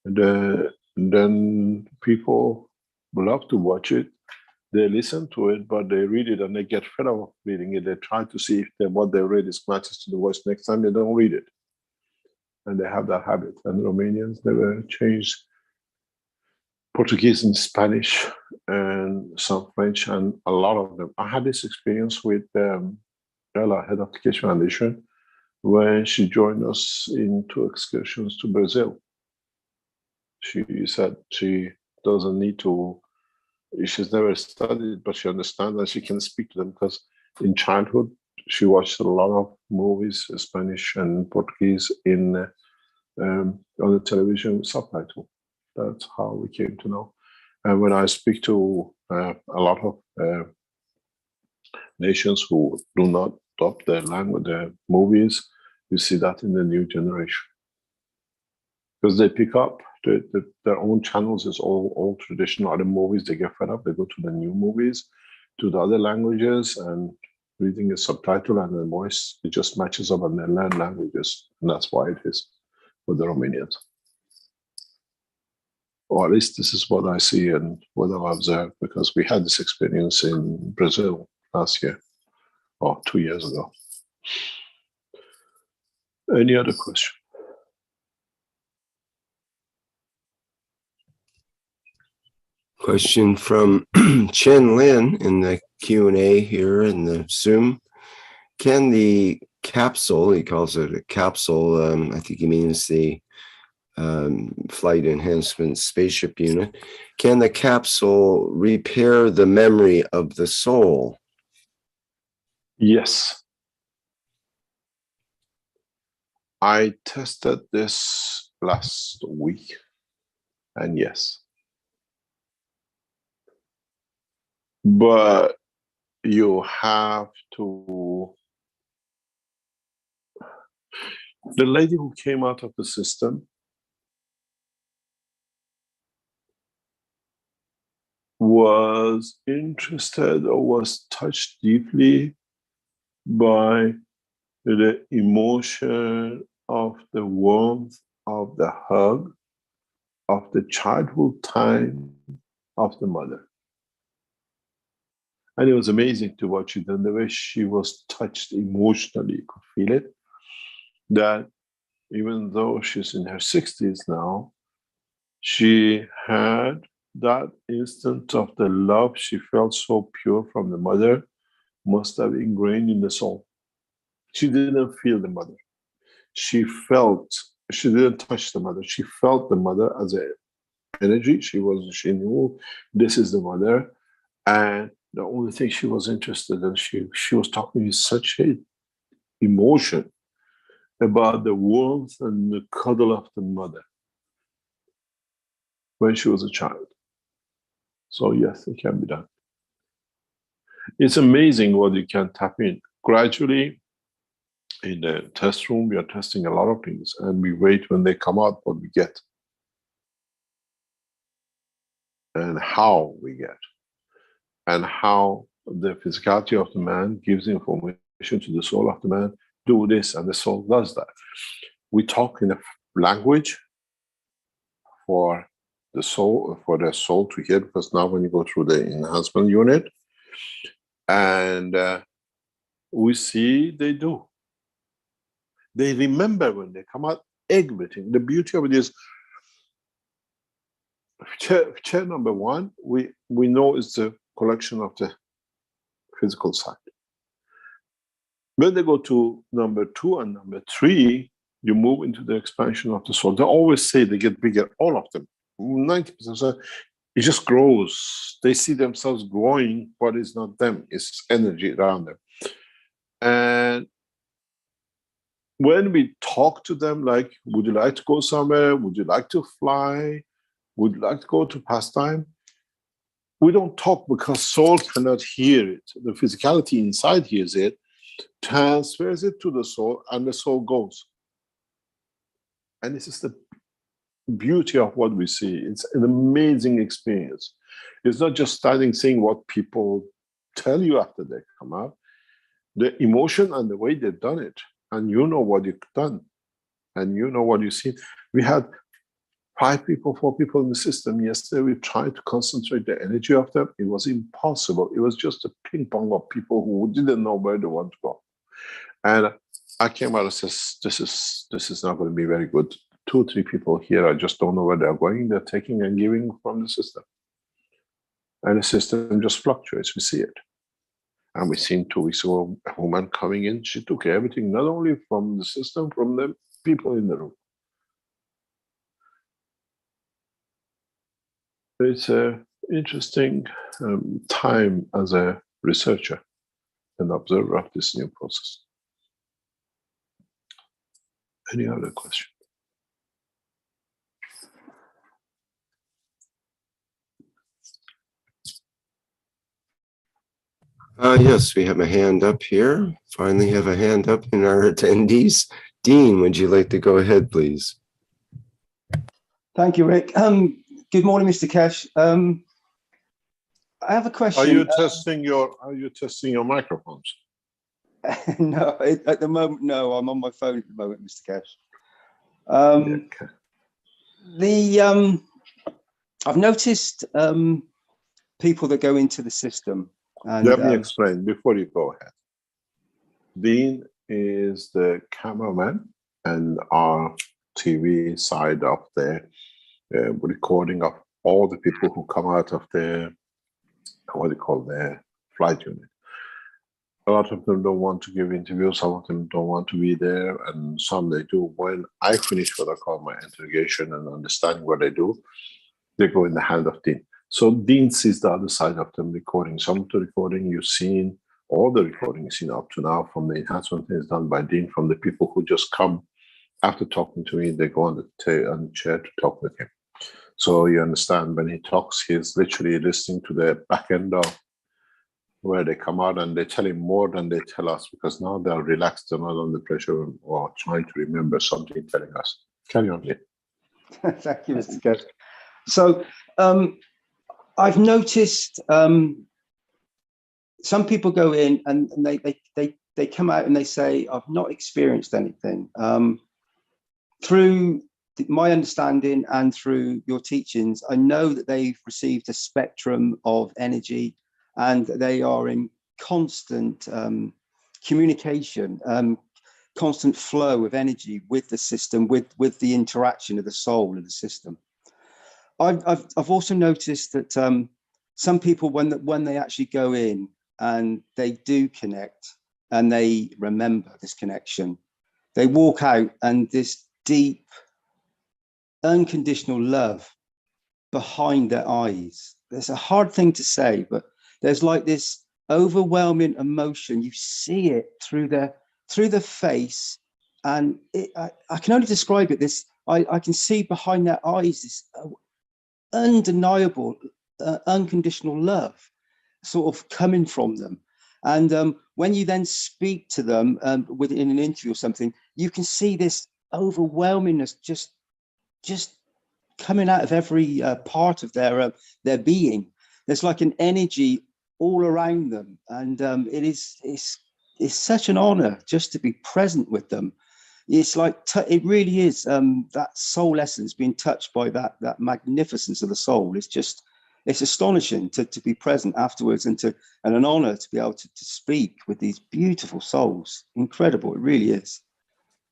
and then people love to watch it. They listen to it, but they read it and they get fed up of reading it. They try to see if what they read is matches to the voice. Next time they don't read it. And they have that habit. And Romanians never changed Portuguese and Spanish and some French, and a lot of them. I had this experience with Ella, head of the Keshe Foundation, when she joined us in 2 excursions to Brazil. She said she doesn't need to, she's never studied, but she understands and she can speak to them because in childhood she watched a lot of movies, Spanish and Portuguese, on the television subtitle. That's how we came to know. And when I speak to a lot of nations who do not adopt their language, their movies, you see that in the new generation. Because they pick up their own channels is all traditional other movies. They get fed up, they go to the new movies, to the other languages, and reading a subtitle and the voice, it just matches up and they learn languages. And that's why it is for the Romanians. Or at least this is what I see and what I've observed, because we had this experience in Brazil last year, or 2 years ago. Any other question? Question from Chen Lin in the Q&A here in the Zoom. Can the capsule, he calls it a capsule, I think he means the flight enhancement spaceship unit, can the capsule repair the memory of the soul? Yes. I tested this last week, and yes. But you have to, the lady who came out of the system was interested or was touched deeply by the emotion of the warmth of the hug of the childhood time of the mother. And it was amazing to watch it, and the way she was touched emotionally, you could feel it, that even though she's in her 60s now, she had that instant of the love she felt so pure from the mother must have ingrained in the soul. She didn't feel the mother. She didn't touch the mother. She felt the mother as an energy. She knew this is the mother. And the only thing she was interested in, she was talking with such a emotion about the warmth and the cuddle of the mother when she was a child. So yes, it can be done. It's amazing what you can tap in. Gradually, in the test room, we are testing a lot of things, and we wait when they come out what we get and how we get, and how the physicality of the man gives information to the soul of the man, do this, and the soul does that. We talk in a language for the soul to hear, because now when you go through the enhancement unit, and we see they do. They remember when they come out everything. The beauty of it is, chair number 1, we know is the collection of the physical side. When they go to number 2 and number 3, you move into the expansion of the soul. They always say they get bigger, all of them. 90%, it just grows. They see themselves growing, but it's not them, it's energy around them. And when we talk to them, like, would you like to go somewhere? Would you like to fly? Would you like to go to pastime? We don't talk because soul cannot hear it. The physicality inside hears it, transfers it to the soul, and the soul goes. And this is the beauty of what we see. It's an amazing experience. It's not just standing saying what people tell you after they come out. The emotion and the way they've done it, and you know what you've done, and you know what you've seen. We had 4 people in the system yesterday. We tried to concentrate the energy of them. It was impossible. It was just a ping pong of people who didn't know where they want to go. And I came out and said, this is not going to be very good. 2 or 3 people here, I just don't know where they're going. They're taking and giving from the system. And the system just fluctuates. We see it. And we seen 2 weeks ago a woman coming in. She took everything, not only from the system, from the people in the room. It's an interesting time as a researcher and observer of this new process. Any other question? Yes, we have a hand up here. Finally have a hand up in our attendees. Dean, would you like to go ahead, please? Thank you, Rick. Good morning, Mr. Keshe. I have a question. Are you testing your microphones? No, at the moment, no. I'm on my phone at the moment, Mr. Keshe. Okay. I've noticed people that go into the system. And, let me explain before you go ahead. Dean is the cameraman and our TV side of the recording of all the people who come out of the, what do you call, the flight unit. A lot of them don't want to give interviews, some of them don't want to be there, and some they do. When I finish what I call my interrogation and understanding what I do, they go in the hand of Dean. So Dean sees the other side of them recording. Some of the recording you've seen, all the recording you've seen up to now from the enhancement is done by Dean, from the people who just come after talking to me, they go on the chair to talk with him. So you understand, when he talks, he's literally listening to the back end of where they come out, and they tell him more than they tell us, because now they're relaxed, they're not under pressure or trying to remember something telling us. Carry on, Dean. Thank you, Mr. Keshe. So I've noticed some people go in and they come out and they say, I've not experienced anything. Through my understanding and through your teachings, I know that they've received a spectrum of energy and they are in constant communication, constant flow of energy with the system, with the interaction of the soul of the system. I've also noticed that some people, when they actually go in and they do connect and they remember this connection, they walk out and this deep, unconditional love behind their eyes. There's a hard thing to say, but there's like this overwhelming emotion. You see it through the face, and I can only describe it. I can see behind their eyes this undeniable, unconditional love sort of coming from them. And when you then speak to them within an interview or something, you can see this overwhelmingness just coming out of every part of their being. There's like an energy all around them, and it's such an honor just to be present with them. It's like it really is that soul essence being touched by that magnificence of the soul. It's astonishing to be present afterwards, and an honor to be able to speak with these beautiful souls. Incredible, it really is.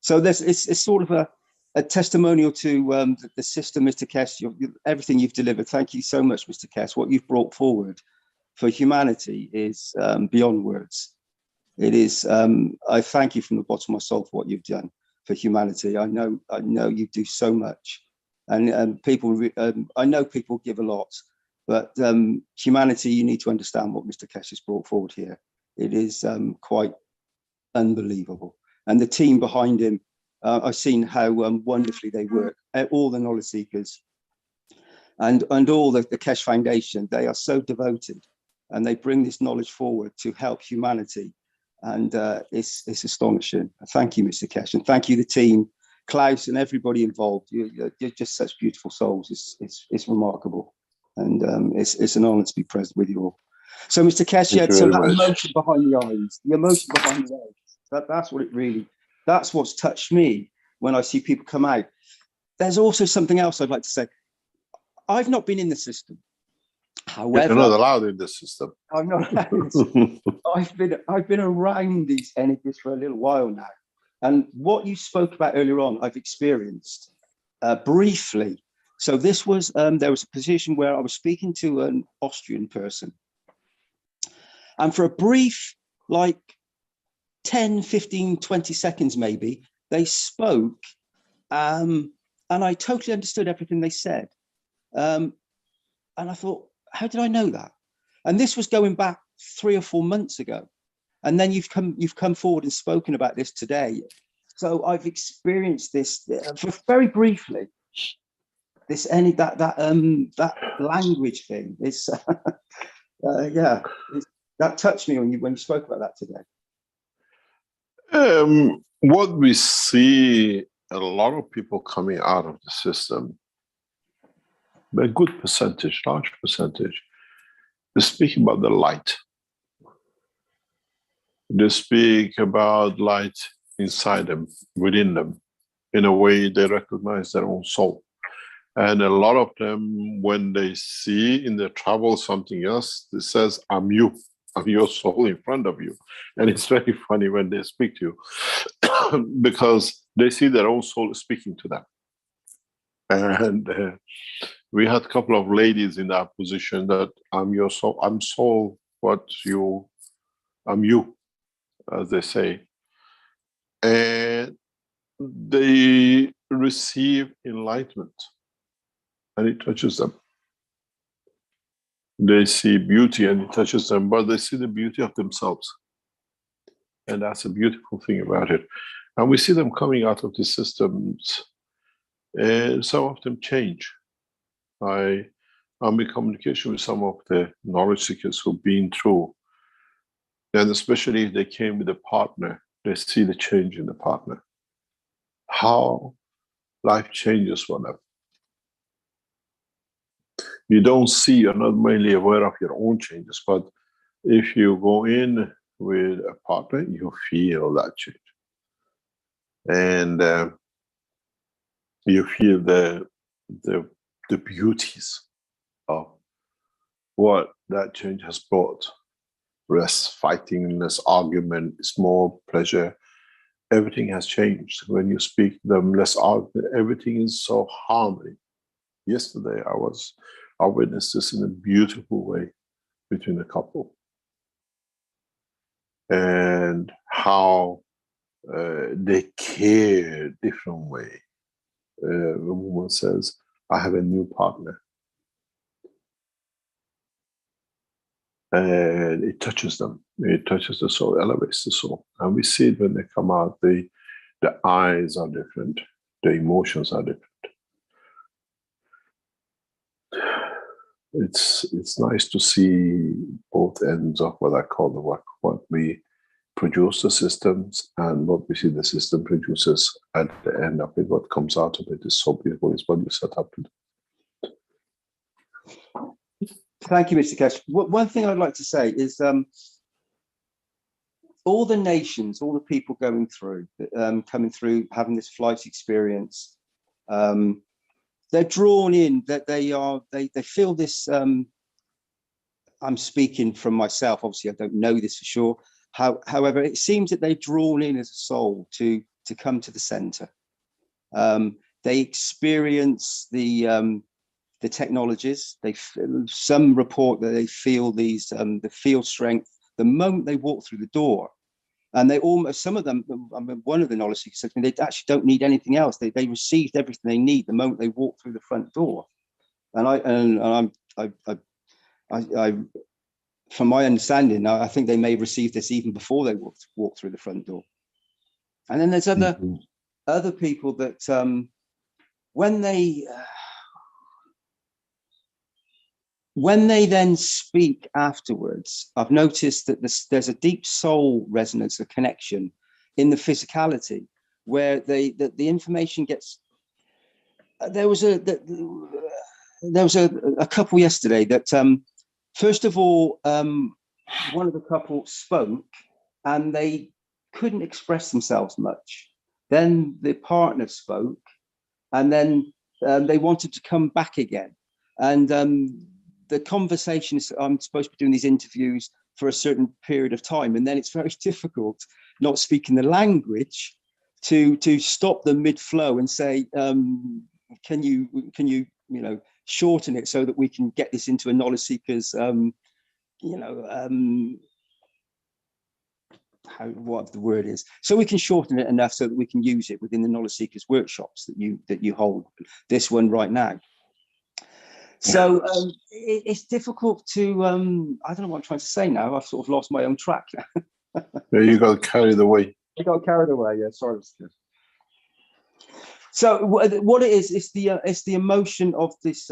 So it's sort of a testimonial to the system, Mr. Keshe. Everything you've delivered. Thank you so much, Mr. Keshe. What you've brought forward for humanity is beyond words. It is. I thank you from the bottom of my soul for what you've done for humanity. I know you do so much, and people. I know people give a lot, but humanity, you need to understand what Mr. Keshe has brought forward here. It is quite unbelievable, and the team behind him. I've seen how wonderfully they work. All the knowledge seekers, and all the Keshe Foundation. They are so devoted, and they bring this knowledge forward to help humanity. And it's astonishing. Thank you, Mr. Keshe, and thank you, the team, Klaus, and everybody involved. You're just such beautiful souls. It's remarkable, and it's an honor to be present with you all. So, Mr. Keshe, so that emotion behind the eyes, the emotion behind the eyes, that's what it really. That's what's touched me when I see people come out. There's also something else I'd like to say. I've not been in the system. However, you're not allowed in the system. I'm not allowed in the system. I've been around these energies for a little while now. And what you spoke about earlier on, I've experienced briefly. So this was, there was a position where I was speaking to an Austrian person. And for a brief, like 10, 15, 20 seconds, maybe, they spoke, and I totally understood everything they said. And I thought, how did I know that? And this was going back 3 or 4 months ago. And then you've come forward and spoken about this today. So I've experienced this very briefly. That language thing. It's that touched me when you spoke about that today. What we see, a lot of people coming out of the system, a good percentage, large percentage, they speak about the light. They speak about light inside them, within them. In a way, they recognize their own soul. And a lot of them, when they see in their travel something else, it says, I'm you. I'm your soul in front of you. And it's very funny when they speak to you because they see their own soul speaking to them. And we had a couple of ladies in that position that I'm your soul, I'm soul, I'm you, as they say. And they receive enlightenment and it touches them. They see beauty and it touches them, but they see the beauty of themselves. And that's a beautiful thing about it. And we see them coming out of these systems, and some of them change. I'm in communication with some of the knowledge seekers who've been through, and especially if they came with a partner, they see the change in the partner. How life changes for them. You don't see, you're not mainly aware of your own changes, but if you go in with a partner, you feel that change. And you feel the beauties of what that change has brought. Less fighting, less argument, it's pleasure. Everything has changed. When you speak to them, less argument, everything is so harmony. Yesterday, I witnessed this in a beautiful way between a couple. And how they care different way. The woman says, I have a new partner. And it touches them. It touches the soul, elevates the soul. And we see it when they come out, the eyes are different, the emotions are different. It's nice to see both ends of what I call the work, what we produce the systems and what we see the system produces at the end of it. What comes out of it is so beautiful. It's what you set up to do. Thank you, Mr. Keshe. One thing I'd like to say is all the nations, all the people going through, coming through, having this flight experience, they're drawn in, that they feel this, I'm speaking from myself, obviously I don't know this for sure. However, it seems that they're drawn in as a soul to come to the center. They experience the technologies. Some report that they feel these the field strength the moment they walk through the door, and they almost, some of them, I mean, one of the knowledge seekers said they actually don't need anything else. They received everything they need the moment they walk through the front door. And I from my understanding, I think they may have received this even before they walk through the front door. And then there's other people that when they then speak afterwards, I've noticed that there's a deep soul resonance, a connection in the physicality, where the information gets. There was a couple yesterday that first of all, one of the couple spoke and they couldn't express themselves much. Then the partner spoke, and then they wanted to come back again. And the conversation is, I'm supposed to be doing these interviews for a certain period of time, and then it's very difficult, not speaking the language, to stop them mid-flow and say, can you shorten it so that we can get this into a knowledge seeker's what the word is, so we can shorten it enough so that we can use it within the knowledge seekers workshops that you hold, this one right now. So it's difficult to I don't know what I'm trying to say now. I've sort of lost my own track now. Yeah, you got carried away. I got carried away. Yeah, sorry. So what it is, it's the emotion of this.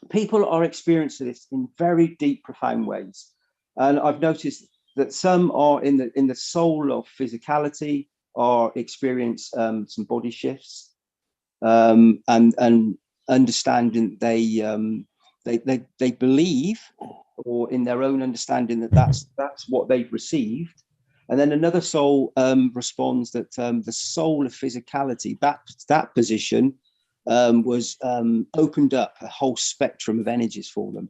People are experiencing this in very deep, profound ways, and I've noticed that some are in the soul of physicality, are experience some body shifts, and understanding they believe, or in their own understanding that that's what they've received. And then another soul responds that the soul of physicality, that position was opened up a whole spectrum of energies for them.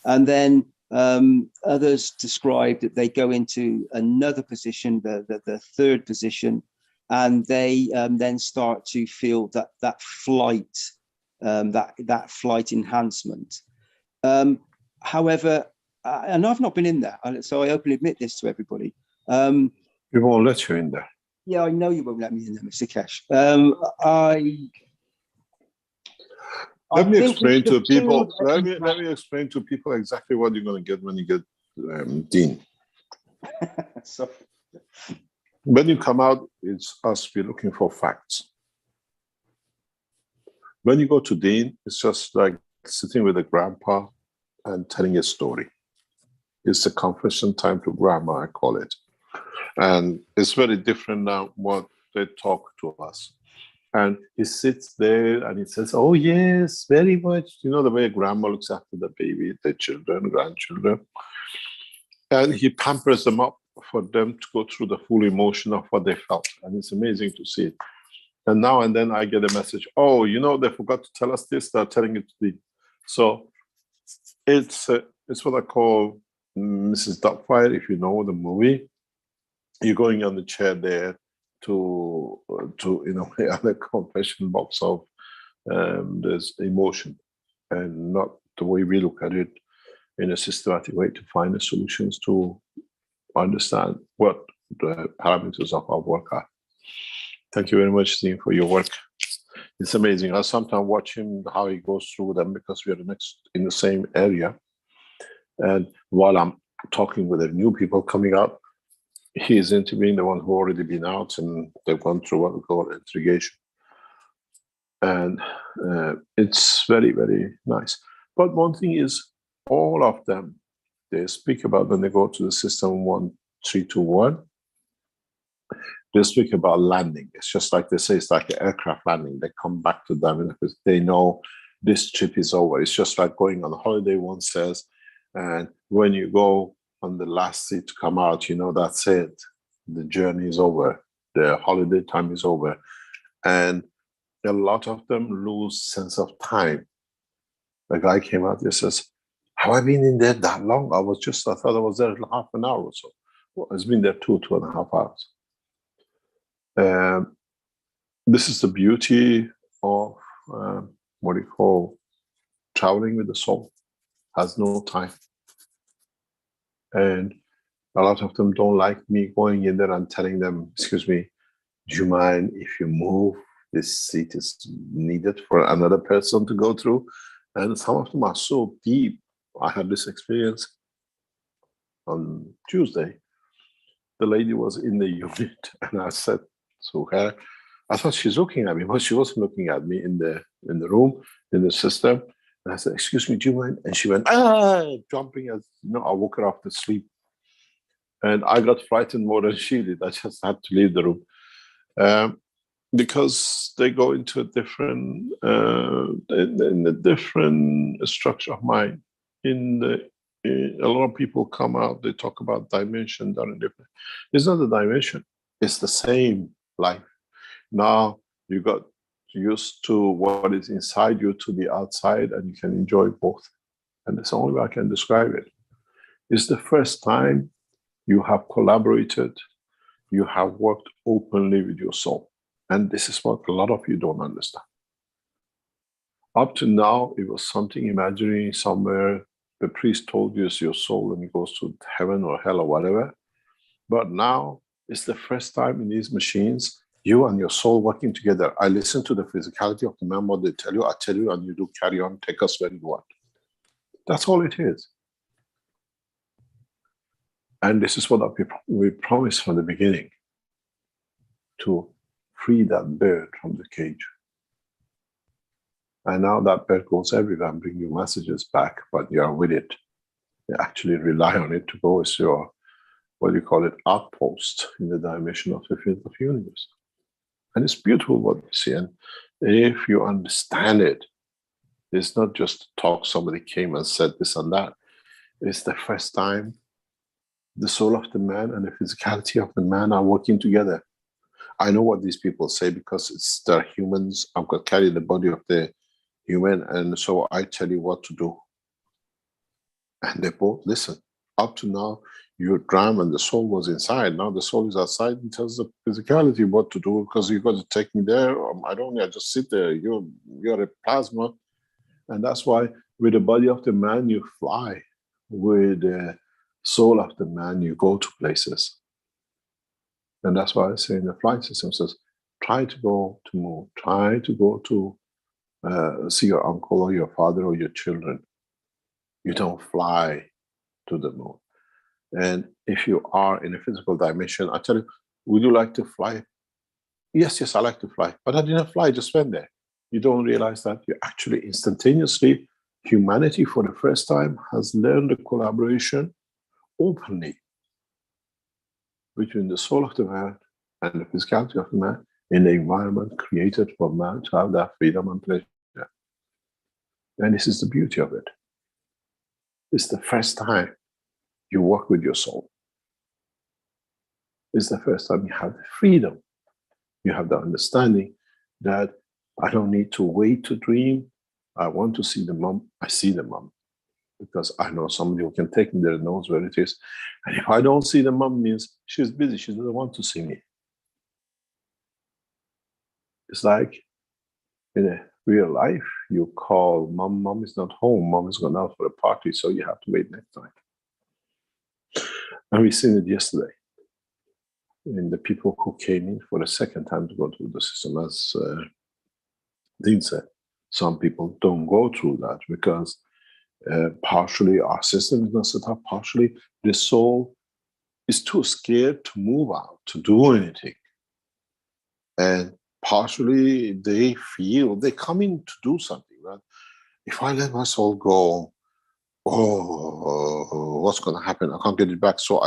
And then others describe that they go into another position, the third position, and they then start to feel that flight, that flight enhancement. However, and I've not been in there, so I openly admit this to everybody. We won't let you in there. Yeah, I know you won't let me in there, Mr. Keshe. Let me explain to people. Let me explain to people exactly what you're going to get when you get Dean. So, when you come out, it's us. We're looking for facts. When you go to Dean, it's just like sitting with a grandpa and telling a story. It's a confession time to grandma, I call it. And it's very different now what they talk to us. And he sits there and he says, oh, yes, very much. You know, the way grandma looks after the baby, the children, grandchildren. And he pampers them up for them to go through the full emotion of what they felt. And it's amazing to see it. And now and then I get a message, oh, you know, they forgot to tell us this, they're telling it to me. So it's what I call Mrs. Doubtfire, if you know the movie. You're going on the chair there to in a way, on a confession box of there's emotion, and not the way we look at it in a systematic way to find the solutions to understand what the parameters of our work are. Thank you very much, Steve, for your work. It's amazing. I sometimes watch him, how he goes through them, because we are in the same area. And while I'm talking with the new people coming out, he is interviewing the one who already been out, and they've gone through what we call integration. And it's very, very nice. But one thing is, all of them, they speak about when they go to the system 1321, they speak about landing. It's just like they say, it's like an aircraft landing. They come back to them because they know this trip is over. It's just like going on a holiday, one says, and when you go on the last seat to come out, you know, that's it. The journey is over. The holiday time is over. And a lot of them lose sense of time. The guy came out and says, have I been in there that long? I thought I was there half an hour or so. Well, it's been there 2.5 hours. This is the beauty of what you call traveling with the soul. Has no time. And a lot of them don't like me going in there and telling them, excuse me, do you mind if you move? This seat is needed for another person to go through. And some of them are so deep. I had this experience on Tuesday. The lady was in the unit, and I said to her, I thought she's looking at me, but she wasn't looking at me in the room, in the system. And I said, excuse me, do you mind? And she went, jumping as, you know, I woke her off to sleep. And I got frightened more than she did. I just had to leave the room. Because they go into a different, in a different structure of mind. A lot of people come out, they talk about dimension, different. It's not a dimension, it's the same life. Now you got used to what is inside you to the outside, and you can enjoy both. And that's the only way I can describe it. It's the first time you have collaborated, you have worked openly with your soul. And this is what a lot of you don't understand. Up to now, it was something imaginary somewhere. The priest told you it's your soul and it goes to heaven or hell or whatever. But now it's the first time in these machines, you and your soul working together. I listen to the physicality of the man, what they tell you, I tell you, and you do carry on, take us where you want. That's all it is. And this is what we promised from the beginning, to free that bird from the cage. And now that bird goes everywhere and brings you messages back, but you are with it. You actually rely on it to go as your, what do you call it, outpost in the dimension of the field of universe. And it's beautiful what you see. And if you understand it, it's not just talk, somebody came and said this and that. It's the first time the soul of the man and the physicality of the man are working together. I know what these people say because they're humans. I've got to carry the body of the human, and so I tell you what to do. And they both listen. Up to now, you drown and the soul was inside. Now the soul is outside and tells the physicality what to do, because you've got to take me there. I don't know, I just sit there. You're a plasma. And that's why with the body of the man, you fly. With the soul of the man, you go to places. And that's why I say in the flight system says, try to go to moon, try to go to see your uncle or your father or your children. You don't fly to the moon. And if you are in a physical dimension, I tell you, would you like to fly? Yes, I like to fly. But I didn't fly, I just went there. You don't realize that you actually instantaneously, humanity for the first time has learned the collaboration openly between the soul of the man and the physicality of the man in the environment created for man to have that freedom and pleasure. And this is the beauty of it. It's the first time you work with your soul. It's the first time you have the freedom. You have the understanding that I don't need to wait to dream. I want to see the mom. I see the mom. Because I know somebody who can take me there and knows where it is. And if I don't see the mom, means she's busy. She doesn't want to see me. It's like in a real life, you call mom, mom is not home, mom is gone out for a party, so you have to wait next time. And we seen it yesterday in the people who came in for the second time to go through the system. As Dean said, some people don't go through that because partially our system is not set up, partially the soul is too scared to move out, to do anything. And partially they feel they come in to do something, right? If I let my soul go, oh, what's going to happen? I can't get it back. So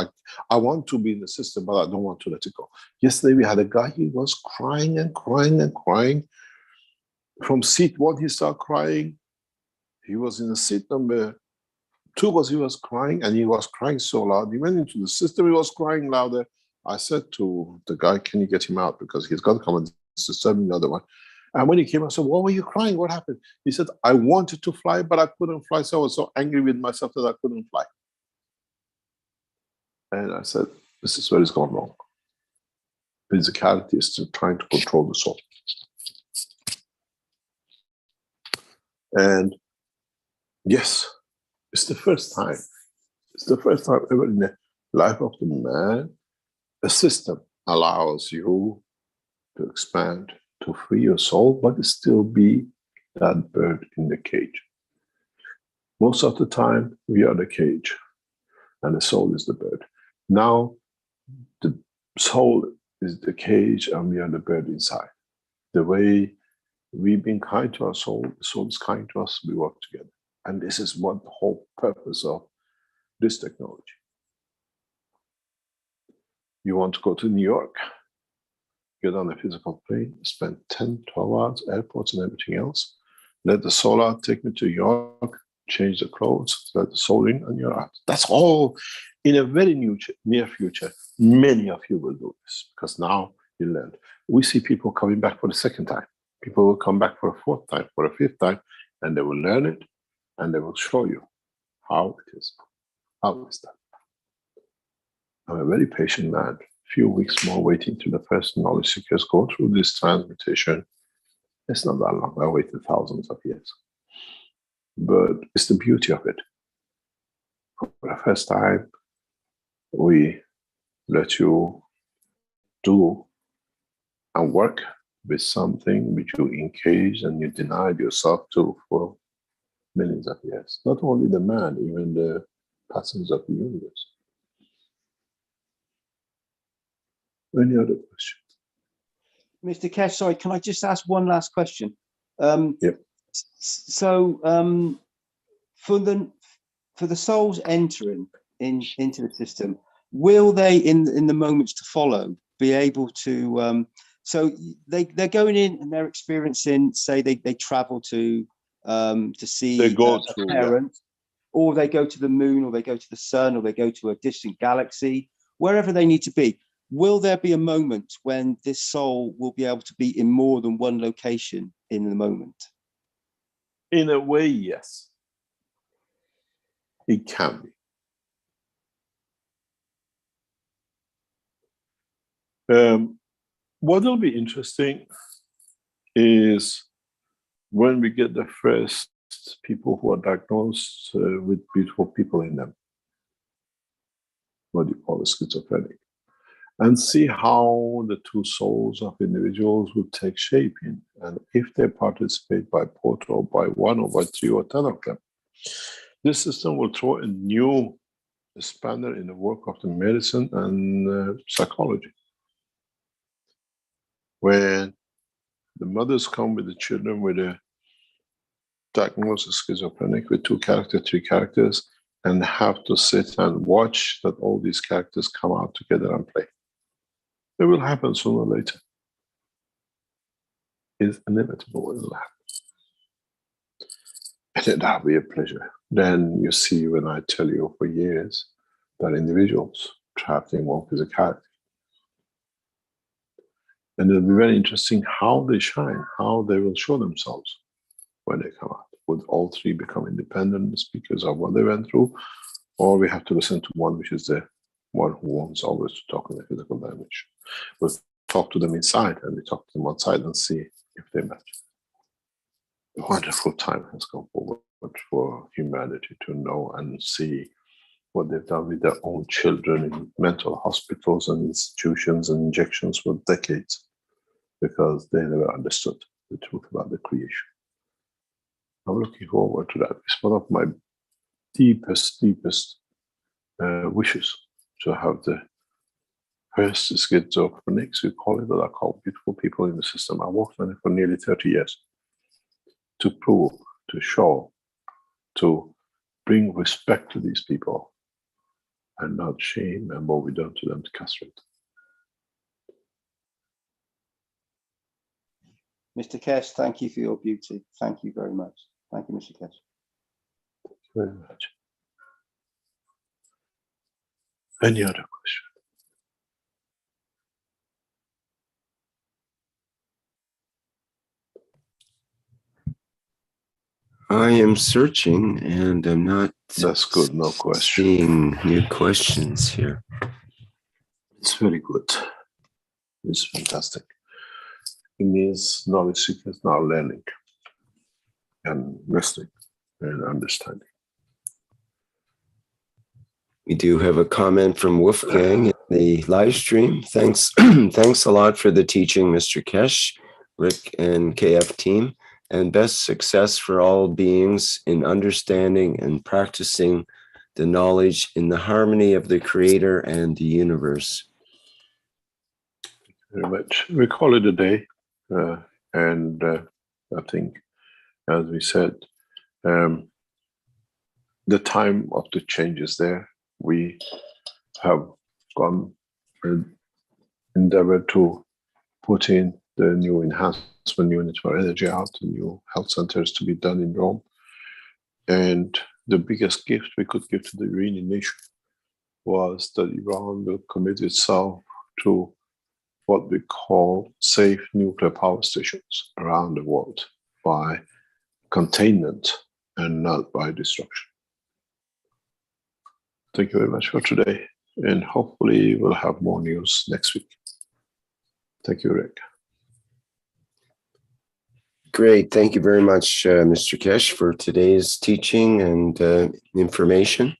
I want to be in the system, but I don't want to let it go. Yesterday we had a guy, he was crying and crying and crying. From seat 1, he started crying. He was in the seat number 2 because he was crying, and he was crying so loud. He went into the system, he was crying louder. I said to the guy, can you get him out? Because he's got to come and disturb the other one. And when he came, I said, why were you crying? What happened? He said, I wanted to fly, but I couldn't fly. So I was so angry with myself that I couldn't fly. And I said, this is where it's gone wrong. Physicality is still trying to control the soul. And yes, it's the first time. It's the first time ever in the life of the man, a system allows you to expand, to free your soul, but still be that bird in the cage. Most of the time, we are the cage, and the soul is the bird. Now, the soul is the cage, and we are the bird inside. The way we've been kind to our soul, the soul is kind to us, we work together. And this is what the whole purpose of this technology. You want to go to New York, get on a physical plane, spend 10, 12 hours, airports and everything else. Let the soul out, take me to New York, change the clothes, let the soul in, and you're out. That's all in a very near future. Many of you will do this because now you learned. We see people coming back for the second time. People will come back for a fourth time, for a fifth time, and they will learn it, and they will show you how it is. How is that? I'm a very patient man. Few weeks more waiting till the first knowledge seekers go through this transmutation. It's not that long. I waited thousands of years. But it's the beauty of it. For the first time, we let you do and work with something which you engaged and you denied yourself to for millions of years. Not only the man, even the patterns of the universe. Any other questions? Mr. Keshe, sorry, can I just ask one last question? Yep. So for the souls entering into the system, will they in the moments to follow be able to so they're going in and they're experiencing, say they travel to see They go a through, parent, or they go to the moon, or they go to the sun, or they go to a distant galaxy, wherever they need to be. Will there be a moment when this soul will be able to be in more than one location in the moment? In a way, yes. It can be. What will be interesting is when we get the first people who are diagnosed with beautiful people in them, what you call a schizophrenic, and see how the two souls of individuals will take shape in, and if they participate by portal, by 1 or by 3 or 10 of them, this system will throw a new spanner in the work of the medicine and psychology. When the mothers come with the children with a diagnosis schizophrenic with 2 characters, 3 characters, and have to sit and watch that all these characters come out together and play. It will happen sooner or later. It's inevitable, it will happen. And that'll be a pleasure. Then you see when I tell you for years that individuals trapped in one physicality. And it'll be very interesting how they shine, how they will show themselves when they come out. Would all 3 become independent speakers of what they went through? Or we have to listen to one, which is the one who wants always to talk in the physical dimension. We'll talk to them inside, and we talk to them outside and see if they match. A wonderful time has come forward for humanity to know and see what they've done with their own children in mental hospitals and institutions and injections for decades, because they never understood the truth about the creation. I'm looking forward to that. It's one of my deepest wishes to have the first schizophrenics, we call it, that are called beautiful people in the system. I worked on it for nearly 30 years to prove, to show, to bring respect to these people and not shame and what we've done to them to castrate. Mr. Keshe, thank you for your beauty. Thank you very much. Thank you, Mr. Keshe. Thank you very much. Any other question? I am searching and I'm not That's good, no question. seeing new questions here. It's very good. It's fantastic. It means knowledge seekers now learning and listening and understanding. We do have a comment from Wolfgang in the live stream. Thanks, thanks a lot for the teaching, Mr. Keshe, Rick, and KF team, and best success for all beings in understanding and practicing the knowledge in the harmony of the Creator and the universe. Thank you very much. We call it a day, and I think, as we said, the time of the change is there. We have gone and endeavored to put in the new enhancement unit for energy out, the new health centers to be done in Rome. And the biggest gift we could give to the Iranian nation was that Iran will commit itself to what we call safe nuclear power stations around the world by containment and not by destruction. Thank you very much for today, and hopefully we'll have more news next week. Thank you, Rick. Great. Thank you very much, Mr. Keshe, for today's teaching and information.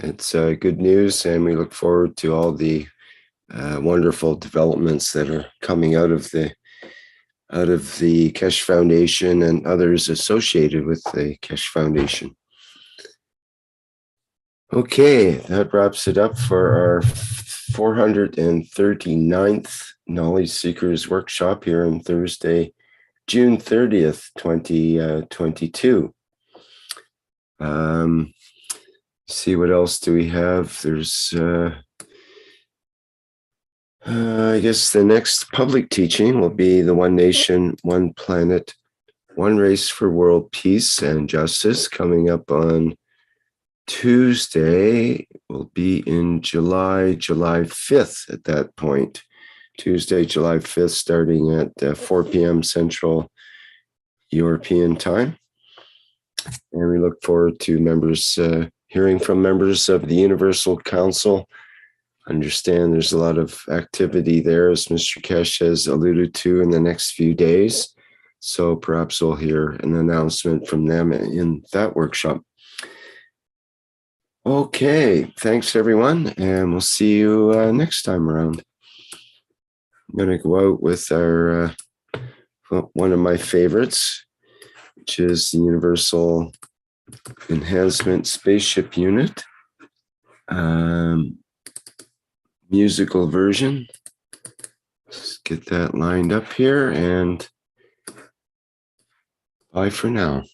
It's good news, and we look forward to all the wonderful developments that are coming out of the Keshe Foundation and others associated with the Keshe Foundation. Okay, that wraps it up for our 439th Knowledge Seekers Workshop here on Thursday, June 30th, 2022. See what else do we have? There's I guess the next public teaching will be the One Nation, One Planet, One Race for World Peace and Justice, coming up on Tuesday. Will be in July 5th at that point. Tuesday, July 5th, starting at 4 p.m. Central European Time. And we look forward to members, hearing from members of the Universal Council. Understand there's a lot of activity there, as Mr. Keshe has alluded to, in the next few days. So perhaps we'll hear an announcement from them in that workshop. Okay, thanks everyone, and we'll see you next time around. I'm going to go out with our one of my favorites, which is the Universal Enhancement Spaceship Unit. Musical version. Let's get that lined up here, and bye for now.